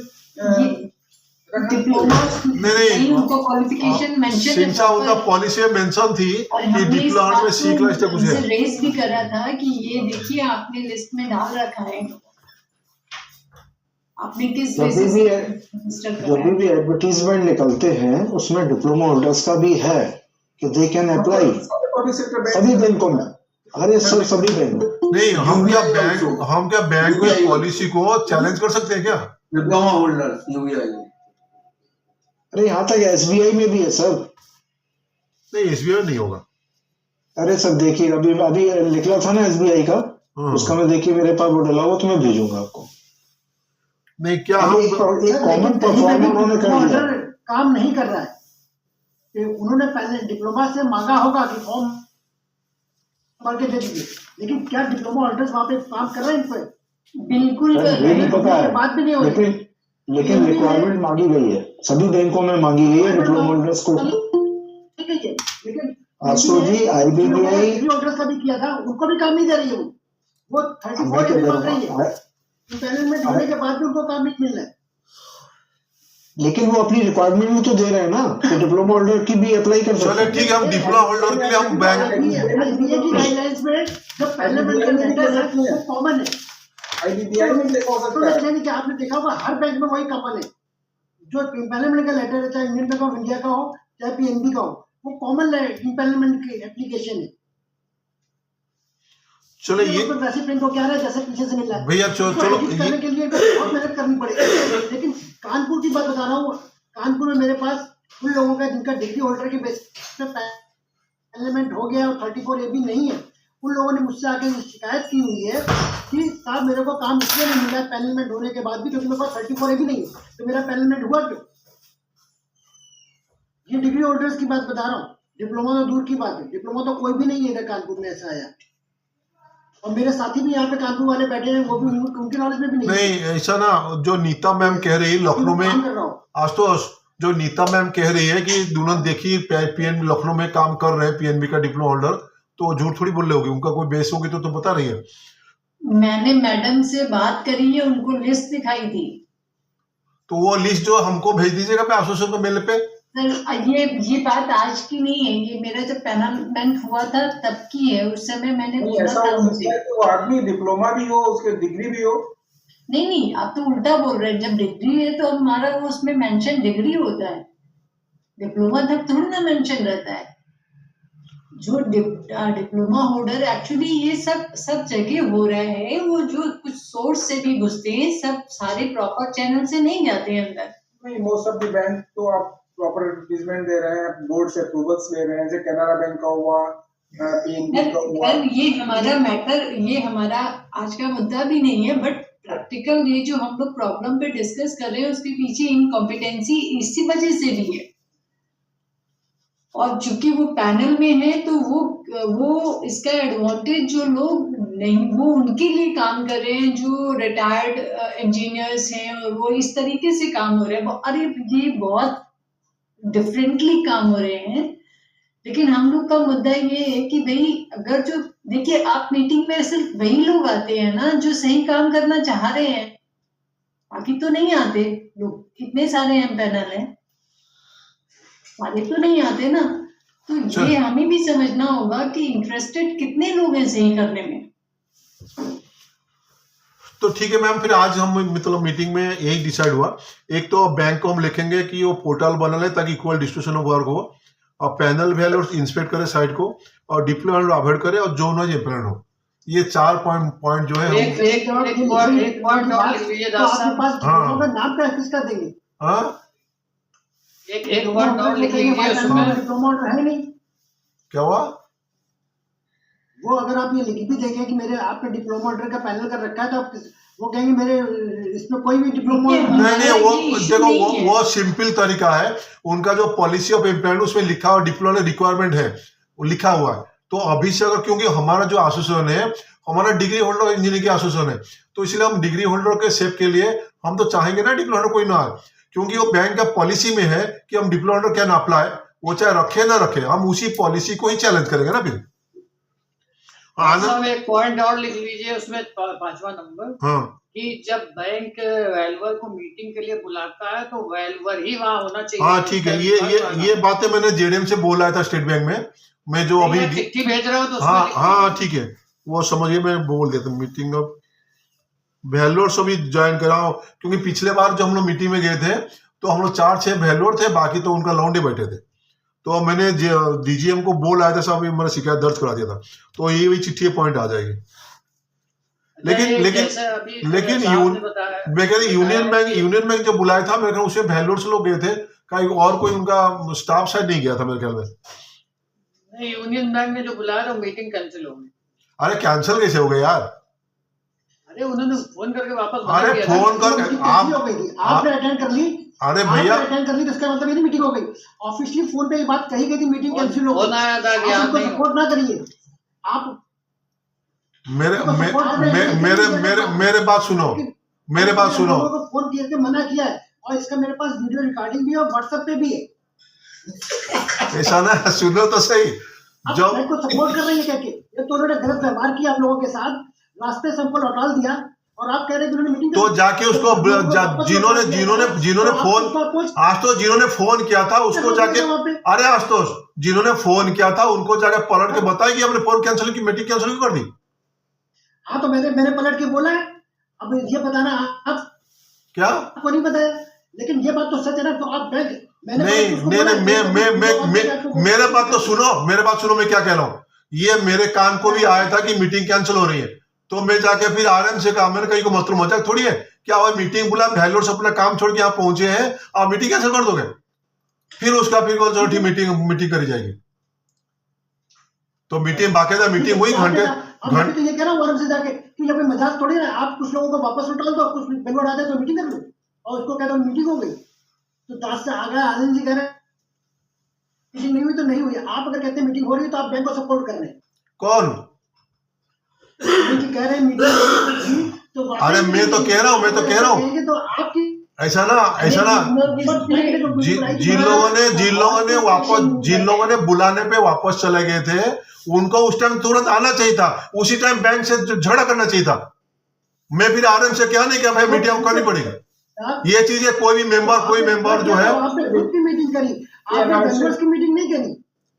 डिप्लोमा नहीं, उनको क्वालिफिकेशन मेंशन शिक्षा उनका पॉलिसी में मेंशन थी कि डिप्लोमा में सी क्लास तक कुछ है। रेस भी कर रहा था कि ये देखिए आपने लिस्ट में डाल रखा है, आपने किस बेसिस जब भी एडवर्टीजमेंट निकलते हैं उसमें डिप्लोमा होल्डर्स का भी है कि दे कैन अप्लाई सभी बैंकों में। अरे सर सभी बैंक नहीं, हम क्या बैंक में पॉलिसी को चैलेंज कर सकते हैं क्या? डिप्लोमा होल्डर्स यूबीआई, अरे यहाँ तक एसबीआई में भी है सर। नहीं, एसबीआई नहीं होगा। अरे सर देखिए, अभी निकला था ना एसबीआई का, उसका मैं देखिए मेरे पास वो डला हुआ, तो मैं भेजूंगा आपको। नहीं क्या एक कॉमन परफॉर्म उन्होंने कर दिया, काम नहीं कर रहा है, उन्होंने पहले डिप्लोमा से मांगा होगा कि फॉर्म भर के दे दीजिए, लेकिन क्या डिप्लोमा होल्डर्स वहां पे काम कर रहे हैं इन पे? बिल्कुल ये भी पता है, बात भी नहीं हो रही। लेकिन रिक्वायरमेंट मांगी गई है, सभी बैंकों में मांगी गई है डिप्लोमा होल्डर्स को। लेकिन आशु जी, IBPI ऑर्डर्स का भी किया था, उनको भी काम नहीं दे रही है वो 34 भी मांग रही है, इम्पेनलमेंट होने के बाद भी उनको काम नहीं मिल रहा है। लेकिन वो अपनी रिक्वायरमेंट में तो दे रहे हैं ना, तो डिप्लोमा होल्डर की भी अप्लाई कर सकते चले हैं। ठीक है, हम डिप्लोमा होल्डर के लिए हम बैंक IBPI की गाइडलाइंस में जो पार्लियामेंट का लेटर है वो कॉमन है, IBPI में देखा हो तो सकता है। ऐसा नहीं कि आपने देखा होगा हर बैंक में वही कॉमन है, जो इम्पेनलमेंट का लेटर है, चाहे इंडियन बैंक ऑफ इंडिया का हो चाहे PNB का हो, वो कॉमन इम्पेनलमेंट की एप्लीकेशन है। चलो ये वैसे प्रिंट हो क्या रहा है जैसे पीछे से मिल रहा है भैया चलो करने के लिए बहुत मेहनत करनी पड़ेगी। लेकिन कानपुर की बात बता रहा हूँ, कानपुर में मेरे पास उन लोगों का जिनका डिग्री होल्डर के बेसिस पे पार्लियामेंट हो गया और 34A भी नहीं है, उन लोगों ने मुझसे आके शिकायत की हुई है कि साहब मेरे को काम इसलिए नहीं मिला पैनलमेंट होने के बाद भी क्योंकि मेरे पास 34A भी नहीं है, तो मेरा पैनलमेंट हुआ क्यों? ये डिग्री होल्डर्स की बात बता रहा हूँ, डिप्लोमा तो दूर की बात है, डिप्लोमा तो कोई भी नहीं है इधर कानपुर में ऐसा आया। और मेरे साथी भी यहाँ पे कानपुर वाले बैठे हैं, वो भी उनके नॉलेज में भी नहीं ऐसा ना, जो नीता मैम कह रही है लखनऊ में, आशुतोष जो नीता मैम कह रही है कि दुल्हन देखी PNB लखनऊ में काम कर रहे हैं PNB का डिप्लोमा होल्डर, तो झूठ थोड़ी बोल रहे होगी, उनका कोई बेस होगी तो बता रही है। मैंने मैडम से बात करी है, उनको लिस्ट दिखाई थी, तो वो लिस्ट जो हमको भेज दीजिएगा पे एसोसिएशन के मेल पे। सर ये बात आज की नहीं है, ये मेरा जब पैनलमेंट हुआ था तब की है, उस समय मैंने बोला ऐसा था हो उनसे। सकता है कि वो आदमी डिप्लोमा भी हो, उसके डिग्री भी हो। नहीं आप तो उल्टा बोल रहे हैं, जब डिग्री है तो हमारा वो उसमें मेंशन डिग्री होता है, डिप्लोमा तक थोड़ी ना मेंशन रहता है। जो डिप्लोमा होल्डर एक्चुअली ये सब जगह हो रहा है, वो जो कुछ सोर्स से भी घुसते हैं, सब सारे प्रॉपर चैनल से नहीं जाते हैं अंदर। नहीं, मोस्ट ऑफ द बैंक तो आप प्रॉपर एडवर्टाइजमेंट दे रहे हैं, बोर्ड से अप्रूवल्स ले रहे हैं, जैसे कैनरा बैंक का हुआ, PNB का हुआ। ये हमारा मैटर, ये हमारा आज का मुद्दा भी नहीं है, बट प्रैक्टिकल ये जो हम लोग प्रॉब्लम पे डिस्कस कर रहे हैं उसके पीछे इनकॉम्पिटेंसी इसी वजह से भी है। और चूंकि वो पैनल में है तो वो इसका एडवांटेज जो लोग नहीं, वो उनके लिए काम कर रहे हैं जो रिटायर्ड इंजीनियर्स हैं, और वो इस तरीके से काम हो रहे हैं। अरे ये बहुत डिफरेंटली काम हो रहे हैं। लेकिन हम लोग का मुद्दा ये है कि भाई अगर जो देखिए, आप मीटिंग में सिर्फ वही लोग आते हैं ना जो सही काम करना चाह रहे हैं, बाकी तो नहीं आते लोग। कितने सारे हैं पैनल हैं, सारे तो नहीं आते ना। तो ये हमें भी समझना होगा कि इंटरेस्टेड कितने लोग हैं सही करने में। तो ठीक है मैम, फिर आज हम मतलब मीटिंग में यही डिसाइड हुआ, एक तो बैंक को हम लिखेंगे कि वो पोर्टल बना ले ताकि इक्वल डिस्ट्रीब्यूशन ऑफ वर्क हो, और पैनल वैल्यू इंस्पेक्ट करे साइट को, और डिप्लोमेंट अवॉइड करे, और जो नॉइज इम्प्लीमेंट हो। ये 4 पॉइंट जो है एक पॉइंट और लिख लीजिए दास साहब। नाम का किसका देंगे? एक पॉइंट और लिख लीजिए उसमें। डिप्लोमा ऑर्डर है नहीं, क्या हुआ? वो अगर आप ये लिख भी देंगे कि मेरे आपने डिप्लोमा ऑर्डर का पैनल कर रखा है, तो आप वो कहेंगे मेरे इसमें कोई भी डिप्लोमा नहीं, वो देखो वो सिंपल तरीका है उनका, जो पॉलिसी ऑफ एम्प्लॉयमेंट उसमें लिखा हुआ डिप्लोमा रिक्वायरमेंट है, वो लिखा हुआ है। तो अभी से अगर, क्योंकि हमारा जो एसोसिएशन है, हमारा डिग्री होल्डर इंजीनियर की एसोसिएशन है, तो इसलिए हम डिग्री होल्डर के सेफ के लिए हम तो चाहेंगे ना डिप्लोमा कोई ना आए, क्योंकि वो बैंक का पॉलिसी में है कि हम डिप्लोमा कैन अप्लाई, वो चाहे रखे ना रखे, हम उसी पॉलिसी को ही चैलेंज करेंगे ना फिर। एक पॉइंट और लिख लीजिए उसमें, 5वां नंबर, कि जब बैंक वैल्यूअर को मीटिंग के लिए बुलाता है तो वैल्यूअर ही वहां होना चाहिए। हाँ ठीक है, ये बातें मैंने जेडीएम से बोला था स्टेट बैंक में, मैं जो अभी चिट्ठी भेज रहा हूँ तो हाँ ठीक है, वो समझिए मैं बोल देता हूँ। मीटिंग अब वैल्यूअर से भी ज्वाइन कराओ, क्योंकि पिछले बार जो हम लोग मीटिंग में गए थे तो हम लोग 4-6 वैल्यूअर थे, बाकी तो उनका लौंडे बैठे थे। तो मैंने डीजीएम को बोल आया था, साहब मैंने शिकायत दर्ज करा दिया था, तो ये भी चिट्ठी पॉइंट आ जाएगी। लेकिन मैं कह रही यूनियन बैंक जो बुलाया था, मेरे ख्याल उसमें वैल्यूअर्स लोग गए थे, कहीं और कोई उनका स्टाफ शायद नहीं गया था मेरे ख्याल में। नहीं, यूनियन बैंक ने जो बुलाया था मीटिंग कैंसिल हो गई। अरे कैंसिल कैसे हो गई यार? अरे उन्होंने फोन करके वापस अरे फोन करके आपने अटेंड कर ली, अरे भैया अटेंड कर ली तो इसका मतलब ये नहीं मीटिंग हो गई। ऑफिशियली फोन पे ये बात कही गई थी मीटिंग कैंसिल हो गई, फोन आया था कि आप सपोर्ट ना करिए। आप मेरे बात सुनो, मेरे बात सुनो। फोन करके मना किया है और इसका मेरे पास वीडियो रिकॉर्डिंग भी है और व्हाट्सएप पे भी है। ऐसा ना, सुनो तो सही। जो को सपोर्ट कर रहे हैं कहके, ये तो उन्होंने गलत व्यवहार किया आप लोगों के साथ, रास्ते से हमको लौटा दिया और आप कह रहे हैं कि उन्होंने मीटिंग तो जाके उसको जिन्होंने फोन आशुतोष जिन्होंने फोन किया था उसको जाके, अरे आशुतोष जिन्होंने फोन किया था उनको जाके पलट के बताया कि हमने फोन कैंसिल की, मीटिंग कैंसिल कर दी। हाँ तो मैंने पलट के बोला है। अब ये बताना आप क्या आपको नहीं बताया, लेकिन ये बात तो सच है ना। तो आप बैंक नहीं, मेरे बात तो सुनो, मेरे बात सुनो, मैं क्या कह रहा हूँ। ये मेरे कान को भी आया था कि मीटिंग कैंसिल हो रही है, तो मैं जाके फिर आरएम से कहा, मैंने कहीं को मतलब मजाक थोड़ी है क्या वो मीटिंग बुला, वैल्यूर्स अपना काम छोड़ के यहाँ पहुंचे हैं, आप मीटिंग कैंसिल कर दोगे? फिर उसका फिर चलो ठीक मीटिंग करी जाएगी। तो मीटिंग बाकायदा मीटिंग हुई घंटे तो ये कह रहा हूँ से जाके कि ये कोई मजाक थोड़ी ना, आप कुछ लोगों को वापस उठा दो, कुछ बेंगलोर आ जाए तो मीटिंग कर लो और उसको कहता हूँ मीटिंग हो गई। तो 10 से आगे आनंद जी कह रहे मीटिंग नहीं हुई तो नहीं हुई। आप अगर कहते हैं मीटिंग हो रही है तो आप बैंक को सपोर्ट कर रहे हैं। कौन कह रहे हैं मीटिंग? तो अरे मैं तो कह रहा हूँ तो आपकी ऐसा ना जिन लोगों ने बुलाने पे वापस चले गए थे उनको उस टाइम तुरंत आना चाहिए था, उसी टाइम बैंक से झगड़ा करना चाहिए था। मैं फिर आरएम से क्या नहीं क्या भाई मीटिंग करनी पड़ेगी। ये चीजें कोई मेंबर जो है आपने खुद की मीटिंग करी, आपने मेंबर्स की मीटिंग नहीं करी।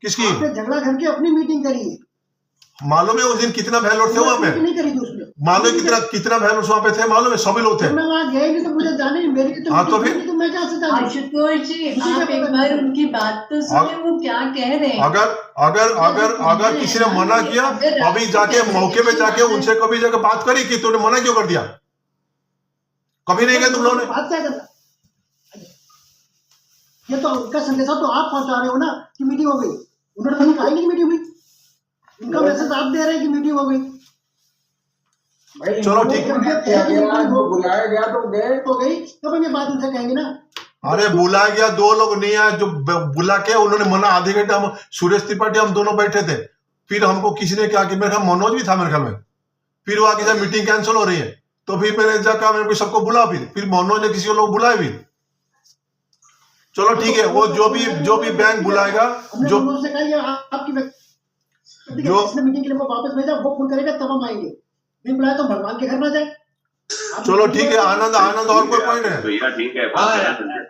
किसकी? आपने झगड़ा करके अपनी मीटिंग करी है। मालूम है उस दिन कितना वैल्यूर्स थे वहां पे? मालूम है कितना वैल्यूर्स वहां पे थे? मालूम है सभी लोग थे। मैं वहां गया नहीं तो मुझे जाने ही मेरी तो हाँ तो फिर मैं क्या से जानूं? आशुतोष जी आप एक बार उनकी बात तो सुने, वो क्या कह रहे हैं। अगर किसी ने मना किया, अभी जाके मौके पे जाके उनसे कभी जाके बात करी कि तूने मना क्यों कर दिया? कभी नहीं गए तुम लोगों ने? बात क्या करना, ये तो उनका संदेशा तो आप पहुंचा रहे हो ना कि मीटिंग हो गई। उन्होंने कभी कहा नहीं मीटिंग हुई, उनका मैसेज आप दे रहे हैं कि मीटिंग हो गई। चलो ठीक है, बुलाया गया तो गए हो गई तो ये बात उनसे कहेंगे ना। अरे बुलाया गया, 2 लोग नहीं आए, जो बुला के उन्होंने मना। आधे घंटे हम सुरेश त्रिपाठी हम दोनों बैठे थे, फिर हमको किसी ने क्या कि मेरे ख्याल मनोज भी था मेरे ख्याल में, फिर वो आगे मीटिंग कैंसिल हो रही है तो फिर मैंने जाकर मेरे सबको बुला, फिर मनोज ने किसी लोग बुलाए भी। चलो ठीक है, वो जो भी बैंक बुलाएगा, जो आपकी मीटिंग के लिए वो वापस भेजा, वो फोन करेगा तब हम आएंगे। नहीं बुलाया तो भगवान के घर ना जाए। चलो ठीक है, आनंद और कोई पॉइंट है? भैया ठीक है।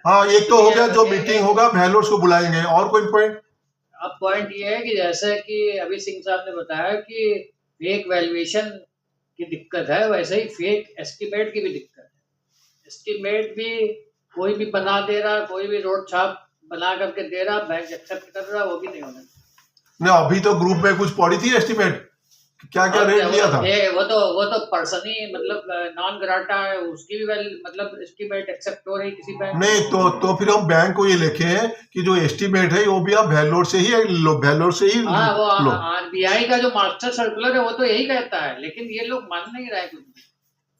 हाँ एक तो हो गया, जो मीटिंग होगा वैल्यूर्स को बुलाएंगे, और कोई पॉइंट? अब पॉइंट ये है कि जैसे कि अभी सिंह साहब ने बताया कि फेक वैल्यूएशन की दिक्कत है, वैसे ही फेक एस्टिमेट की भी दिक्कत है। एस्टिमेट भी कोई भी बना दे रहा, कोई भी रोड छाप बना करके दे रहा, बैंक एक्सेप्ट कर रहा, वो भी नहीं होना। नहीं अभी तो ग्रुप में कुछ पड़ी थी एस्टिमेट, क्या रेट लिया था? वो तो पर्सन ही मतलब नॉन ग्राटा है, उसकी भी मतलब एस्टिमेट एक्सेप्ट हो रही किसी बैंक नहीं। तो फिर हम बैंक को ये लिखे कि जो एस्टिमेट है वो भी आप वैल्यूर से ही हाँ, वो आरबीआई का जो मास्टर सर्कुलर है वो तो यही कहता है, लेकिन ये लोग मान नहीं रहे कुछ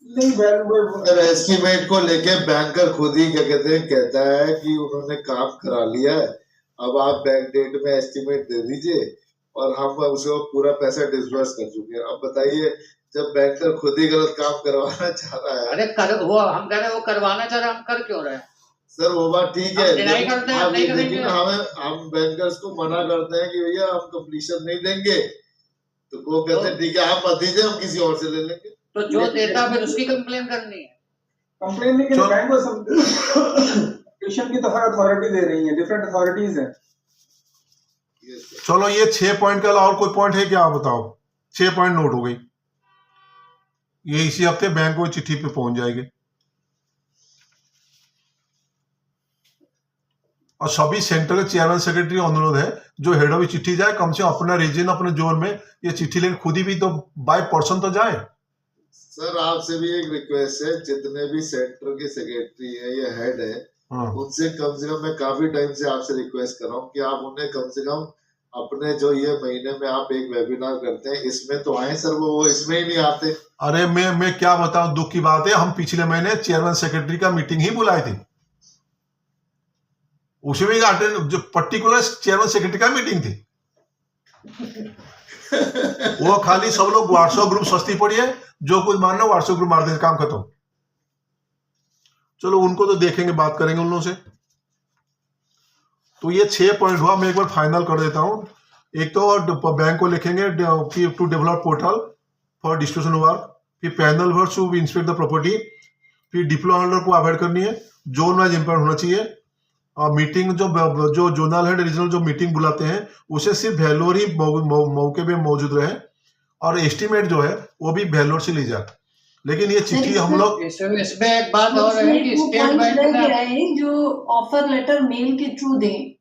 नहीं। एस्टिमेट को लेके बैंकर खुद ही क्या कहता है कि उन्होंने काम करा लिया है, अब आप बैंक डेट में एस्टिमेट दे दीजिए और हम उसको पूरा पैसा डिसबर्स कर चुके हैं। अब बताइए, जब बैंकर खुद ही गलत काम करवाना चाह रहा है। अरे वो हम कह रहे हैं वो करवाना चाह रहे हैं, हम कर क्यों रहे हैं? सर वो बात ठीक है, लेकिन हम बैंकर्स को मना करते हैं कि भैया हम कंप्लीशन नहीं देंगे, तो वो कहते हैं ठीक है आप मत दीजिए, हम किसी और से ले लेंगे। तो जो देता फिर उसकी कंप्लेन करनी है। कंप्लेन नहीं करनी, बैंक को की तो हर अथॉरिटी दे रही है, डिफरेंट अथॉरिटीज है। चलो ये 6 पॉइंट का और कोई पॉइंट है क्या? आप बताओ। 6 पॉइंट नोट हो गई, ये इसी हफ्ते बैंक को चिट्ठी पे पहुंच जाएगी और सभी सेंट्रल चेयरमैन सेक्रेटरी अनुरोध है जो हेड ऑफ चिट्ठी जाए, कम से कम अपना रीजन अपने जोन में ये चिट्ठी लेकर खुद ही भी तो बाय पर्सन तो जाए। सर आपसे भी एक रिक्वेस्ट है, जितने भी सेंटर के सेक्रेटरी है या हेड है, उनसे कम से कम मैं काफी टाइम से आपसे रिक्वेस्ट कर रहा हूँ कि आप उन्हें कम से कम अपने जो ये महीने में आप एक वेबिनार करते हैं इसमें तो आए सर, वो इसमें ही नहीं आते। अरे मैं क्या बताऊं, दुख की बात है, हम पिछले महीने चेयरमैन सेक्रेटरी का मीटिंग ही बुलाए थे, उसमें जो पर्टिकुलर चेयरमैन सेक्रेटरी का मीटिंग थी। वो खाली सब लोग व्हाट्सएप ग्रुप सस्ती पड़ी है, जो कुछ मानना व्हाट्सएप ग्रुप मार देंगे, काम खत्म। चलो उनको तो देखेंगे, बात करेंगे उन लोगों से। तो ये 6 पॉइंट हुआ, मैं एक बार फाइनल कर देता हूं। एक तो बैंक को लिखेंगे to develop portal for distribution work, फिर panel work to inspect the property, फिर डिप्लॉय होल्डर को अवॉइड करनी है, जोन वाइज इम्प्लीमेंट होना चाहिए। मीटिंग जो जोनल हेड रीजनल जो मीटिंग बुलाते हैं उसे सिर्फ वैल्योर ही मौके पे मौजूद रहे, और एस्टिमेट जो है वो भी वैल्योर से ली जाए। लेकिन ये चिट्ठी हम लोग इसमें एक बात और है कि स्टेट बैंक जो ऑफर लेटर मेल के थ्रू दें,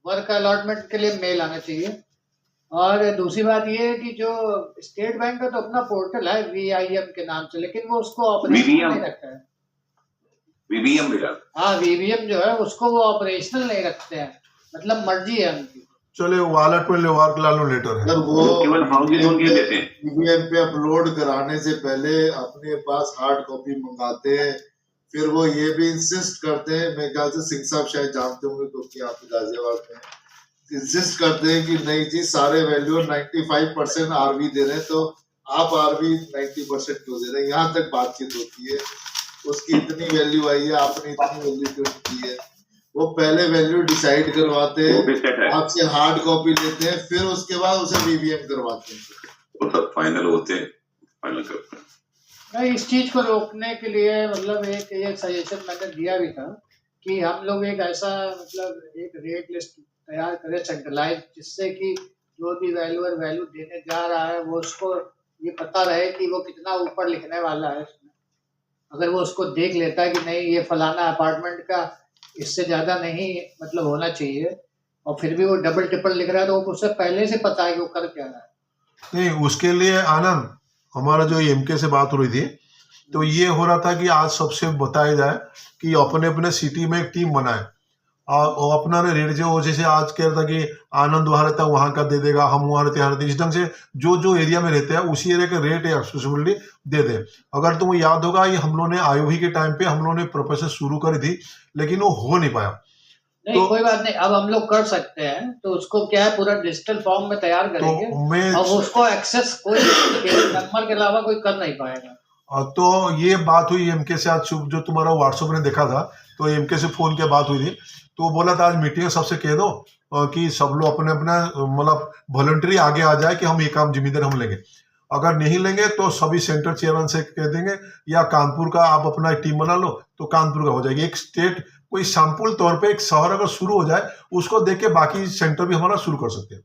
वर्क अलॉटमेंट के लिए मेल आना चाहिए। और दूसरी बात ये है कि जो स्टेट बैंक का तो अपना पोर्टल है VIM के नाम से, लेकिन वो उसको ऑपरेशनल नहीं रखता है। VBM मिला, हाँ VBM जो है उसको वो ऑपरेशनल नहीं रखते हैं, मतलब मर्जी है उनकी। चले वॉलेट में वर्क लालो लेटर है, वो केवल हाउसिंग लोन के देते हैं। ईवीएम पे अपलोड कराने से पहले अपने पास हार्ड कॉपी मंगाते हैं, फिर वो ये भी इंसिस्ट करते हैं, मेरे ख्याल से सिंह साहब शायद जानते होंगे क्योंकि आप गाजियाबाद में, इंसिस्ट करते हैं कि नहीं जी सारे वैल्यू 95% आरवी दे रहे हैं, तो आप आरवी 90% क्यों दे रहे हैं, यहाँ तक बातचीत होती है। उसकी इतनी वैल्यू आई है, आपने इतनी वैल्यू क्यों की है, वो पहले वैल्यू डिसाइड करवाते हैं, आपसे हार्ड कॉपी लेते हैं, फिर उसके बाद उसे VBM करवाते हैं, वो सब फाइनल होते हैं, फाइनल करते हैं। नहीं, इस चीज को रोकने के लिए मतलब एक सजेशन मैंने दिया भी था कि हम लोग एक ऐसा मतलब एक रेट लिस्ट तैयार करें सेंट्रलाइज, जिससे कि जो भी वैल्यूअर वैल्यू देने जा रहा है वो उसको ये पता रहे कि वो कितना ऊपर लिखने वाला है इसमें। अगर वो उसको देख लेता है कि नहीं ये फलाना अपार्टमेंट का इससे ज्यादा नहीं मतलब होना चाहिए, और फिर भी वो डबल ट्रिपल लिख रहा है, तो उससे पहले से पता है कि वो कर क्या रहा है। नहीं, उसके लिए आनंद हमारा जो MK से बात हो रही थी, तो ये हो रहा था कि आज सबसे बताया जाए कि अपने अपने सिटी में एक टीम बनाए, और अपना रेट जो जैसे आज कह रहा था कि आनंद वहाँ रहता है वहाँ का दे देगा, हम वहाँ रहते हैं, इस ढंग से जो एरिया में रहते हैं उसी एरिया का रेट एक्सेसिबिलिटी दे दे। अगर तुम्हें याद होगा, ये हम लोगों ने IOV के टाइम पे हम लोगों ने प्रोसेस शुरू करी थी, लेकिन वो हो नहीं पाया। नहीं तो कोई बात नहीं, अब हम लोग कर सकते हैं, तो उसको क्या है पूरा डिजिटल फॉर्म में तैयार करेंगे, तो और उसको एक्सेस कोई नंबर के अलावा कोई कर नहीं पाएगा। तो ये बात हुई MK से आज, जो तुम्हारा व्हाट्सएप ने देखा था, तो MK से फोन की बात हुई थी, तो बोला था आज मीटिंग में सबसे कह दो कि सब लोग अपने अपना मतलब वॉलंटरी आगे आ जाए कि हम ये काम जिम्मेदारी हम लेंगे। अगर नहीं लेंगे तो सभी सेंटर चेयरमैन से कह देंगे, या कानपुर का आप अपना टीम बना लो, तो कानपुर का हो जाएगी। एक स्टेट कोई सैंपल तौर पे एक शहर अगर शुरू हो जाए, उसको देख के बाकी सेंटर भी हमारा शुरू कर सकते हैं।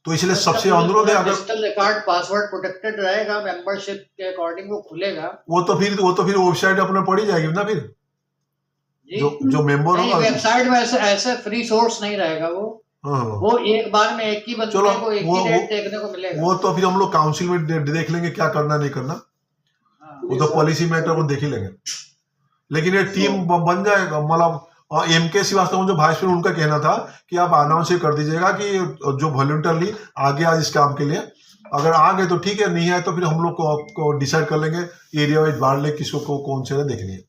तो इसलिए सबसे अनुरोध है, अगर डिजिटल रिकॉर्ड पासवर्ड प्रोटेक्टेड रहेगा, मेंबरशिप के अकॉर्डिंग वो खुलेगा, वो तो फिर वेबसाइट अपने पड़ी जाएगी ना, फिर जो मेंबर होगा वेबसाइट में ऐसे फ्री सोर्स नहीं रहेगा वो एक बार में एक ही बंदे को एक ही रेट देखने को मिलेगा। वो तो फिर हम लोग काउंसिल में देख लेंगे क्या करना नहीं करना, वो तो पॉलिसी मैटर वो देख ही लेंगे। लेकिन ये टीम बन जाएगा, मतलब MK श्रीवास्तव जो वाइस प्रेसिडेंट, उनका कहना था कि आप अनाउंस ही कर दीजिएगा कि जो वॉलंटियरली आगे आज इस काम के लिए, अगर आ गए तो ठीक है, नहीं आए तो फिर हम लोग को डिसाइड कर लेंगे एरिया वाइज बांट ले किसको कौन से देखनी है।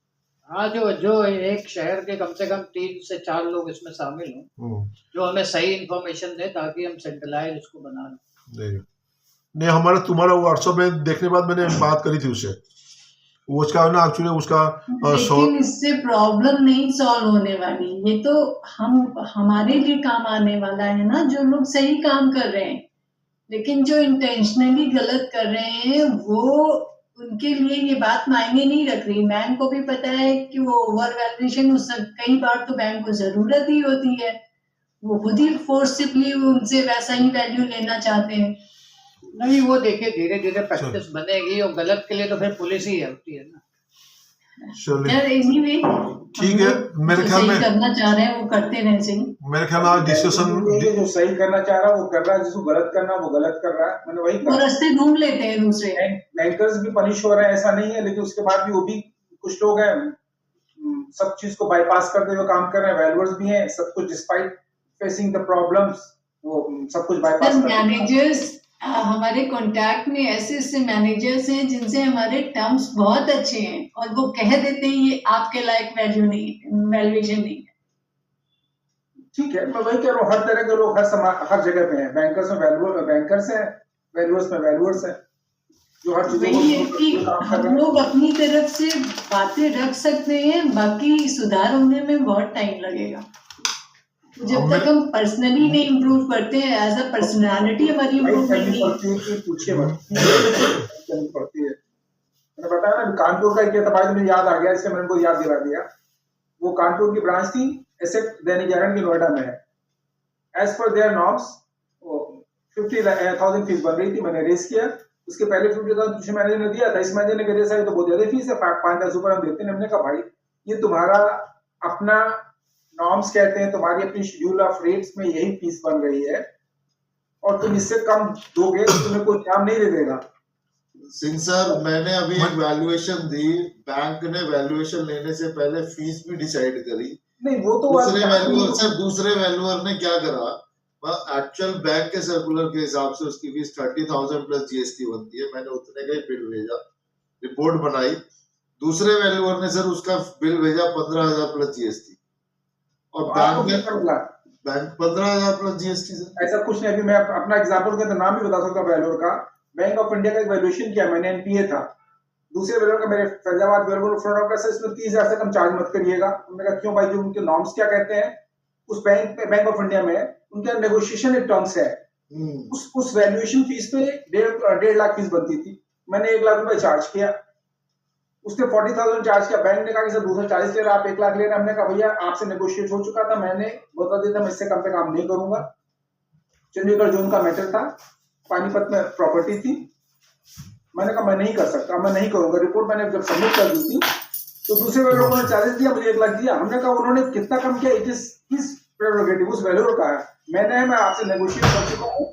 हाँ, जो एक शहर के कम से कम 3 से 4 लोग इसमें शामिल हों, जो हमें सही इंफॉर्मेशन दे, ताकि हम सेंट्रलाइज इसको बना लें। नहीं हमारा तुम्हारा व्हाट्सएप में देखने बाद मैंने बात करी थी उससे, वो उसका ना एक्चुअली उसका लेकिन इससे प्रॉब्लम नहीं सॉल्व होने वाली, ये तो हमारे लिए काम आने वाला है ना, जो लोग सही काम कर रहे हैं, लेकिन जो इंटेंशनली गलत कर रहे हैं वो उनके लिए ये बात मायने नहीं रख रही। बैंक को भी पता है कि वो ओवर वैल्यूएशन, कई बार तो बैंक को जरूरत ही होती है, वो खुद ही फोर्सिबली उनसे वैसा ही वैल्यू लेना चाहते हैं। नहीं, वो देखिए धीरे धीरे प्रैक्टिस बनेगी, और गलत के लिए तो फिर पुलिस ही होती है ना। एनीवे ठीक है, मेरे ख्याल में करना चाह रहे हैं वो करते रहे सही। मेरे ख्याल में आज डिस्कशन जो सही करना चाह रहा है वो कर रहा है, जिसको गलत करना वो गलत कर रहा है, मैंने वही वो रास्ते ढूंढ लेते हैं दूसरे। बैंकर्स भी पनिश हो रहे हैं, ऐसा नहीं है, लेकिन उसके बाद भी वो भी कुछ लोग हैं सब चीज को बाईपास करते हुए काम कर रहे हैं, वैल्यूअर्स भी हैं, सब कुछ डिस्पाइट फेसिंग द प्रॉब्लम्स वो सब कुछ बाईपास कर रहे हैं। मैनेजर्स हमारे कांटेक्ट में ऐसे मैनेजर्स हैं जिनसे हमारे टर्म्स बहुत अच्छे हैं, और वो कह देते हैं ये आपके लायक वैल्यू नहीं, वैल्यूएशन नहीं है। ठीक है, मैं वही कह रहा हूँ, हर तरह के लोग हर जगह पे हैं। बैंकर्स में बैंकर्स हैं, वैल्यूअर्स में वैल्यूअर्स हैं, जो हर चीजों वही है कि काम कर हम रहे हैं। लोग अपनी तरफ से बातें रख सकते हैं, बाकी सुधार होने में बहुत टाइम लगेगा। जब तक हम पर्सनली नहीं इम्प्रूव करते हैं, एज अ पर्सनालिटी हमारी इम्प्रूवमेंट नहीं है। पूछे मत, करनी पड़ती है। मैंने बताया ना, कानपुर का एक भाई मुझे याद आ गया, इससे मैंने उनको याद दिला दिया। वो कानपुर की ब्रांच थी, एसेट दैनिक जागरण की नोएडा में है। As per there norms 50,000 fees बन रही थी, मैंने रेस किया। उसके पहले 50,000 पिछले मैनेजर ने दिया था, इस मैनेजर ने कहा सारी तो बहुत ज्यादा फीस है, 5-10 ऊपर हम देते हैं। हमने कहा भाई ये तुम्हारा अपना नॉर्म्स कहते हैं, तुम्हारी अपनी शेड्यूल ऑफ रेट्स में यही फीस बन रही है, और तुम इससे कम दोगे तो तुम्हें कोई काम नहीं दे देगा। सिंह सर, मैंने अभी एक वैल्यूएशन दी, बैंक ने वैल्यूएशन लेने से पहले फीस भी डिसाइड करी। नहीं वो तो दूसरे वैल्यूअर ने क्या करा, एक्चुअल बैंक के सर्कुलर के हिसाब से उसकी फीस 30,000 प्लस जीएसटी बनती है। मैंने उतने का ही बिल भेजा, रिपोर्ट बनाई। दूसरे वैल्यूअर ने सर उसका बिल भेजा 15,000 प्लस जीएसटी, और बैंक 15,000 प्लस जीएसटी। सर ऐसा कुछ नहीं। अभी मैं अपना एग्जांपल के नाम भी बता सकता हूँ वैल्यूअर का। बैंक ऑफ इंडिया का एक वैल्यूएशन किया मैंने, एनपीए था। दूसरे वैल्यूअर का मेरे फैजाबाद वैल्यूअर फ्रंट ऑफिस, इसमें 30,000 से कम चार्ज मत करिएगा। उन्होंने कहा क्यों भाई, जो उनके नॉर्म्स क्या कहते हैं उस बैंक ऑफ इंडिया में, उनका नेगोशिएशन एक टर्म्स है। उस वैल्यूएशन फीस पे 1.5 लाख फीस बनती थी, मैंने 1 लाख रुपए चार्ज किया। उसने 40,000 चार्ज किया। बैंक ने कहा कि सर 240 ले रहा, आप 1 लाख ले रहे। हमने कहा भैया आपसे नेगोशिएट हो चुका था, मैंने बता दिया था मैं इससे कम पे काम नहीं करूंगा। चंडीगढ़ जोन का मैटर था, पानीपत में प्रॉपर्टी थी। मैंने कहा मैं नहीं कर सकता, मैं नहीं करूंगा। रिपोर्ट मैंने जब सबमिट कर दी थी तो दूसरे लोगों ने 40 दिया, मुझे 1 लाख दिया। हमने कहा उन्होंने कितना कम किया, इट इज हिज प्रेरोगेटिव, उस वैल्यूअर का है। मैं आपसे नेगोशिएट कर चुका हूँ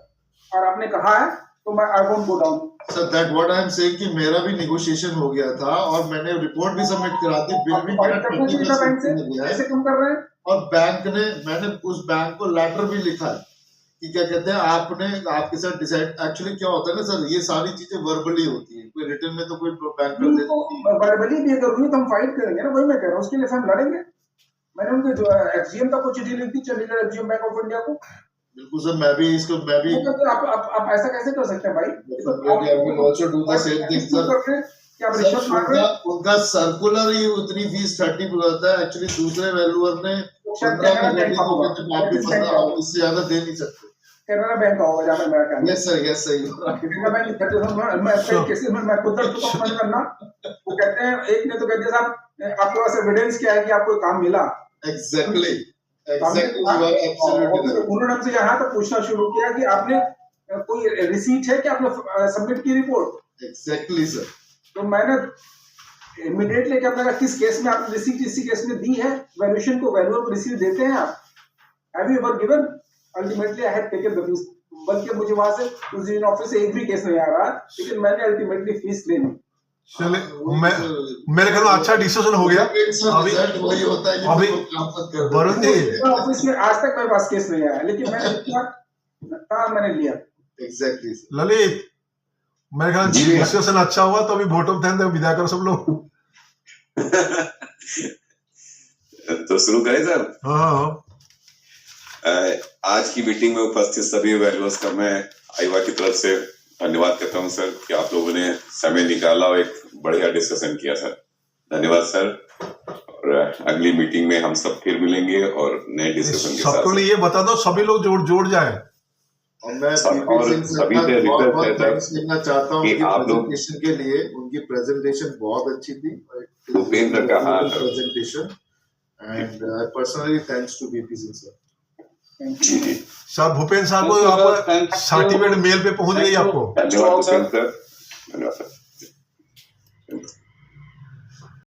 और आपने कहा है तो मैं I won't go down. Sir that what I am saying कि मेरा भी नेगोशिएशन हो गया था और मैंने रिपोर्ट भी सबमिट करा दी, बिल भी मेरा 20% गया है। ऐसे कम कर रहे हैं। और बैंक ने, मैंने उस बैंक को लेटर भी लिखा है कि क्या कहते हैं, आपने आपके साथ डिसाइड। एक्चुअली क्या होता है ना सर, ये सारी चीजें वर्बली होती है, कोई रिटन में तो कोई बैंक कर देता है। वर्बली भी अगर हुई तो हम फाइट करेंगे ना, वही मैं कह रहा हूँ, उसके लिए हम लड़ेंगे। मैंने उनके जो एफजीएम तक को चिट्ठी लिखी, Chandigarh FGM bank of India को। बिल्कुल सर, मैं भी आप ऐसा कैसे कर सकते हैं भाई? उनका सर्कुलर ही उतनी फीस 30 होता है। एक्चुअली दूसरे वैल्यूअर ने 15 इससे ज्यादा दे नहीं सकते। कैनरा बैंक का होगा जहाँ मेरा ख्याल। Yes sir, yes sir. Canara bank मैं खुद करना। वो कहते हैं, एक ने तो कह दिया साहब आपके पास एविडेंस क्या है कि आपको काम मिला। एग्जैक्टली। उन्होंने हमसे यहाँ तक पूछना शुरू किया कि आपने कोई रिसीट है कि आपने सबमिट की रिपोर्ट। Exactly sir. तो मैंने इमीडिएटली क्या अपना किस केस में आपने रिसीट इसी केस में दी है, वैल्यूएशन को वैल्यूअर को रिसीट देते हैं आप? Have you ever given? Ultimately I had taken the fees. बल्कि मुझे वहां से उस दिन ऑफिस से एक भी केस नहीं आ रहा, लेकिन मैंने अल्टीमेटली फीस ले ली। चले, मेरे ख्याल में अच्छा डिस्कशन हो गया। अभी वरुण जी, ऑफिस में आज तक मेरे पास केस नहीं आया, लेकिन मैंने लिया। एग्जैक्टली। ललित, मेरे ख्याल डिस्कशन अच्छा हुआ, तो अभी वोट ऑफ थैंक्स विदा करो सब लोग। तो शुरू करें सर? हाँ। आज की मीटिंग में उपस्थित सभी वैल्यूअर्स का मैं आईवा की तरफ से धन्यवाद करता हूं सर कि आप लोगों ने समय निकाला और एक बढ़िया डिस्कशन किया सर। धन्यवाद सर। और अगली मीटिंग में हम सब फिर मिलेंगे और नए डिस्कशन के साथ। सबको ये बता दो, सभी लोग जोड़ जाए। और मैं सभी से रिक्वेस्ट करना चाहता हूँ कि आप लोग के लिए उनकी प्रेजेंटेशन बहुत अच्छी थी। भूपेंद्र का presentation and personally thanks to BP Singh sir. Sir Bhupendra साहब को आपको सर्टिफिकेट मेल पे पहुंच गई आपको? धन्यवाद सर। धन्यवाद सर।